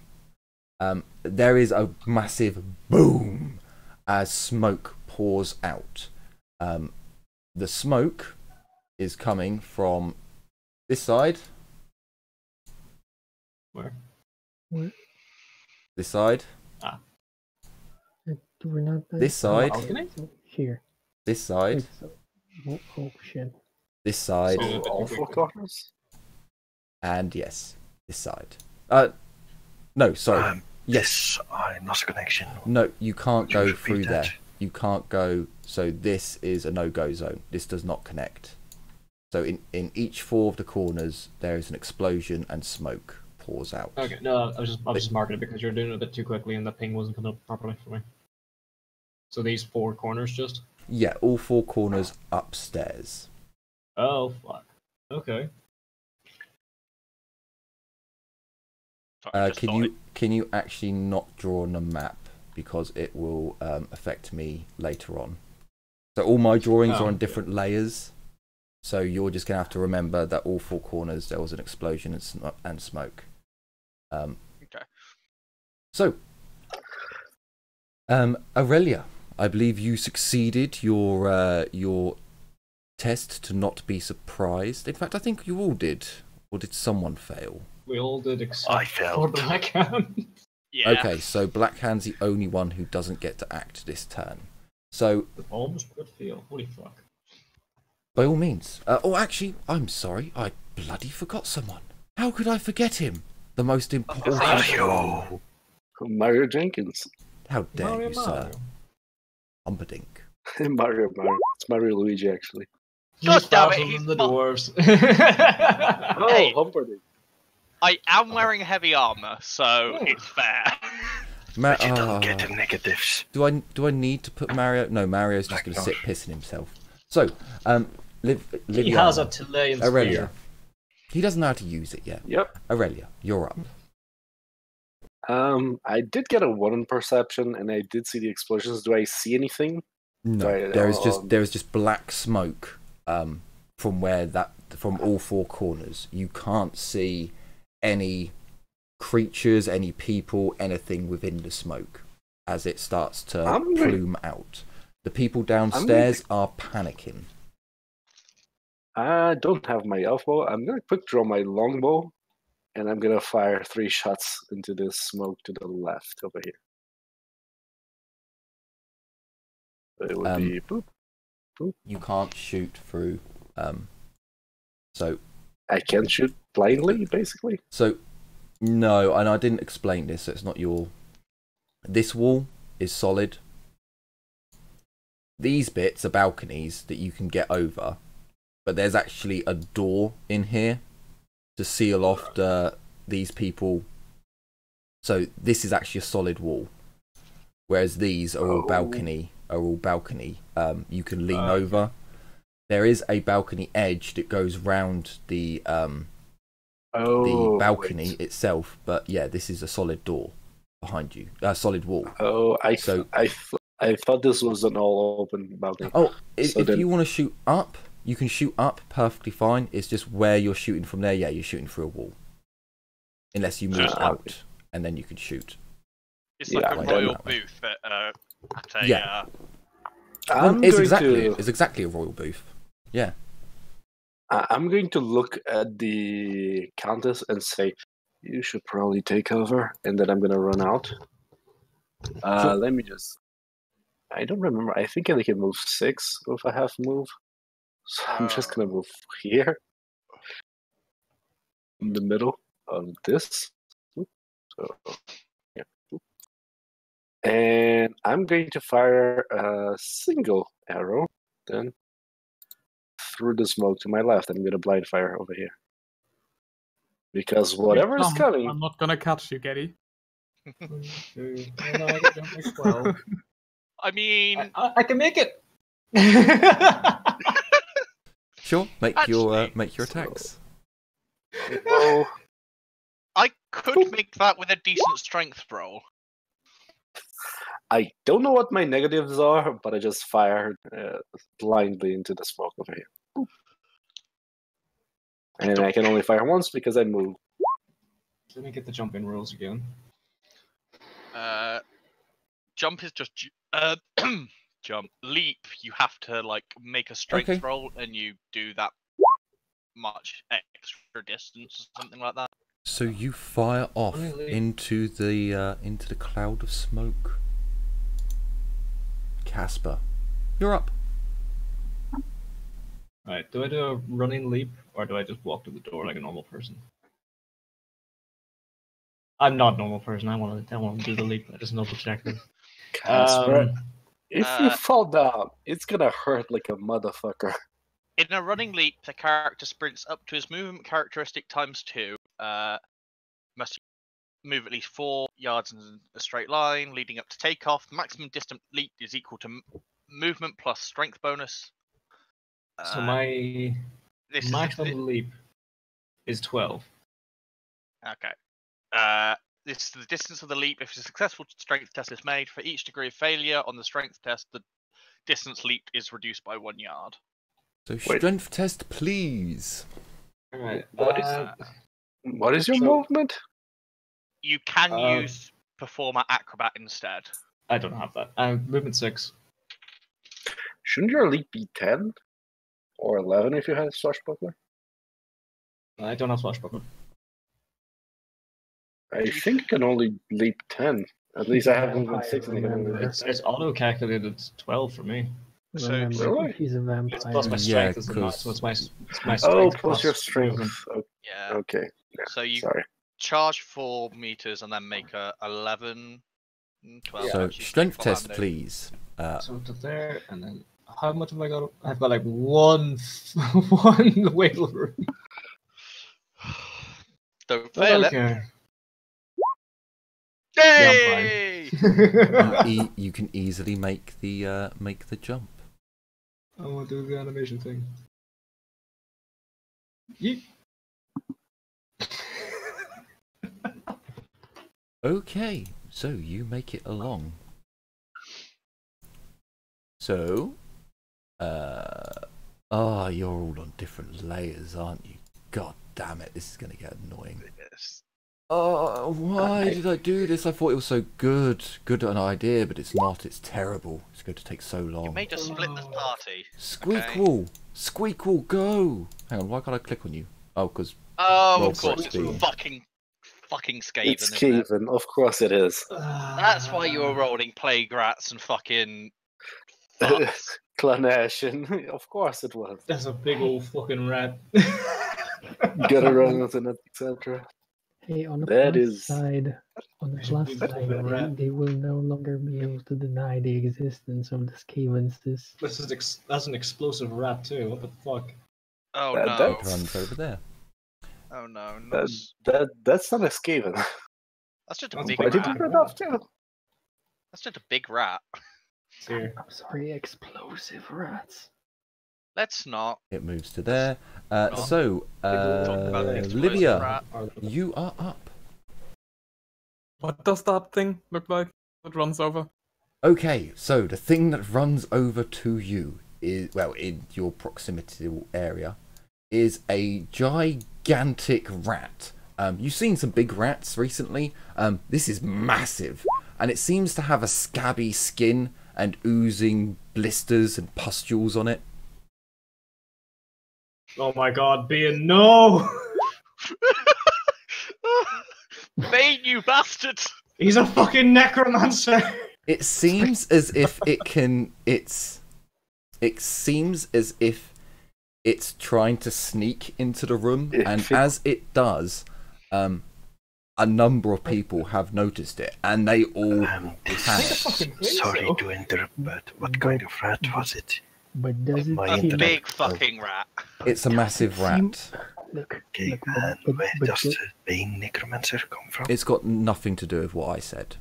there is a massive boom as smoke pours out. The smoke is coming from this side. Where? This side. We're not This side. Here. This side. Oh shit. This side. So all four corners? And yes, this side. No, sorry. Yes, lost connection. No, you can't go Repeat through that. there. You can't go. So this is a no-go zone. This does not connect. So in each 4 of the corners, there is an explosion and smoke pours out. Okay, no, I was just marking it because you're doing it a bit too quickly and the ping wasn't coming up properly for me. So these 4 corners just? Yeah, all 4 corners upstairs. Oh, fuck. Okay. Can you actually not draw on a map because it will affect me later on. So all my drawings are on different layers. So you're just gonna have to remember that all 4 corners there was an explosion and smoke. Okay. So, Aurelia, I believe you succeeded your test to not be surprised. In fact, I think you all did. Or did someone fail? We all did except I failed. for Blackhand. Yeah. Okay, so Blackhand's the only one who doesn't get to act this turn. So, Almost could feel. Holy fuck. by all means. Oh, actually, I'm sorry. I bloody forgot someone. How could I forget him? The most important. Mario. Mario Jenkins. How dare Mario, you, sir? Mario. Humperdinck. Mario. It's Mario Luigi, actually. God He's damn it, faster he's than the not- dwarves. Oh, Hey. Humperdinck. I am wearing heavy armor, so it's fair. But you don't get the negatives. Do I need to put Mario? No, Mario's just going to sit pissing himself. So, He has a Chilean Aurelia. spear. He doesn't know how to use it yet. Yep. Aurelia, you're up. I did get a 1 in perception, and I did see the explosions. Do I see anything? No, Right, there is just black smoke from all 4 corners. You can't see any creatures, any people, anything within the smoke as it starts to plume out. The people downstairs are panicking. I don't have my elbow. I'm gonna quick draw my longbow, and I'm gonna fire 3 shots into the smoke to the left over here. It would be boop, boop. You can't shoot through. So I can shoot blindly, basically. So no, and I didn't explain this. So it's not your. This wall is solid. These bits are balconies that you can get over, but there's actually a door in here to seal off these people. So this is actually a solid wall, whereas these are all balcony. You can lean over. There is a balcony edge that goes round the balcony itself, but yeah, this is a solid door behind you, a solid wall. I thought this was an all open balcony. Oh, if you want to shoot up, you can shoot up perfectly fine. It's just where you're shooting from there. Yeah, you're shooting through a wall, unless you move out, and then you can shoot. It's like a royal booth at a It's exactly a royal booth. Yeah. I'm going to look at the countess and say, you should probably take over, and then I'm going to run out. Let me just... I don't remember. I think I can move 6 with a half move. So I'm just going to move here. In the middle of this. So, yeah. And I'm going to fire a single arrow, then through the smoke to my left. I'm going to blind fire over here. Because whatever is coming... I'm not going to catch you, Getty. I mean... I can make it! Sure, make your attacks. Oh. I could make that with a decent strength roll. I don't know what my negatives are, but I just fired blindly into the smoke over here. And I can only fire once because I moved. Let me get the jumping rules again. Jump is just jump. Leap, you have to like make a strength roll, and you do that much extra distance or something like that. So you fire off into the cloud of smoke. Casper, you're up. Alright, do I do a running leap, or do I just walk to the door like a normal person? I'm not a normal person. I want to do the leap. I just double check this. Casper, if you fall down, it's gonna hurt like a motherfucker. In a running leap, the character sprints up to his movement characteristic times 2. Must move at least 4 yards in a straight line, leading up to takeoff. The maximum distance leap is equal to movement plus strength bonus. So my maximum leap is 12. Okay. This is the distance of the leap if a successful strength test is made. For each degree of failure on the strength test, the distance leaped is reduced by 1 yard. So strength test, please. Alright. What is your movement? You can use Performer Acrobat instead. I don't have that. Movement 6. Shouldn't your leap be 10? Or 11 if you had a swashbuckler? I don't have swashbuckler. I think you can only leap 10. At least I have movement 6. It's auto-calculated 12 for me. So really? He's a vampire. Plus my strength is the so it's my strength. Oh, plus your strength. Yeah. Okay. Yeah. So you Sorry. charge 4 meters and then make a 11, 12. So strength test, please. So to there, and then how much have I got? I've got like one wiggle room. Don't fail Okay. it. Yay! You can easily make the jump. I want to do the animation thing. Yeet. Okay, so you make it along. So, you're all on different layers, aren't you? God damn it, this is gonna get annoying. Yes. Oh, why did I do this? I thought it was so good. Good an idea, but it's not. It's terrible. It's going to take so long. You may just split this party. Squeakquel! Squeakquel, go! Hang on, why can't I click on you? Oh, because... Oh, Roll of course, for it's speed. fucking Skaven, It's isn't it? Skaven, of course it is. That's why you were rolling plague rats and fucking fucks. Clannation, of course it was. That's a big old fucking rat. Get around and etc. Hey, on the That plus is- side, on the There's a plus big side, fucking rat. they will no longer be able to deny the existence of the Skavens. That's an explosive rat too. What the fuck? Oh That- no. that- Runs over there. Oh no. no. That's not a Skaven. That's just a That's big Why big did you rat. run off too? That's just a big rat. Here. I'm sorry, explosive rats. Let's not. It moves to there. No. So, Talk about the explosive Livia, rat. you are up. What does that thing look like that runs over? Okay, so the thing that runs over to you is, well, in your proximity area, is a gigantic rat. You've seen some big rats recently. This is massive, and it seems to have a scabby skin and oozing blisters and pustules on it. Oh my god, Bean, no! Bane, you bastard! He's a fucking necromancer! It seems as if it can. It seems as if it's trying to sneak into the room, and as it does, a number of people have noticed it, and they all panic. Sorry to interrupt, but what kind of rat was it? But does it My A seem... internet- big fucking rat. It's a massive rat. Look, Okay, look, and where but does the Bane necromancer come from? It's got nothing to do with what I said,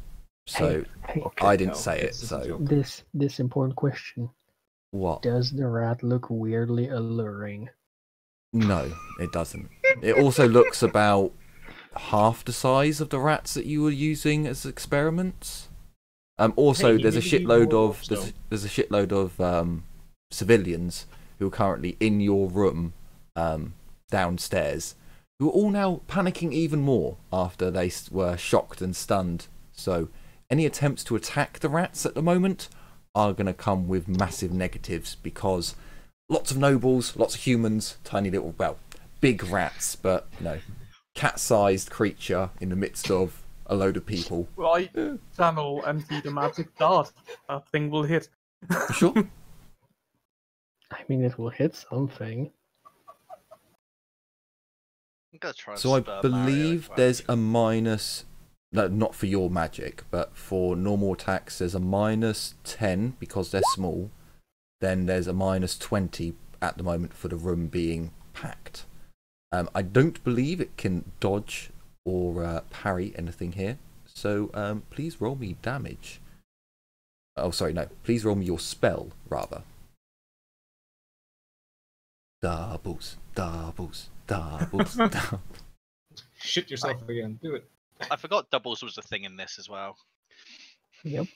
so hey, Okay, I didn't no, say it. this is a So joke. this important question. what? Does the rat look weirdly alluring? No, it doesn't. It also looks about half the size of the rats that you were using as experiments. Also, Hey, there's a maybe shitload more of so. there's a shitload of civilians who are currently in your room downstairs, who are all now panicking even more after they were shocked and stunned. So, any attempts to attack the rats at the moment are going to come with massive negatives, because lots of nobles, lots of humans, tiny little, well, big rats, but, you know, cat-sized creature in the midst of a load of people. Well, I channel empty the magic dart. That thing will hit. Sure. I mean, it will hit something. I'm gonna try and So I spur Mario believe into there's action. a minus, no, not for your magic, but for normal attacks, there's a -10 because they're small. Then there's a -20 at the moment for the room being packed. I don't believe it can dodge or parry anything here. So please roll me damage. Oh, sorry, no. Please roll me your spell, rather. Doubles, doubles, doubles, doubles. Shit yourself again, do it. I forgot doubles was a thing in this as well. Yep.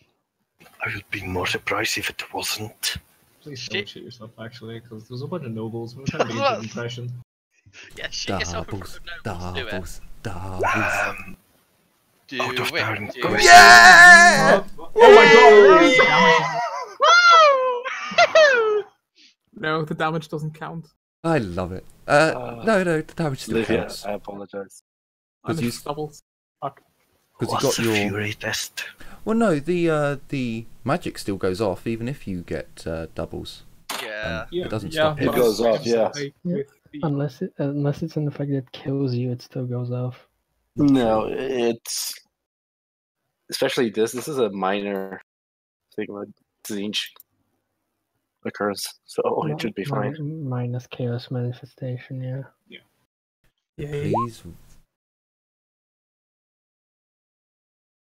I would be more surprised if it wasn't. Please Shit. don't shit yourself, actually, because there's a bunch of nobles. We're trying to get a good impression. Yeah, shit yourself in Doubles, front of nobles. Do it. doubles, doubles. Do Out of turn, it. Do go. it. Yeah! Oh my god! No, the damage doesn't count. I love it. No, the damage still Livia, counts. I apologize. And you- it's doubles. Fuck. Because What's you the got your. fury test? Well, no, the magic still goes off even if you get doubles. Yeah. It doesn't stop It it. goes off, yeah. With the- Unless it's in the fact that it kills you, it still goes off. No, it's especially this. This is a minor thing, like Zinch occurs, so it should be fine. Minus chaos manifestation, yeah. Yay. Please.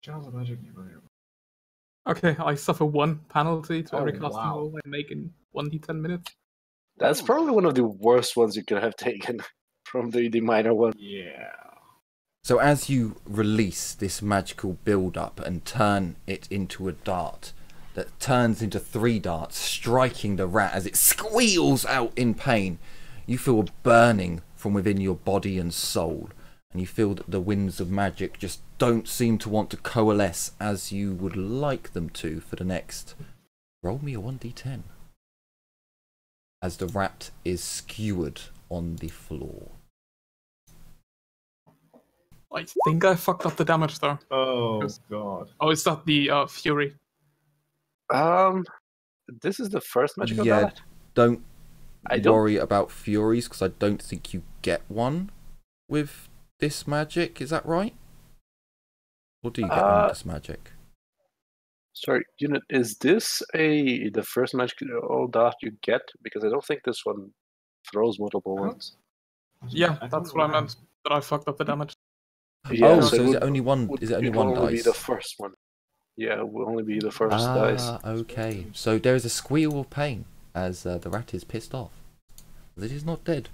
Channels of magic. Okay, I suffer 1 penalty to every Oh, casting wow. roll I make in 1d10 minutes. That's probably one of the worst ones you could have taken from the minor one. Yeah. So as you release this magical build-up and turn it into a dart that turns into 3 darts, striking the rat as it squeals out in pain, you feel a burning from within your body and soul. and you feel that the winds of magic just don't seem to want to coalesce as you would like them to for the next. Roll me a 1d10. As the rat is skewered on the floor. I think I fucked up the damage though. Oh god. Oh, is that the fury? This is the first magical Yeah, dot? don't I don't- worry about furies because I don't think you get one with this magic. Is that right? Or do you get one with this magic? Sorry, unit, is this the first magical dot you get? Because I don't think this one throws multiple ones. Yeah, I that's don't what I know. meant. That I fucked up the damage. Yeah, Oh, so so is would- it only one? would- Is it only it one would only be dice? the first one. Yeah, it will only be the first dice. Okay. So there is a squeal of pain as the rat is pissed off. It is not dead.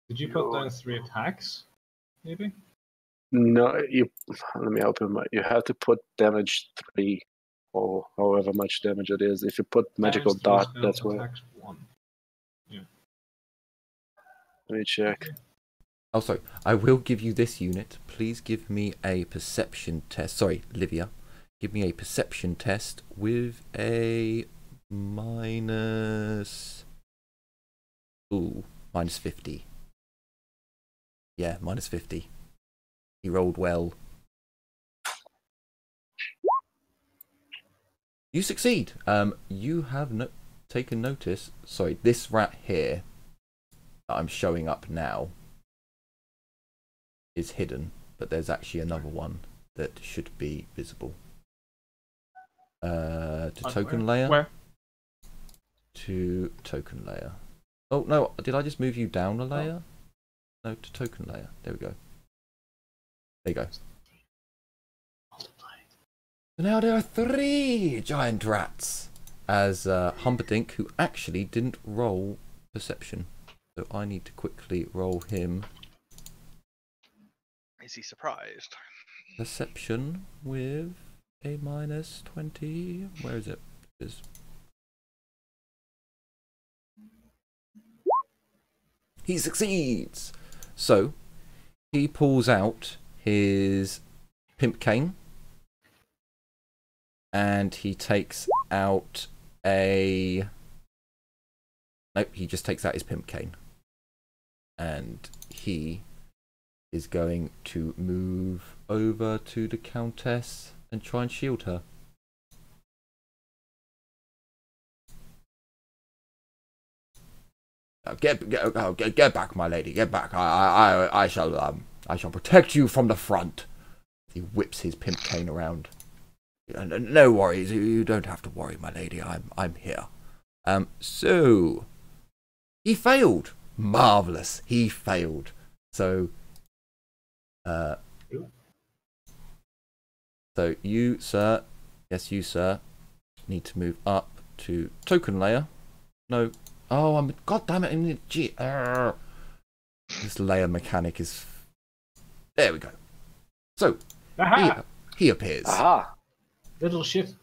Did you put down 3 attacks? Maybe? No, let me help him. You have to put damage 3, or however much damage it is. If you put magical Damage 3 dot, spells, that's where. attacks 1. Let me check. Oh, sorry. I will give you this unit. Please give me a perception test. Sorry, Livia. Give me a perception test with a minus... Ooh, minus 50. Yeah, minus 50. He rolled well. You succeed. You have taken notice. Sorry, this rat here that I'm showing up now is hidden, but there's actually another one that should be visible. To token layer. Where? To token layer. Oh no! Did I just move you down a layer? No, to token layer. There we go. There you go. So now there are 3 giant rats. As Humperdinck, who actually didn't roll perception, so I need to quickly roll him. Is he surprised? Perception with a minus 20. Where is it? It is. He succeeds! So, he pulls out his pimp cane. And he takes out a... Nope, he just takes out his pimp cane. And he is going to move over to the Countess and try and shield her. Get back, my lady. Get back. I shall protect you from the front. He whips his pimp cane around. No worries. You don't have to worry, my lady. I'm here. So he failed. Marvelous. He failed. So so you, sir, yes, you, sir, need to move up to token layer. No. Oh, God damn it! I'm in the This layer mechanic is. There we go. So he appears. Aha! Little shit.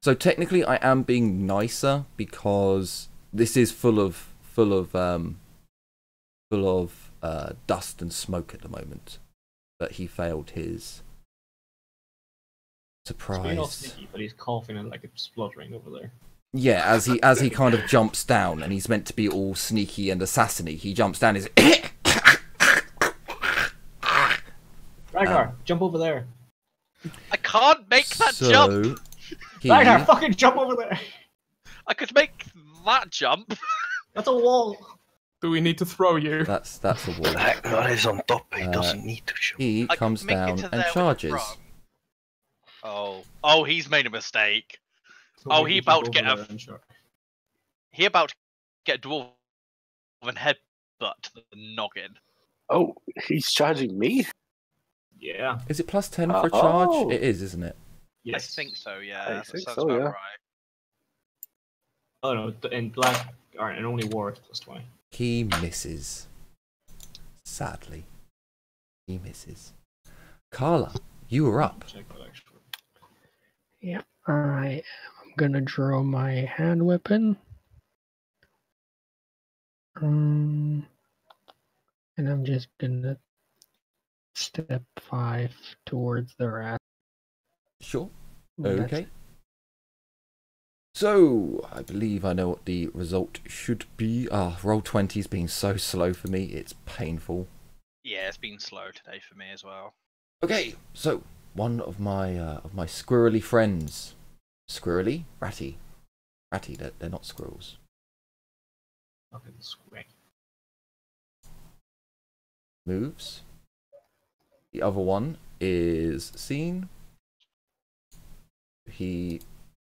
So technically, I am being nicer because this is full of dust and smoke at the moment. But he failed his surprise. He's being all sneaky, but he's coughing and like it's spluttering over there. Yeah, as he kind of jumps down, and he's meant to be all sneaky and assassin-y. He jumps down. He's Ragnar, jump over there. I can't make that jump. Ragnar, fucking jump over there. I could make that jump. That's a wall. Do we need to throw you? That's a wall. Ragnar is on top. He doesn't need to shoot. He I comes could make it down to and there with charges. the Oh, he's made a mistake. So Oh, maybe he jump about to get over a- there and shot. He about to get a dwarven headbutt to the noggin. Oh, he's charging me? Yeah. Is it plus 10 for a charge? Oh. It is, isn't it? Yes. I think so. Yeah, I that think sounds so, about yeah. right. Oh no, in black, alright, and only war it's plus 20. He misses. Sadly, he misses. Carla, you are up. Check that actually. Yep, I am gonna draw my hand weapon. And I'm just gonna step 5 towards the rat. Sure. That's Okay. So, I believe I know what the result should be. Roll 20's being so slow for me, it's painful. Yeah, it's been slow today for me as well. Okay, so one of my squirrely friends, squirrely, ratty, they're not squirrels. Fucking squick. Moves. The other one is seen. He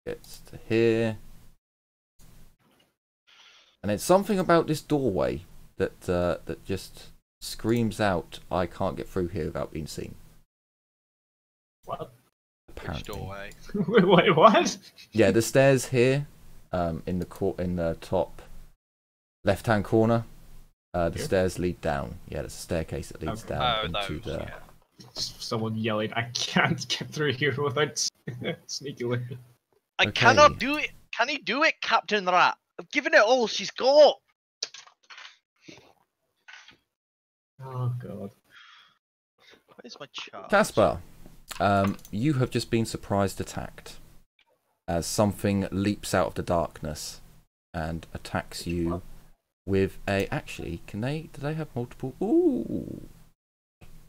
gets to here, and it's something about this doorway that that just screams out, "I can't get through here without being seen." What? Apparently. Which doorway? Wait, what? Yeah, the stairs here, in the top left-hand corner. The Here? stairs lead down. Yeah, there's a staircase that leads Okay. down Oh, into those, the. yeah. Someone yelling, I can't get through here without sneaking away. I Okay. cannot do it. Can you do it, Captain Rat? I've given it all she's got. Oh god. Where's my chart? Caspar, you have just been surprise attacked as something leaps out of the darkness and attacks you with a. Actually, do they have multiple? Ooh,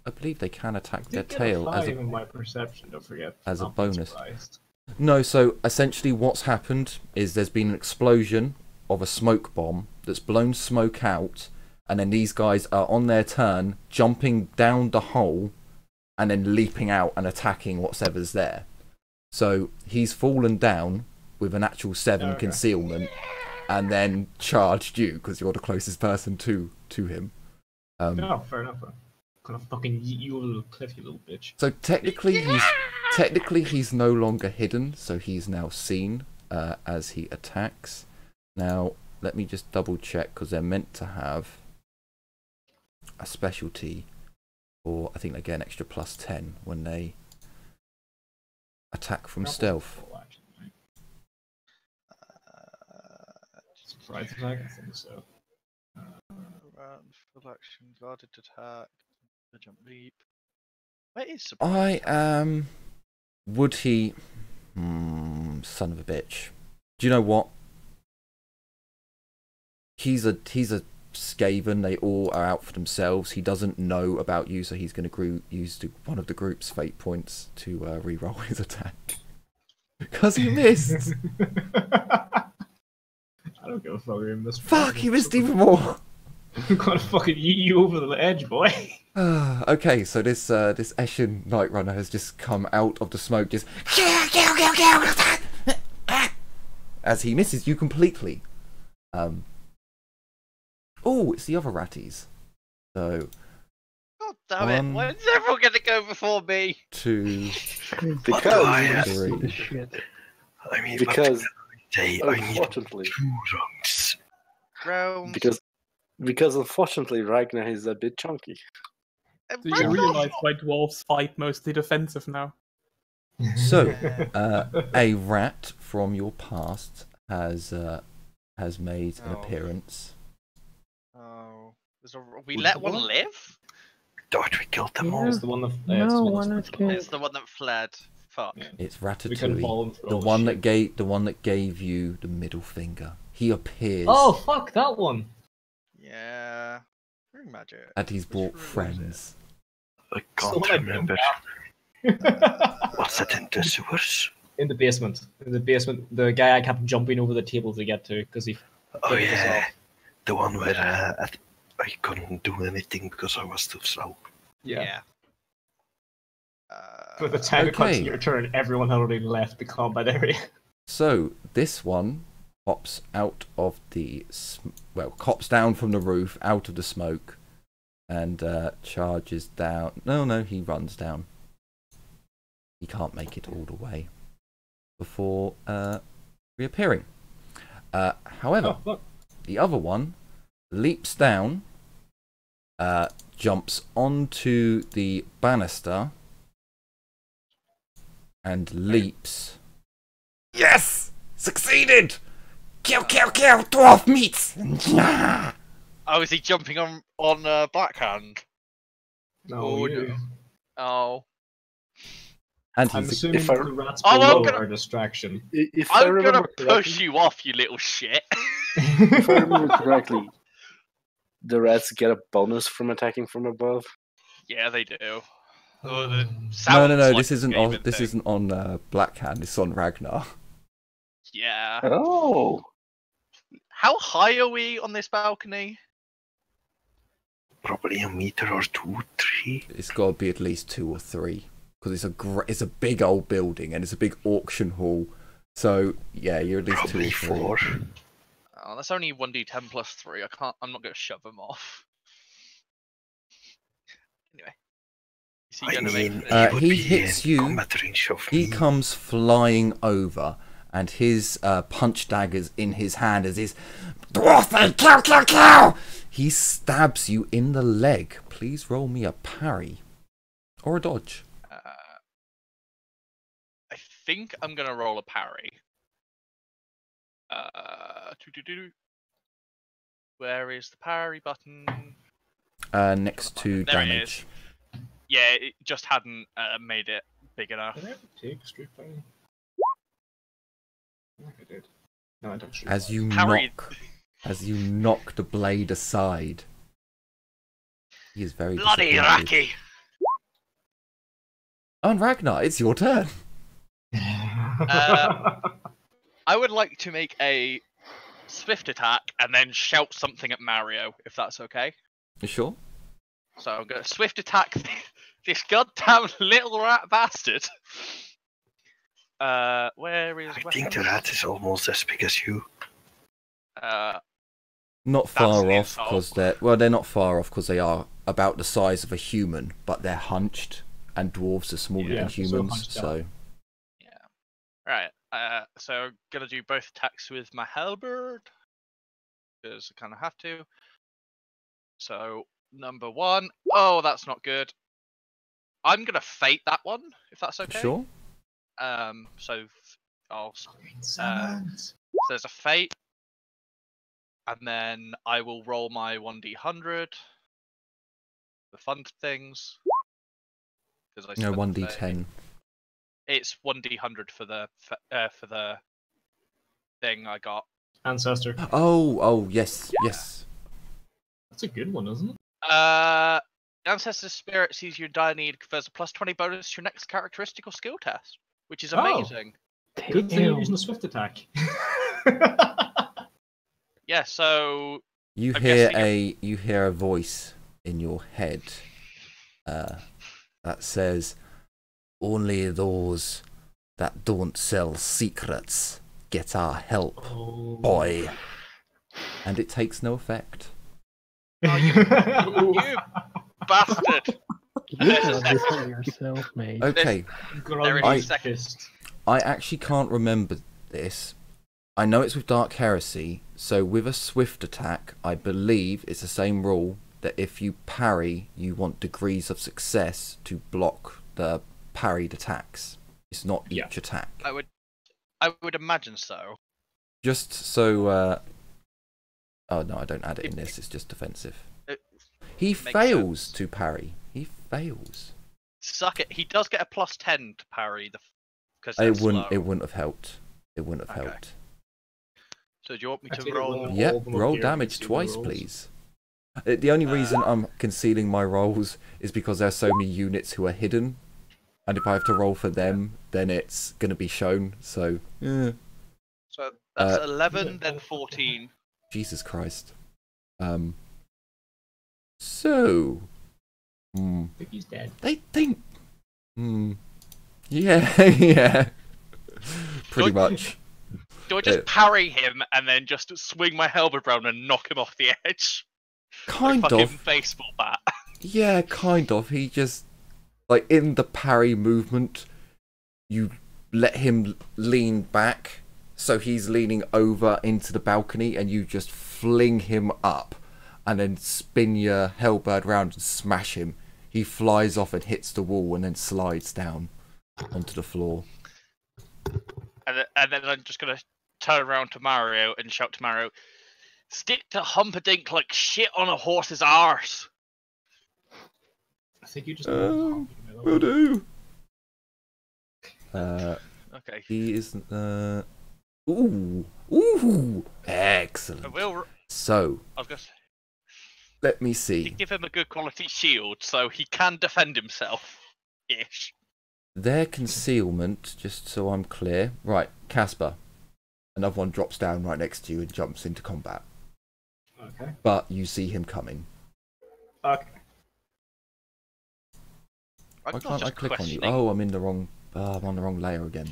I believe they can attack their tail as in my perception, don't forget. as a Not being bonus. surprised. No, so essentially what's happened is there's been an explosion of a smoke bomb that's blown smoke out, and then these guys are on their turn jumping down the hole and then leaping out and attacking whatever's there. So he's fallen down with an actual 7 Okay. concealment and then charged you because you're the closest person to him. No, fair enough. I'm gonna fucking yeet you over the cliff, you little bitch. So technically he's no longer hidden, so he's now seen as he attacks. Now let me just double check because they're meant to have a specialty, or I think they get an extra +10 when they attack from stealth. Surprise attack? I think so. Run, full action, guarded attack, jump leap. Where is surprise? I am. Would he? Son of a bitch. Do you know what? He's a Skaven. They all are out for themselves. He doesn't know about you, so he's going to use one of the group's fate points to re-roll his attack because he missed. I don't give a fuck. You missed. Fuck! He missed even more. I'm gonna fucking yeet you over the edge, boy. Okay, so this Eshin Night Runner has just come out of the smoke, just as he misses you completely. Oh, it's the other ratties. So God damn it! Why is everyone gonna go before me? 2, Because, 3. Shit. I mean, because I need unfortunately, 2 rounds. Round. because unfortunately Ragnar is a bit chunky. Do you realise why dwarves fight mostly defensive now? So, a rat from your past has made an Oh. appearance. Oh, we let one live? Thought we killed them all. It's the one that. No, it's the one one that's is killed. It's the one that fled. Fuck. Yeah. It's We couldn't follow him Ratatouille, through the all one shit. that gave you the middle finger. He appears. Oh fuck that one! Yeah. Room magic. And he's brought Which room is friends. I So can't I remember. What's it in the sewers? In the basement. In the basement, the guy I kept jumping over the table to get to because he. Oh figured us yeah, out. the one where I couldn't do anything because I was too slow. Yeah. Uh, By the time it got Okay. to your turn, everyone had already left the combat area. So this one hops out of the hops down from the roof out of the smoke and charges down. No, he runs down. He can't make it all the way before reappearing. However, Oh, look. the other one leaps down, jumps onto the banister, and leaps. Yes! Succeeded! Kill, dwarf meats! Oh, is he jumping on backhand? No, you. Oh. And I'm he's assuming if I- the rats Oh, I'm below gonna- are a distraction. If I I'm gonna remember push correctly, you off, you little shit. if I remember correctly, the rats get a bonus from attacking from above. Yeah, they do. Oh, no. sounds like This a isn't gaming on. This thing. isn't on Blackhand. It's on Ragnar. Yeah. Oh, How high are we on this balcony? Probably a meter or 2, 3. It's got to be at least 2 or 3 because it's a big old building and it's a big auction hall. So yeah, you're at least Probably 2 or 3. 4. Oh, that's only 1d10 plus 3. I'm not gonna shove them off. Anyway. Is he I gonna mean, make he the... would he be hits in you. combat range of He me. comes flying over, and his punch daggers in his hand as his dwarf kill, kill, kill. He stabs you in the leg. Please roll me a parry or a dodge. I think I'm gonna roll a parry. Where is the parry button? Next to There it damage. Yeah, it just hadn't made it big enough. Did I ever take Street Fighter? I think I did. No, I don't. Street As Fighter. you Parry. knock the blade aside. He is very Bloody disappointed. Raki! And Ragnar, it's your turn. I would like to make a swift attack and then shout something at Mario, if that's okay. You sure? So I'm gonna swift attack this goddamn little rat bastard. Where is I think the rat is almost as big as you. Not That's far an off insult. because they're not far off because they are about the size of a human, but they're hunched, and dwarves are smaller Yeah, than so humans. hunched So Right. So I'm gonna do both attacks with my halberd because I kind of have to. So number 1. Oh, that's not good. I'm gonna fate that one if that's okay. sure. So I'll Summons. there's a fate, and then I will roll my 1d100. The fun things. Because I No, spent the fate. 1d10. It's 1d100 for the thing I got. Ancestor. Oh, yes, yes. That's a good one, isn't it? Ancestor's Spirit sees you in dire need, confers a plus 20 bonus to your next characteristic or skill test, which is Oh. amazing. Good thing you're Damn. using a swift attack. Yeah, so You I'm hear guessing a voice in your head that says, "Only those that don't sell secrets get our help, Oh. boy." And it takes no effect. oh, you bastard. You brought this on yourself, mate. Okay, There it I- is, second. Fist. I actually can't remember this. I know it's with Dark Heresy, so with a swift attack, I believe it's the same rule that if you parry, you want degrees of success to block the parried attacks. It's not each Yeah. attack. I would imagine so. Just so. Oh no, I don't add it in this. It's just defensive. It He makes fails sense. to parry. He fails. Suck it. He does get a plus 10 to parry because It wouldn't have helped. It wouldn't have Okay. helped. So do you want me I to take it roll? all Yep, of them up roll here, damage you can see the twice, rolls. please. The only reason I'm concealing my rolls is because there's so many units who are hidden, and if I have to roll for them, then it's going to be shown. So, So that's Uh, 11, then 14. Jesus Christ. So, I think he's dead. they think. Yeah, yeah. Pretty much. Do I just parry him and then just swing my halberd round and knock him off the edge? Kind like of. fucking baseball bat. Yeah, kind of. He just, like, in the parry movement, you let him lean back, so he's leaning over into the balcony, and you just fling him up, and then spin your halberd round and smash him. He flies off and hits the wall, and then slides down onto the floor. And then I'm just gonna turn around to Mario and shout to Mario, "Stick to Humperdinck like shit on a horse's arse." think you just. Will do. Okay. He is. Ooh, excellent. So, I was gonna say, let me you see. give him a good quality shield so he can defend himself. Ish. Their concealment, just so I'm clear. Right, Casper. Another one drops down right next to you and jumps into combat. Okay. But you see him coming. Okay. Why can't I click on you? Oh, I'm in the wrong. I'm on the wrong layer again.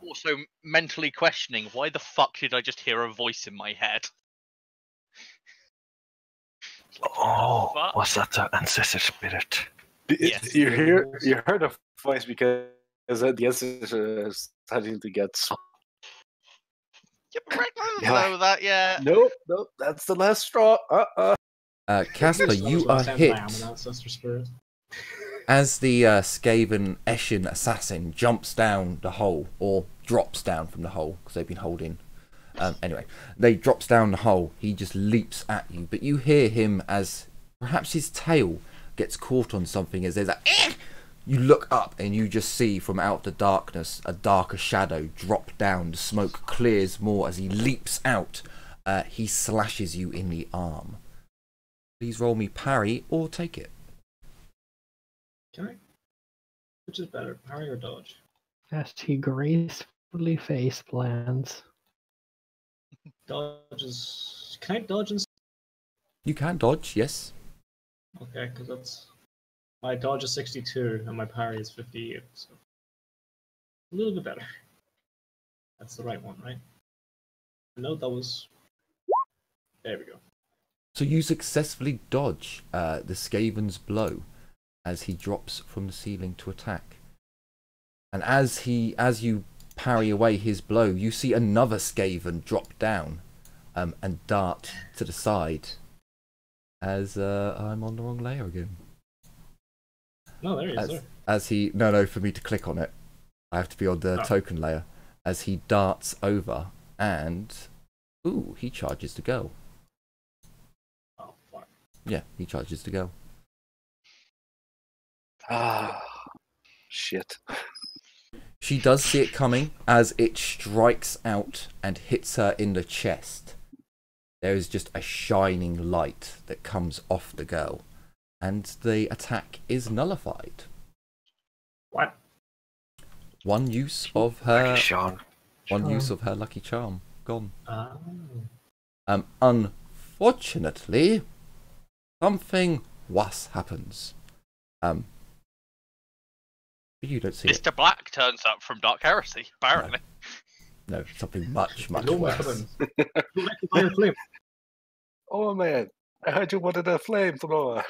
Also, mentally questioning, why the fuck did I just hear a voice in my head? Oh, was that the ancestor spirit? Yes. You heard a voice because the ancestor is starting to get. Know that, yeah. Nope, that's the last straw. Casper, you are hit. Ancestor spirit. As the Skaven Eshin assassin jumps down the hole, or drops down from the hole, because they've been holding. Anyway, they drops down the hole. He just leaps at you, but you hear him as perhaps his tail gets caught on something. As there's a, you look up and you just see from out the darkness a darker shadow drop down. The smoke clears more as he leaps out. He slashes you in the arm. Please roll me parry or take it. Can I? Which is better, parry or dodge? As he gracefully face plants. Dodge is. Can I dodge and? You can dodge, yes. Okay, because that's my dodge is 62 and my parry is 58, so a little bit better. That's the right one, right? No, that was. There we go. So you successfully dodge the Skaven's blow as he drops from the ceiling to attack. And as you parry away his blow, you see another Skaven drop down and dart to the side. As I'm on the wrong layer again. No, there he is. As he no, for me to click on it, I have to be on the token layer. As he darts over and he charges to go. Oh fuck. Yeah, he charges to go. Shit. She does see it coming as it strikes out and hits her in the chest. There is just a shining light that comes off the girl, and the attack is nullified. What? One use of her lucky charm gone. Unfortunately, something worse happens. You don't see Mr. Black turns up from Dark Heresy, apparently. No, something much worse. Oh man, I heard you wanted a flamethrower.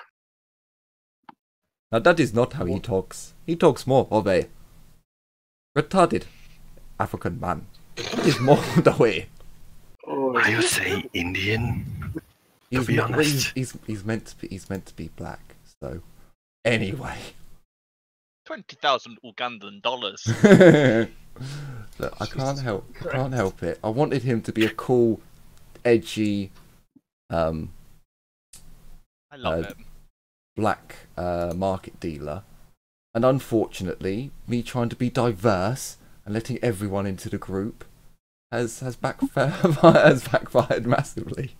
Now that is not how he talks. He talks more of a retarded African man. That is more the way. I would say Indian. To be honest, he's meant to be black. So anyway. 20,000 Ugandan dollars. Look, I can't help it. I wanted him to be a cool, edgy, I love it. Black market dealer, and unfortunately, me trying to be diverse and letting everyone into the group has backfired massively.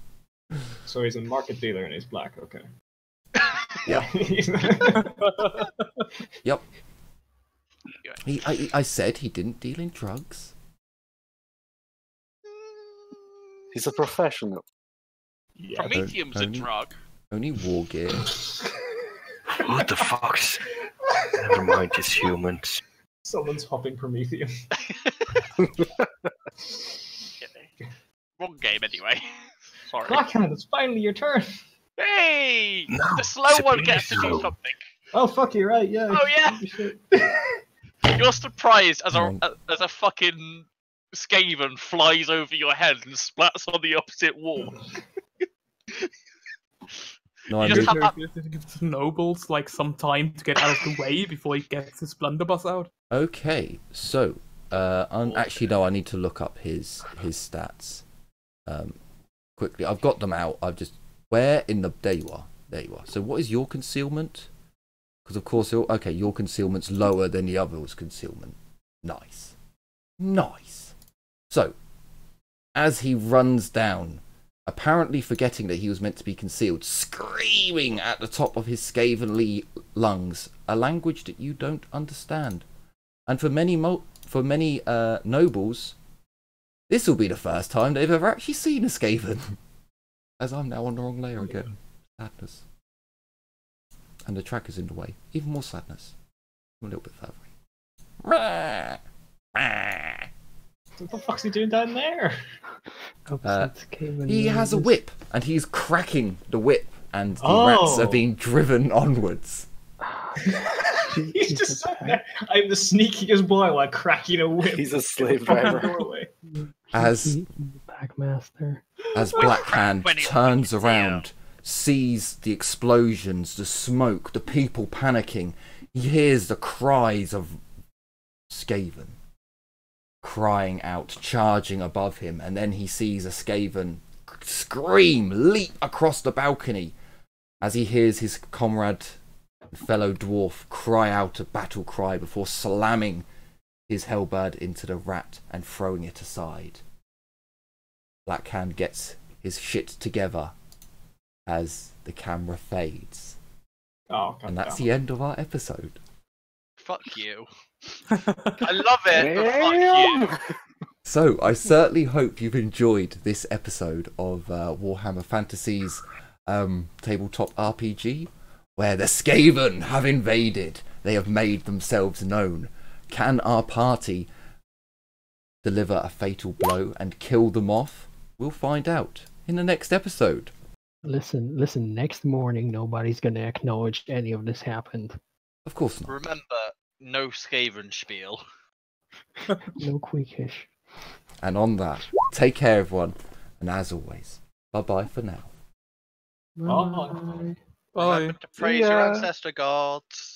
So he's a market dealer and he's black. Okay. Yeah. Yep. I said he didn't deal in drugs. He's a professional. Yeah. Promethium's a drug. Only war gear. What the fuck's? Never mind, it's humans. Someone's hopping Prometheum. Wrong game anyway. Sorry. Blackhand, it's finally your turn. Hey! No, the slow one gets to do something. Oh fuck, you're right. Yeah. Oh yeah. You're surprised as a fucking Skaven flies over your head and splats on the opposite wall. No, I You just mean, have Give the nobles like some time to get out of the way before he gets his blunderbuss out. okay, so actually no, I need to look up his stats quickly. I've got them out. I've just there you are. There you are. So what is your concealment? Because of course, okay, your concealment's lower than the other's concealment. Nice. Nice. So, as he runs down, apparently forgetting that he was meant to be concealed, screaming at the top of his skavenly lungs, a language that you don't understand. And for many nobles, this will be the first time they've ever actually seen a Skaven. As I'm now on the wrong layer again. Sadness. And the tracker's in the way. Even more sadness. I'm a little bit further away. What the fuck's he doing down there? He has a whip, and he's cracking the whip, and the rats are being driven onwards. He's just sat there. I'm the sneakiest boy while cracking a whip. He's a slave driver. As Backmaster. As Black Hand turns around, sees the explosions, the smoke, the people panicking, he hears the cries of Skaven crying out, charging above him, and then he sees a Skaven scream, leap across the balcony as he hears his comrade, fellow dwarf, cry out a battle cry before slamming his halberd into the rat and throwing it aside. Black Hand gets his shit together as the camera fades. And that's the end of our episode. Fuck you. I love it, but fuck you. So, I certainly hope you've enjoyed this episode of Warhammer Fantasy's tabletop RPG, where the Skaven have invaded. They have made themselves known. Can our party deliver a fatal blow and kill them off? We'll find out in the next episode. Listen, next morning nobody's going to acknowledge any of this happened. Of course not. Remember, no Skaven spiel. No queekish. And on that, take care everyone, and as always, bye-bye for now. Bye. Bye. Remember to praise your ancestor gods.